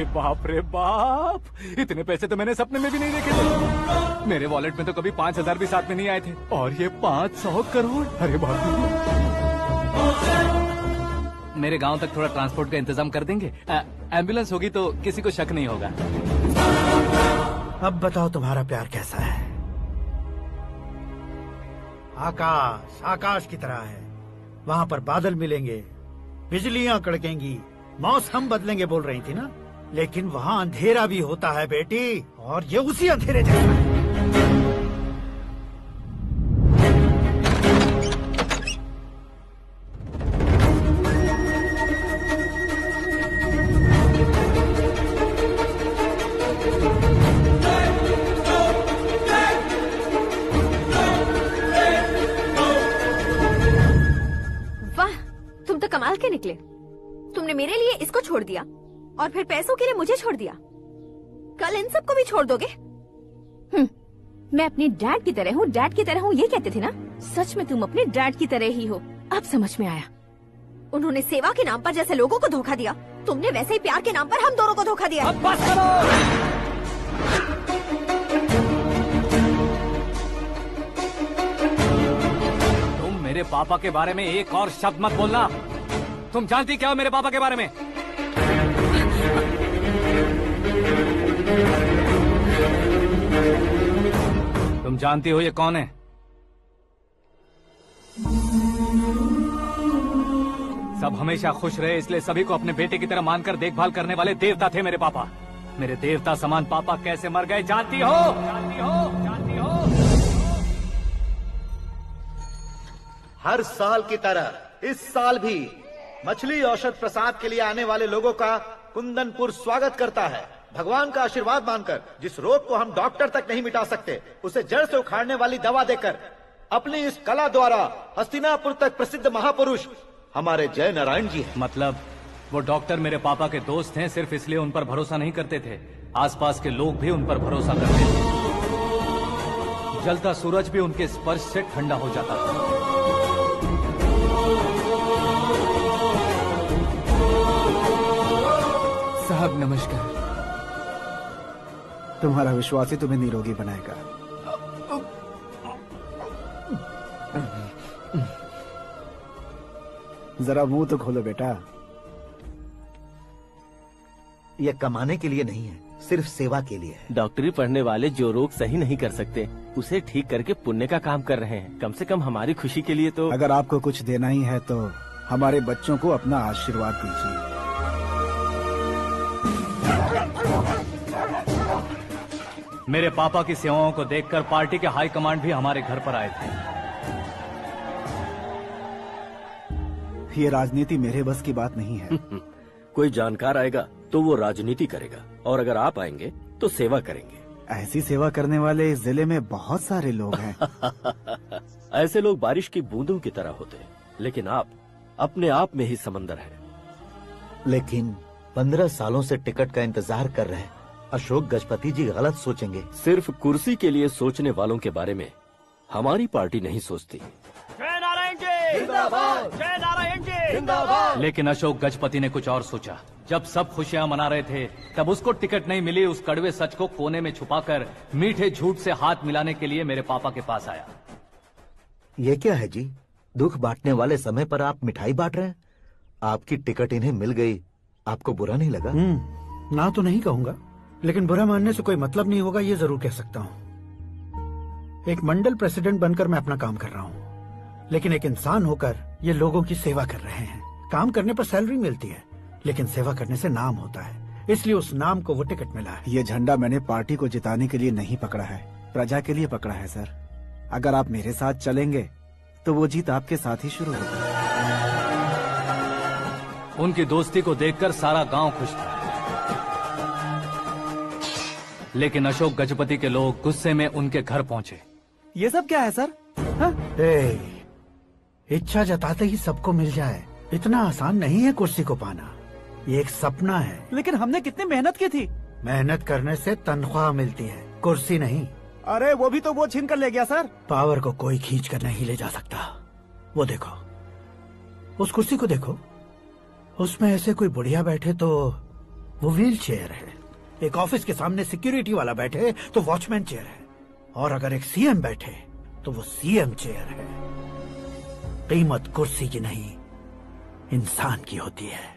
बाप रे बाप, इतने पैसे तो मैंने सपने में भी नहीं देखे थे। मेरे वॉलेट में तो कभी 5000 भी साथ में नहीं आए थे, और ये 500 करोड़। अरे बाप रे। मेरे गांव तक थोड़ा ट्रांसपोर्ट का इंतजाम कर देंगे? एम्बुलेंस होगी तो किसी को शक नहीं होगा। अब बताओ तुम्हारा प्यार कैसा है? आकाश आकाश की तरह है, वहाँ पर बादल मिलेंगे, बिजलियाँ कड़केंगी, मौसम बदलेंगे बोल रही थी ना, लेकिन वहाँ अंधेरा भी होता है बेटी, और ये उसी अंधेरे जैसा है। वाह, तुम तो कमाल के निकले। तुमने मेरे लिए इसको छोड़ दिया और फिर पैसों के लिए मुझे छोड़ दिया। कल इन सबको भी छोड़ दोगे? मैं अपनी डैड की तरह हूँ, डैड की तरह हूँ, ये कहते थे ना। सच में तुम अपने डैड की तरह ही हो। अब समझ में आया। उन्होंने सेवा के नाम पर जैसे लोगों को धोखा दिया, तुमने वैसे ही प्यार के नाम पर हम दोनों को धोखा दिया। अब बस करो। तुम मेरे पापा के बारे में एक और शब्द मत बोलना। तुम जानती क्या हो मेरे पापा के बारे में? तुम जानती हो ये कौन है? सब हमेशा खुश रहे, इसलिए सभी को अपने बेटे की तरह मानकर देखभाल करने वाले देवता थे मेरे पापा। मेरे देवता समान पापा कैसे मर गए जानती हो? जानती हो? जानती हो? हर साल की तरह इस साल भी मछली औषध प्रसाद के लिए आने वाले लोगों का कुंदनपुर स्वागत करता है। भगवान का आशीर्वाद मानकर जिस रोग को हम डॉक्टर तक नहीं मिटा सकते, उसे जड़ से उखाड़ने वाली दवा देकर अपनी इस कला द्वारा हस्तिनापुर तक प्रसिद्ध महापुरुष हमारे जय नारायण जी हैं। मतलब वो डॉक्टर मेरे पापा के दोस्त हैं, सिर्फ इसलिए उन पर भरोसा नहीं करते थे। आसपास के लोग भी उन पर भरोसा करते थे। जलता सूरज भी उनके स्पर्श से ठंडा हो जाता था। साहब नमस्कार। तुम्हारा विश्वास ही तुम्हें निरोगी बनाएगा। जरा मुंह तो खोलो बेटा। यह कमाने के लिए नहीं है, सिर्फ सेवा के लिए है। डॉक्टरी पढ़ने वाले जो रोग सही नहीं कर सकते, उसे ठीक करके पुण्य का काम कर रहे हैं। कम से कम हमारी खुशी के लिए तो। अगर आपको कुछ देना ही है तो हमारे बच्चों को अपना आशीर्वाद दीजिए। मेरे पापा की सेवाओं को देखकर पार्टी के हाई कमांड भी हमारे घर पर आए थे। ये राजनीति मेरे बस की बात नहीं है। कोई जानकार आएगा तो वो राजनीति करेगा, और अगर आप आएंगे तो सेवा करेंगे। ऐसी सेवा करने वाले इस जिले में बहुत सारे लोग हैं। ऐसे लोग बारिश की बूंदों की तरह होते हैं, लेकिन आप अपने आप में ही समंदर हैं। लेकिन 15 सालों से टिकट का इंतजार कर रहे अशोक गजपति जी गलत सोचेंगे। सिर्फ कुर्सी के लिए सोचने वालों के बारे में हमारी पार्टी नहीं सोचती। जय नारायण जी जिंदाबाद, जय नारायण जी जिंदाबाद। लेकिन अशोक गजपति ने कुछ और सोचा। जब सब खुशियां मना रहे थे तब उसको टिकट नहीं मिली। उस कड़वे सच को कोने में छुपाकर मीठे झूठ से हाथ मिलाने के लिए मेरे पापा के पास आया। ये क्या है जी? दुख बांटने वाले समय पर आप मिठाई बांट रहे हैं। आपकी टिकट इन्हें मिल गई, आपको बुरा नहीं लगा? ना तो नहीं कहूंगा, लेकिन बुरा मानने से कोई मतलब नहीं होगा, ये जरूर कह सकता हूँ। एक मंडल प्रेसिडेंट बनकर मैं अपना काम कर रहा हूँ, लेकिन एक इंसान होकर ये लोगों की सेवा कर रहे हैं। काम करने पर सैलरी मिलती है, लेकिन सेवा करने से नाम होता है, इसलिए उस नाम को वो टिकट मिला है। ये झंडा मैंने पार्टी को जिताने के लिए नहीं पकड़ा है, प्रजा के लिए पकड़ा है सर। अगर आप मेरे साथ चलेंगे तो वो जीत आपके साथ ही शुरू होगी। उनकी दोस्ती को देखकर सारा गांव खुश था, लेकिन अशोक गजपति के लोग गुस्से में उनके घर पहुंचे। ये सब क्या है सर? इच्छा जताते ही सबको मिल जाए, इतना आसान नहीं है कुर्सी को पाना। ये एक सपना है। लेकिन हमने कितनी मेहनत की थी। मेहनत करने से तनख्वाह मिलती है, कुर्सी नहीं। अरे वो भी तो वो छीन कर ले गया सर। पावर को कोई खींच कर नहीं ले जा सकता। वो देखो, उस कुर्सी को देखो, उसमें ऐसे कोई बुढ़िया बैठे तो वो व्हील चेयर है। एक ऑफिस के सामने सिक्योरिटी वाला बैठे तो वॉचमैन चेयर है, और अगर एक सीएम बैठे तो वो सीएम चेयर है। कीमत कुर्सी की नहीं, इंसान की होती है।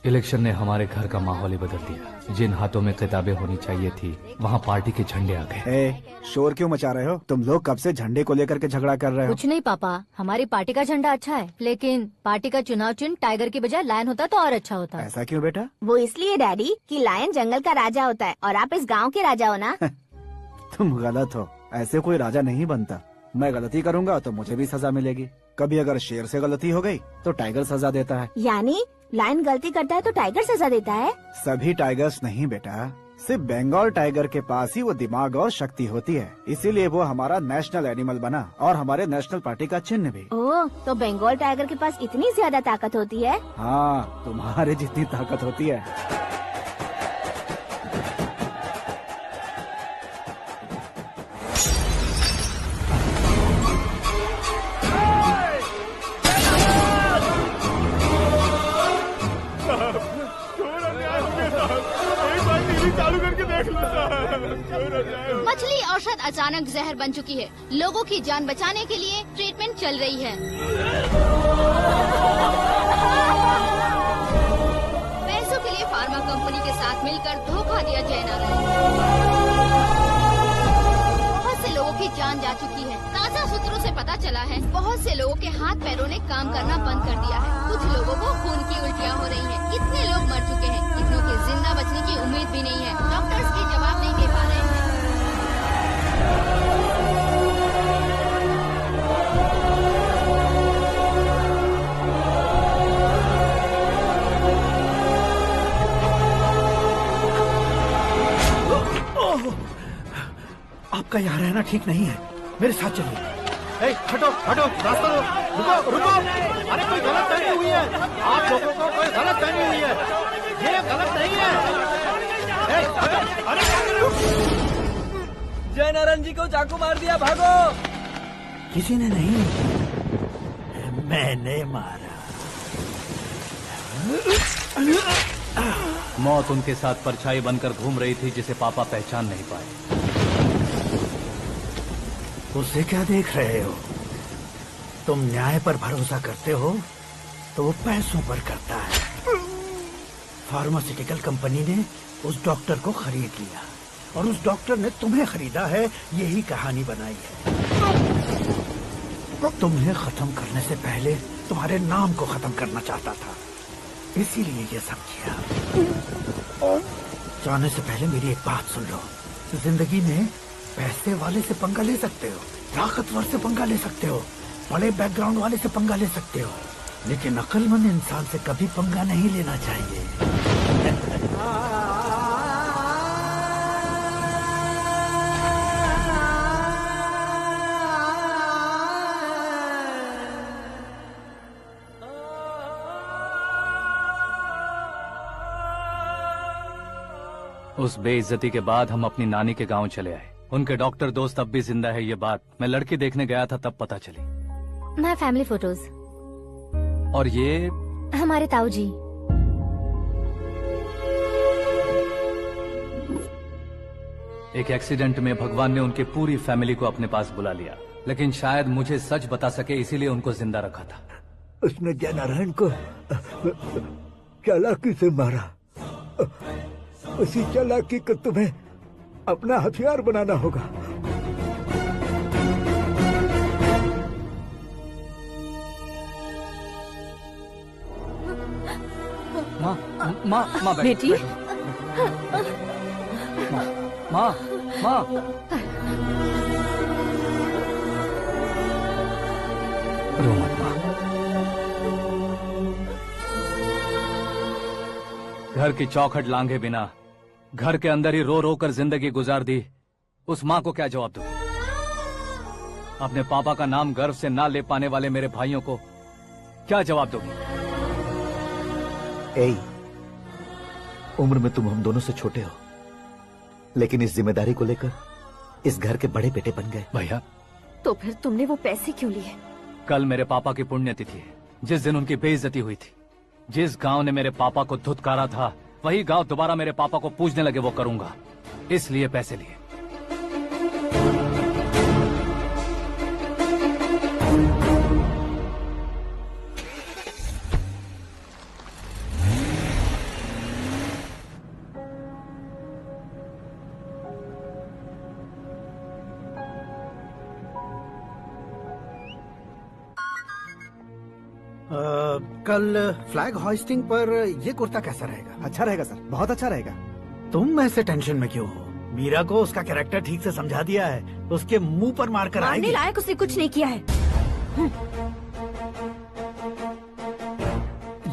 इलेक्शन ने हमारे घर का माहौल ही बदल दिया। जिन हाथों में किताबें होनी चाहिए थी, वहाँ पार्टी के झंडे आ गए। शोर क्यों मचा रहे हो? तुम लोग कब से झंडे को लेकर के झगड़ा कर रहे हो? कुछ नहीं पापा, हमारी पार्टी का झंडा अच्छा है, लेकिन पार्टी का चुनाव चिन्ह टाइगर की बजाय लायन होता तो और अच्छा होता। ऐसा क्यों बेटा? वो इसलिए डैडी कि लायन जंगल का राजा होता है और आप इस गांव के राजा हो ना। तुम गलत हो, ऐसे कोई राजा नहीं बनता। मैं गलती करूंगा तो मुझे भी सजा मिलेगी। कभी अगर शेर से गलती हो गई तो टाइगर सजा देता है। यानी लायन गलती करता है तो टाइगर सजा देता है? सभी टाइगर्स नहीं बेटा, सिर्फ बंगाल टाइगर के पास ही वो दिमाग और शक्ति होती है, इसीलिए वो हमारा नेशनल एनिमल बना और हमारे नेशनल पार्टी का चिन्ह भी। ओह, तो बंगाल टाइगर के पास इतनी ज्यादा ताकत होती है? हाँ, तुम्हारे जितनी ताकत होती है। मछली औषध अचानक जहर बन चुकी है। लोगों की जान बचाने के लिए ट्रीटमेंट चल रही है। पैसों के लिए फार्मा कंपनी के साथ मिलकर धोखा दिया जय नारायण। बहुत से लोगों की जान जा चुकी है। ताज़ा सूत्रों से पता चला है बहुत से लोगों के हाथ पैरों ने काम करना बंद कर दिया है। कुछ लोगों को खून की उल्टियाँ हो रही हैं। कितने लोग मर चुके हैं, कितनों के जिंदा बचने की उम्मीद भी नहीं है। डॉक्टर्स भी जवाब नहीं दे पा रहे हैं। आपका यहाँ रहना ठीक नहीं है, मेरे साथ चलिए। हटो हटो, रास्ता दो। रुको रुको, अरे कोई गलत फहमी हुई है, आप लोगों को कोई गलत फहमी हुई है, ये गलत नहीं है। अरे जय नारायण जी को चाकू मार दिया, भागो। किसी ने नहीं, मैंने मारा। मौत उनके साथ परछाई बनकर घूम रही थी, जिसे पापा पहचान नहीं पाए। उसे क्या देख रहे हो? तुम न्याय पर भरोसा करते हो तो वो पैसों पर करता है। फार्मास्यूटिकल कंपनी ने उस डॉक्टर को खरीद लिया और उस डॉक्टर ने तुम्हें खरीदा है, यही कहानी बनाई है। तुम्हें खत्म करने से पहले तुम्हारे नाम को खत्म करना चाहता था, इसीलिए ये सब किया। जाने से पहले मेरी एक बात सुन लो। जिंदगी में पैसे वाले से पंगा ले सकते हो, ताकतवर से पंगा ले सकते हो, बड़े बैकग्राउंड वाले से पंगा ले सकते हो, लेकिन अक्लमंद इंसान से कभी पंगा नहीं लेना चाहिए। उस बेइज्जती के बाद हम अपनी नानी के गांव चले आए। उनके डॉक्टर दोस्त अब भी जिंदा है, ये बात मैं लड़की देखने गया था तब पता चली। My family photos. और ये हमारे ताऊ जी। एक एक्सीडेंट में भगवान ने उनकी पूरी फैमिली को अपने पास बुला लिया, लेकिन शायद मुझे सच बता सके इसीलिए उनको जिंदा रखा था। उसने जयनारायण को चालाकी से मारा। उसी चालाकी को तुम्हें अपना हथियार बनाना होगा। माँ बेटी। माँ रो मत माँ। घर की चौखट लांघे बिना घर के अंदर ही रो रो कर जिंदगी गुजार दी उस माँ को क्या जवाब दूं? अपने पापा का नाम गर्व से ना ले पाने वाले मेरे भाइयों को क्या जवाब दोगी? उम्र में तुम हम दोनों से छोटे हो, लेकिन इस जिम्मेदारी को लेकर इस घर के बड़े बेटे बन गए। भैया, तो फिर तुमने वो पैसे क्यों लिए? कल मेरे पापा की पुण्यतिथि है, जिस दिन उनकी बेइज्जती हुई थी। जिस गांव ने मेरे पापा को धुतकारा था, वही गांव दोबारा मेरे पापा को पूजने लगे वो करूंगा, इसलिए पैसे लिए। कल फ्लैग होइस्टिंग पर ये कुर्ता कैसा रहेगा? अच्छा रहेगा सर, बहुत अच्छा रहेगा। तुम ऐसे टेंशन में क्यों हो? मीरा को उसका कैरेक्टर ठीक से समझा दिया है, उसके मुंह पर मारकर आएगी। मारने लायक उसने कुछ नहीं किया है।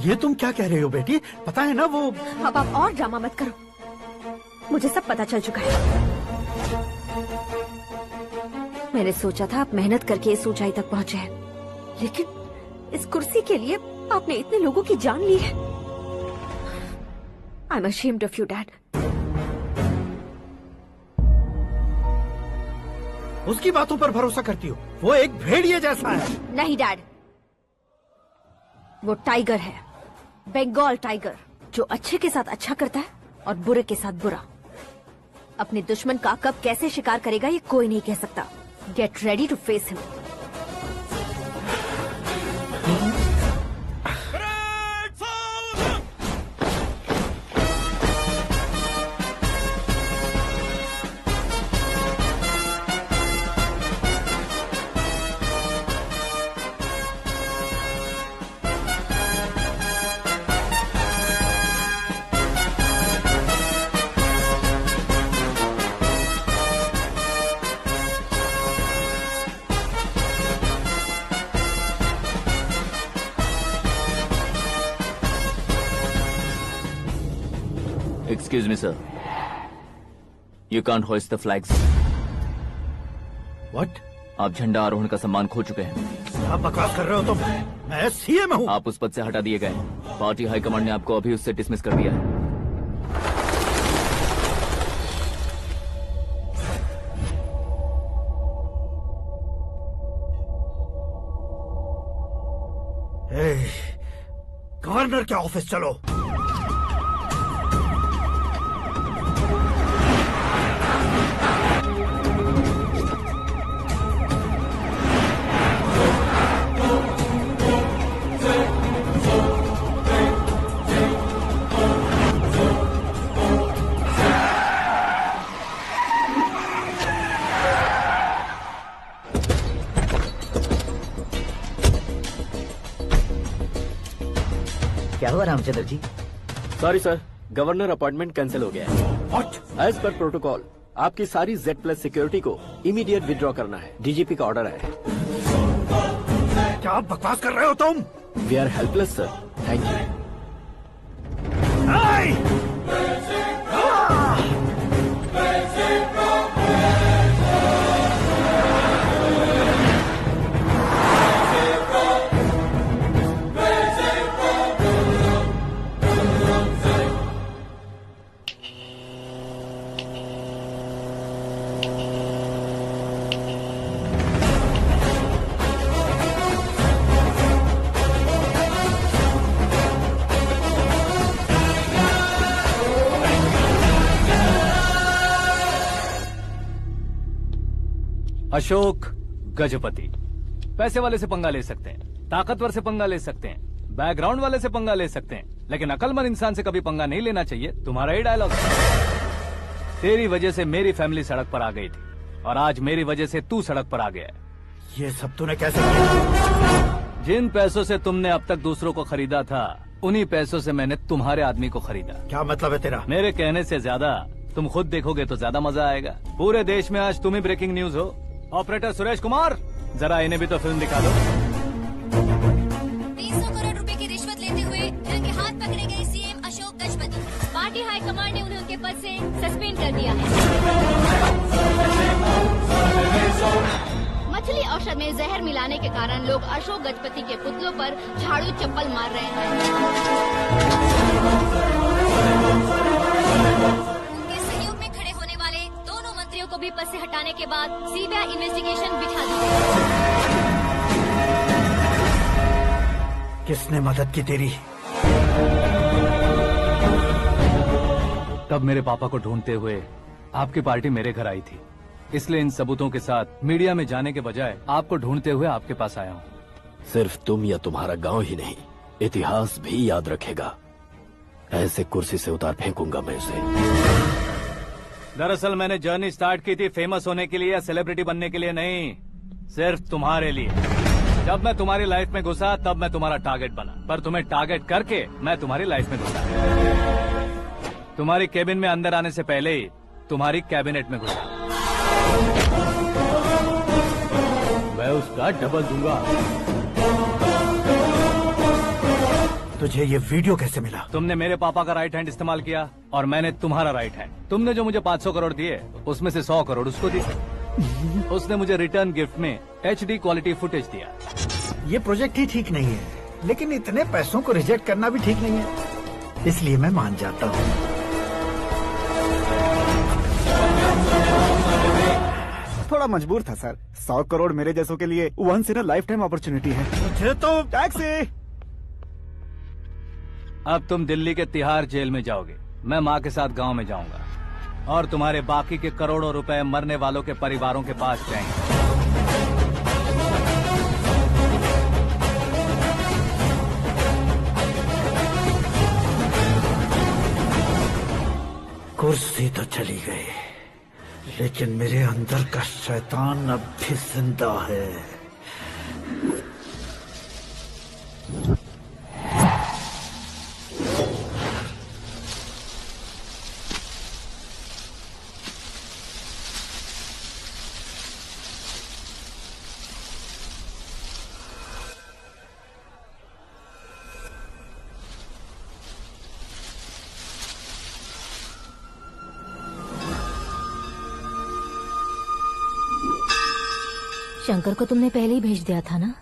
ये तुम क्या कह रहे हो बेटी? पता है ना वो। अब आप और ड्रामा मत करो, मुझे सब पता चल चुका है। मैंने सोचा था आप मेहनत करके इस ऊंचाई तक पहुंचे हैं, लेकिन इस कुर्सी के लिए आपने इतने लोगों की जान ली है। I am ashamed of you, Dad. उसकी बातों पर भरोसा करती हो? वो एक भेड़िए जैसा है। नहीं डैड, वो टाइगर है, बंगाल टाइगर, जो अच्छे के साथ अच्छा करता है और बुरे के साथ बुरा। अपने दुश्मन का कब कैसे शिकार करेगा ये कोई नहीं कह सकता। Get ready to face him. Excuse me, sir. You can't hoist the flags. What? आप झंडा आरोहण का सम्मान खो चुके हैं। आप बकवास कर रहे हो तुम? मैं सीएम हूँ। आप उस पद से हटा दिए गए। पार्टी हाईकमांड ने आपको अभी उससे डिसमिस कर दिया है। गवर्नर के ऑफिस चलो। क्या हुआ Ramchandra ji? Sorry sir, governor appointment cancel हो गया है। What? एज पर प्रोटोकॉल आपकी सारी Z+ सिक्योरिटी को इमीडिएट विड्रॉ करना है। डीजीपी का ऑर्डर है। क्या बकवास कर रहे हो तुम? We are helpless sir, thank you. Ashok Gajapati पैसे वाले से पंगा ले सकते हैं, ताकतवर से पंगा ले सकते हैं, बैकग्राउंड वाले से पंगा ले सकते हैं, लेकिन अकलमंद इंसान से कभी पंगा नहीं लेना चाहिए। तुम्हारा ही डायलॉग। तेरी वजह से मेरी फैमिली सड़क पर आ गई थी और आज मेरी वजह से तू सड़क पर आ गया है। ये सब तूने कैसे किया? जिन पैसों से तुमने अब तक दूसरों को खरीदा था, उन्हीं पैसों से मैंने तुम्हारे आदमी को खरीदा। क्या मतलब है तेरा? मेरे कहने से ज्यादा तुम खुद देखोगे तो ज्यादा मजा आएगा। पूरे देश में आज तुम ही ब्रेकिंग न्यूज हो। ऑपरेटर सुरेश कुमार, जरा इन्हें भी तो फिल्म दिखा दो। 300 करोड़ रुपए की रिश्वत लेते हुए रंगे हाथ पकड़े गए CM Ashok Gajapati. Party high command ने उन्हें उनके पद से सस्पेंड कर दिया है। मछली औषध में जहर मिलाने के कारण लोग अशोक गजपति के पुतलों पर झाड़ू चप्पल मार रहे हैं। उनके सहयोग में खड़े होने वाले दोनों मंत्रियों को भी पद से हटाने के बाद सीबीआई इन्वेस्टिगेशन बिठा दी गई। किसने मदद की तेरी? तब मेरे पापा को ढूंढते हुए आपकी पार्टी मेरे घर आई थी, इसलिए इन सबूतों के साथ मीडिया में जाने के बजाय आपको ढूंढते हुए आपके पास आया हूँ। सिर्फ तुम या तुम्हारा गांव ही नहीं, इतिहास भी याद रखेगा। ऐसे कुर्सी से उतार फेंकूंगा मैं उसे। दरअसल मैंने जर्नी स्टार्ट की थी फेमस होने के लिए या सेलिब्रिटी बनने के लिए नहीं, सिर्फ तुम्हारे लिए। जब मैं तुम्हारी लाइफ में घुसा तब मैं तुम्हारा टारगेट बना, पर तुम्हें टारगेट करके मैं तुम्हारी लाइफ में घुसा। तुम्हारी केबिन में अंदर आने से पहले ही तुम्हारी कैबिनेट में घुसा। मैं उसका डबल दूंगा। तुझे ये वीडियो कैसे मिला? तुमने मेरे पापा का राइट हैंड इस्तेमाल किया और मैंने तुम्हारा राइट हैंड। तुमने जो मुझे 500 करोड़ दिए उसमें से 100 करोड़ उसको दिए। उसने मुझे रिटर्न गिफ्ट में HD क्वालिटी फुटेज दिया। ये प्रोजेक्ट ही ठीक नहीं है, लेकिन इतने पैसों को रिजेक्ट करना भी ठीक नहीं है, इसलिए मैं मान जाता हूँ। थोड़ा मजबूर था सर। 100 करोड़ मेरे जैसों के लिए once in a lifetime opportunity है। मुझे तो टैक्सी। अब तुम दिल्ली के तिहाड़ जेल में जाओगे, मैं माँ के साथ गांव में जाऊंगा और तुम्हारे बाकी के करोड़ों रुपए मरने वालों के परिवारों के पास जाएंगे। कुर्सी तो चली गई, लेकिन मेरे अंदर का शैतान अब भी जिंदा है। शंकर को तुमने पहले ही भेज दिया था ना?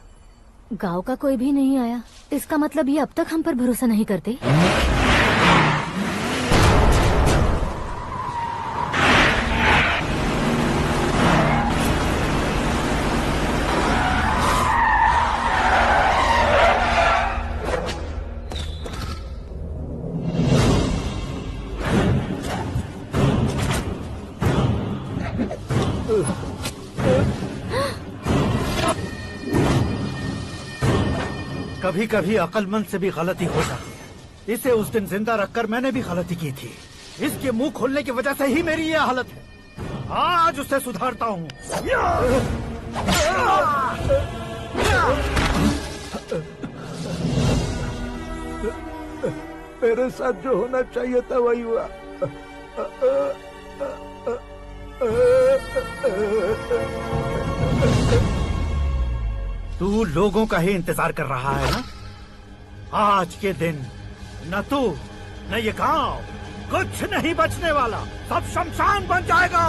गांव का कोई भी नहीं आया, इसका मतलब ये अब तक हम पर भरोसा नहीं करते। कभी कभी अक्लमंद से भी गलती हो जाती है। इसे उस दिन जिंदा रखकर मैंने भी गलती की थी। इसके मुंह खोलने की वजह से ही मेरी ये हालत है। आज उसे सुधारता हूँ। मेरे साथ जो होना चाहिए था वही हुआ। तू लोगों का ही इंतजार कर रहा है ना? आज के दिन न तू न ये गांव कुछ नहीं बचने वाला, सब शमशान बन जाएगा।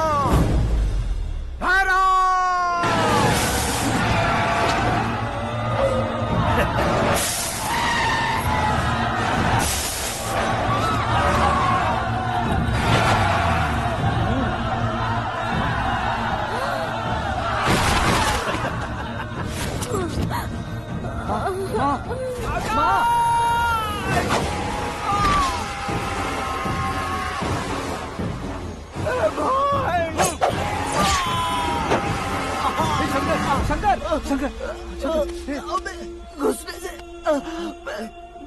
शंकर घुसने से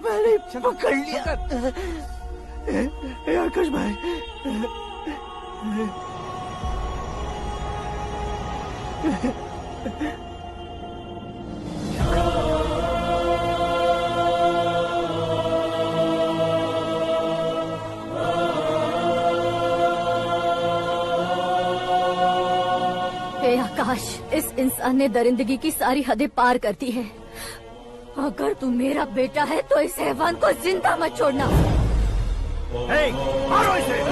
मैंने पकड़ लिया। आकाश भाई, आकाश, इस इंसान ने दरिंदगी की सारी हदें पार कर दी है। अगर तू मेरा बेटा है तो इस हैवान को जिंदा मत छोड़ना। मारो इसे।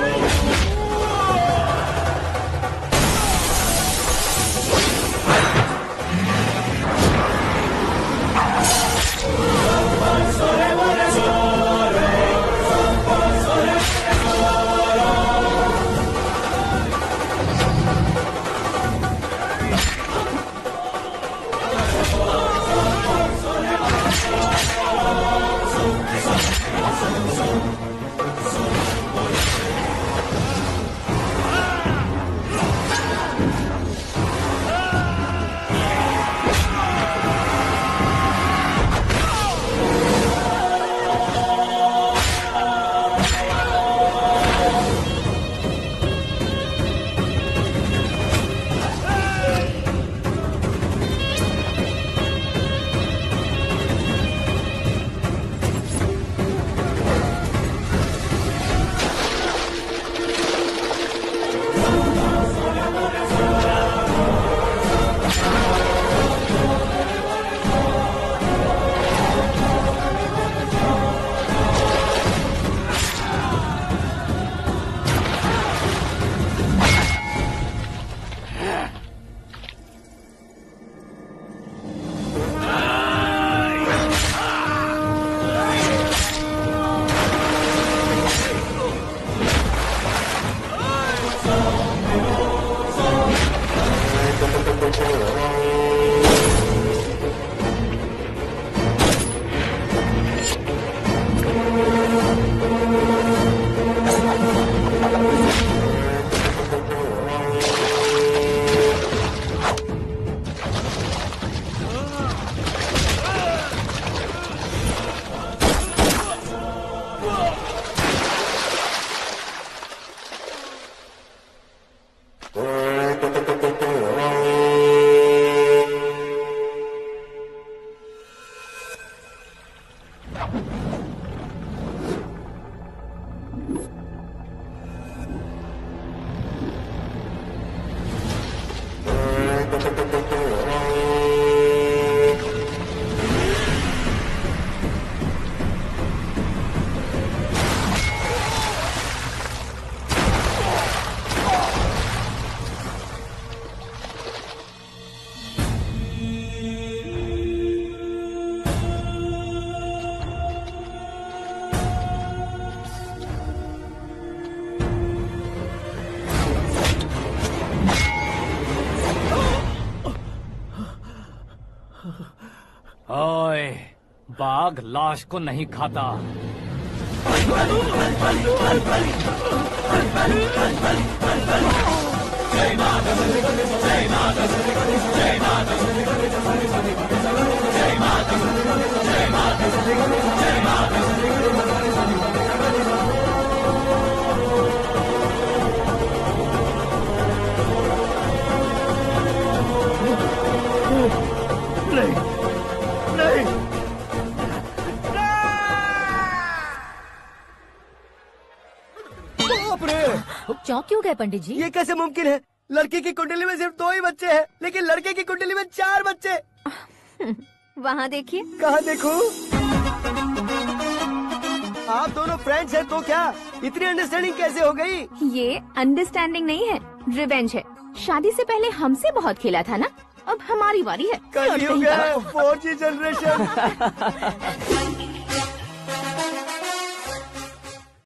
ओए, बाघ लाश को नहीं खाता। नहीं, नहीं। बाप रे! चौंक क्यों गए पंडित जी? ये कैसे मुमकिन है? लड़की की कुंडली में सिर्फ 2 ही बच्चे हैं, लेकिन लड़के की कुंडली में 4 बच्चे। वहाँ देखिए। कहाँ देखूं? आप दोनों फ्रेंड्स हैं तो क्या इतनी अंडरस्टैंडिंग कैसे हो गई? ये अंडरस्टैंडिंग नहीं है, रिवेंज है। शादी से पहले हमसे बहुत खेला था ना, अब हमारी बारी है। कलयुग है, 4G जनरेशन।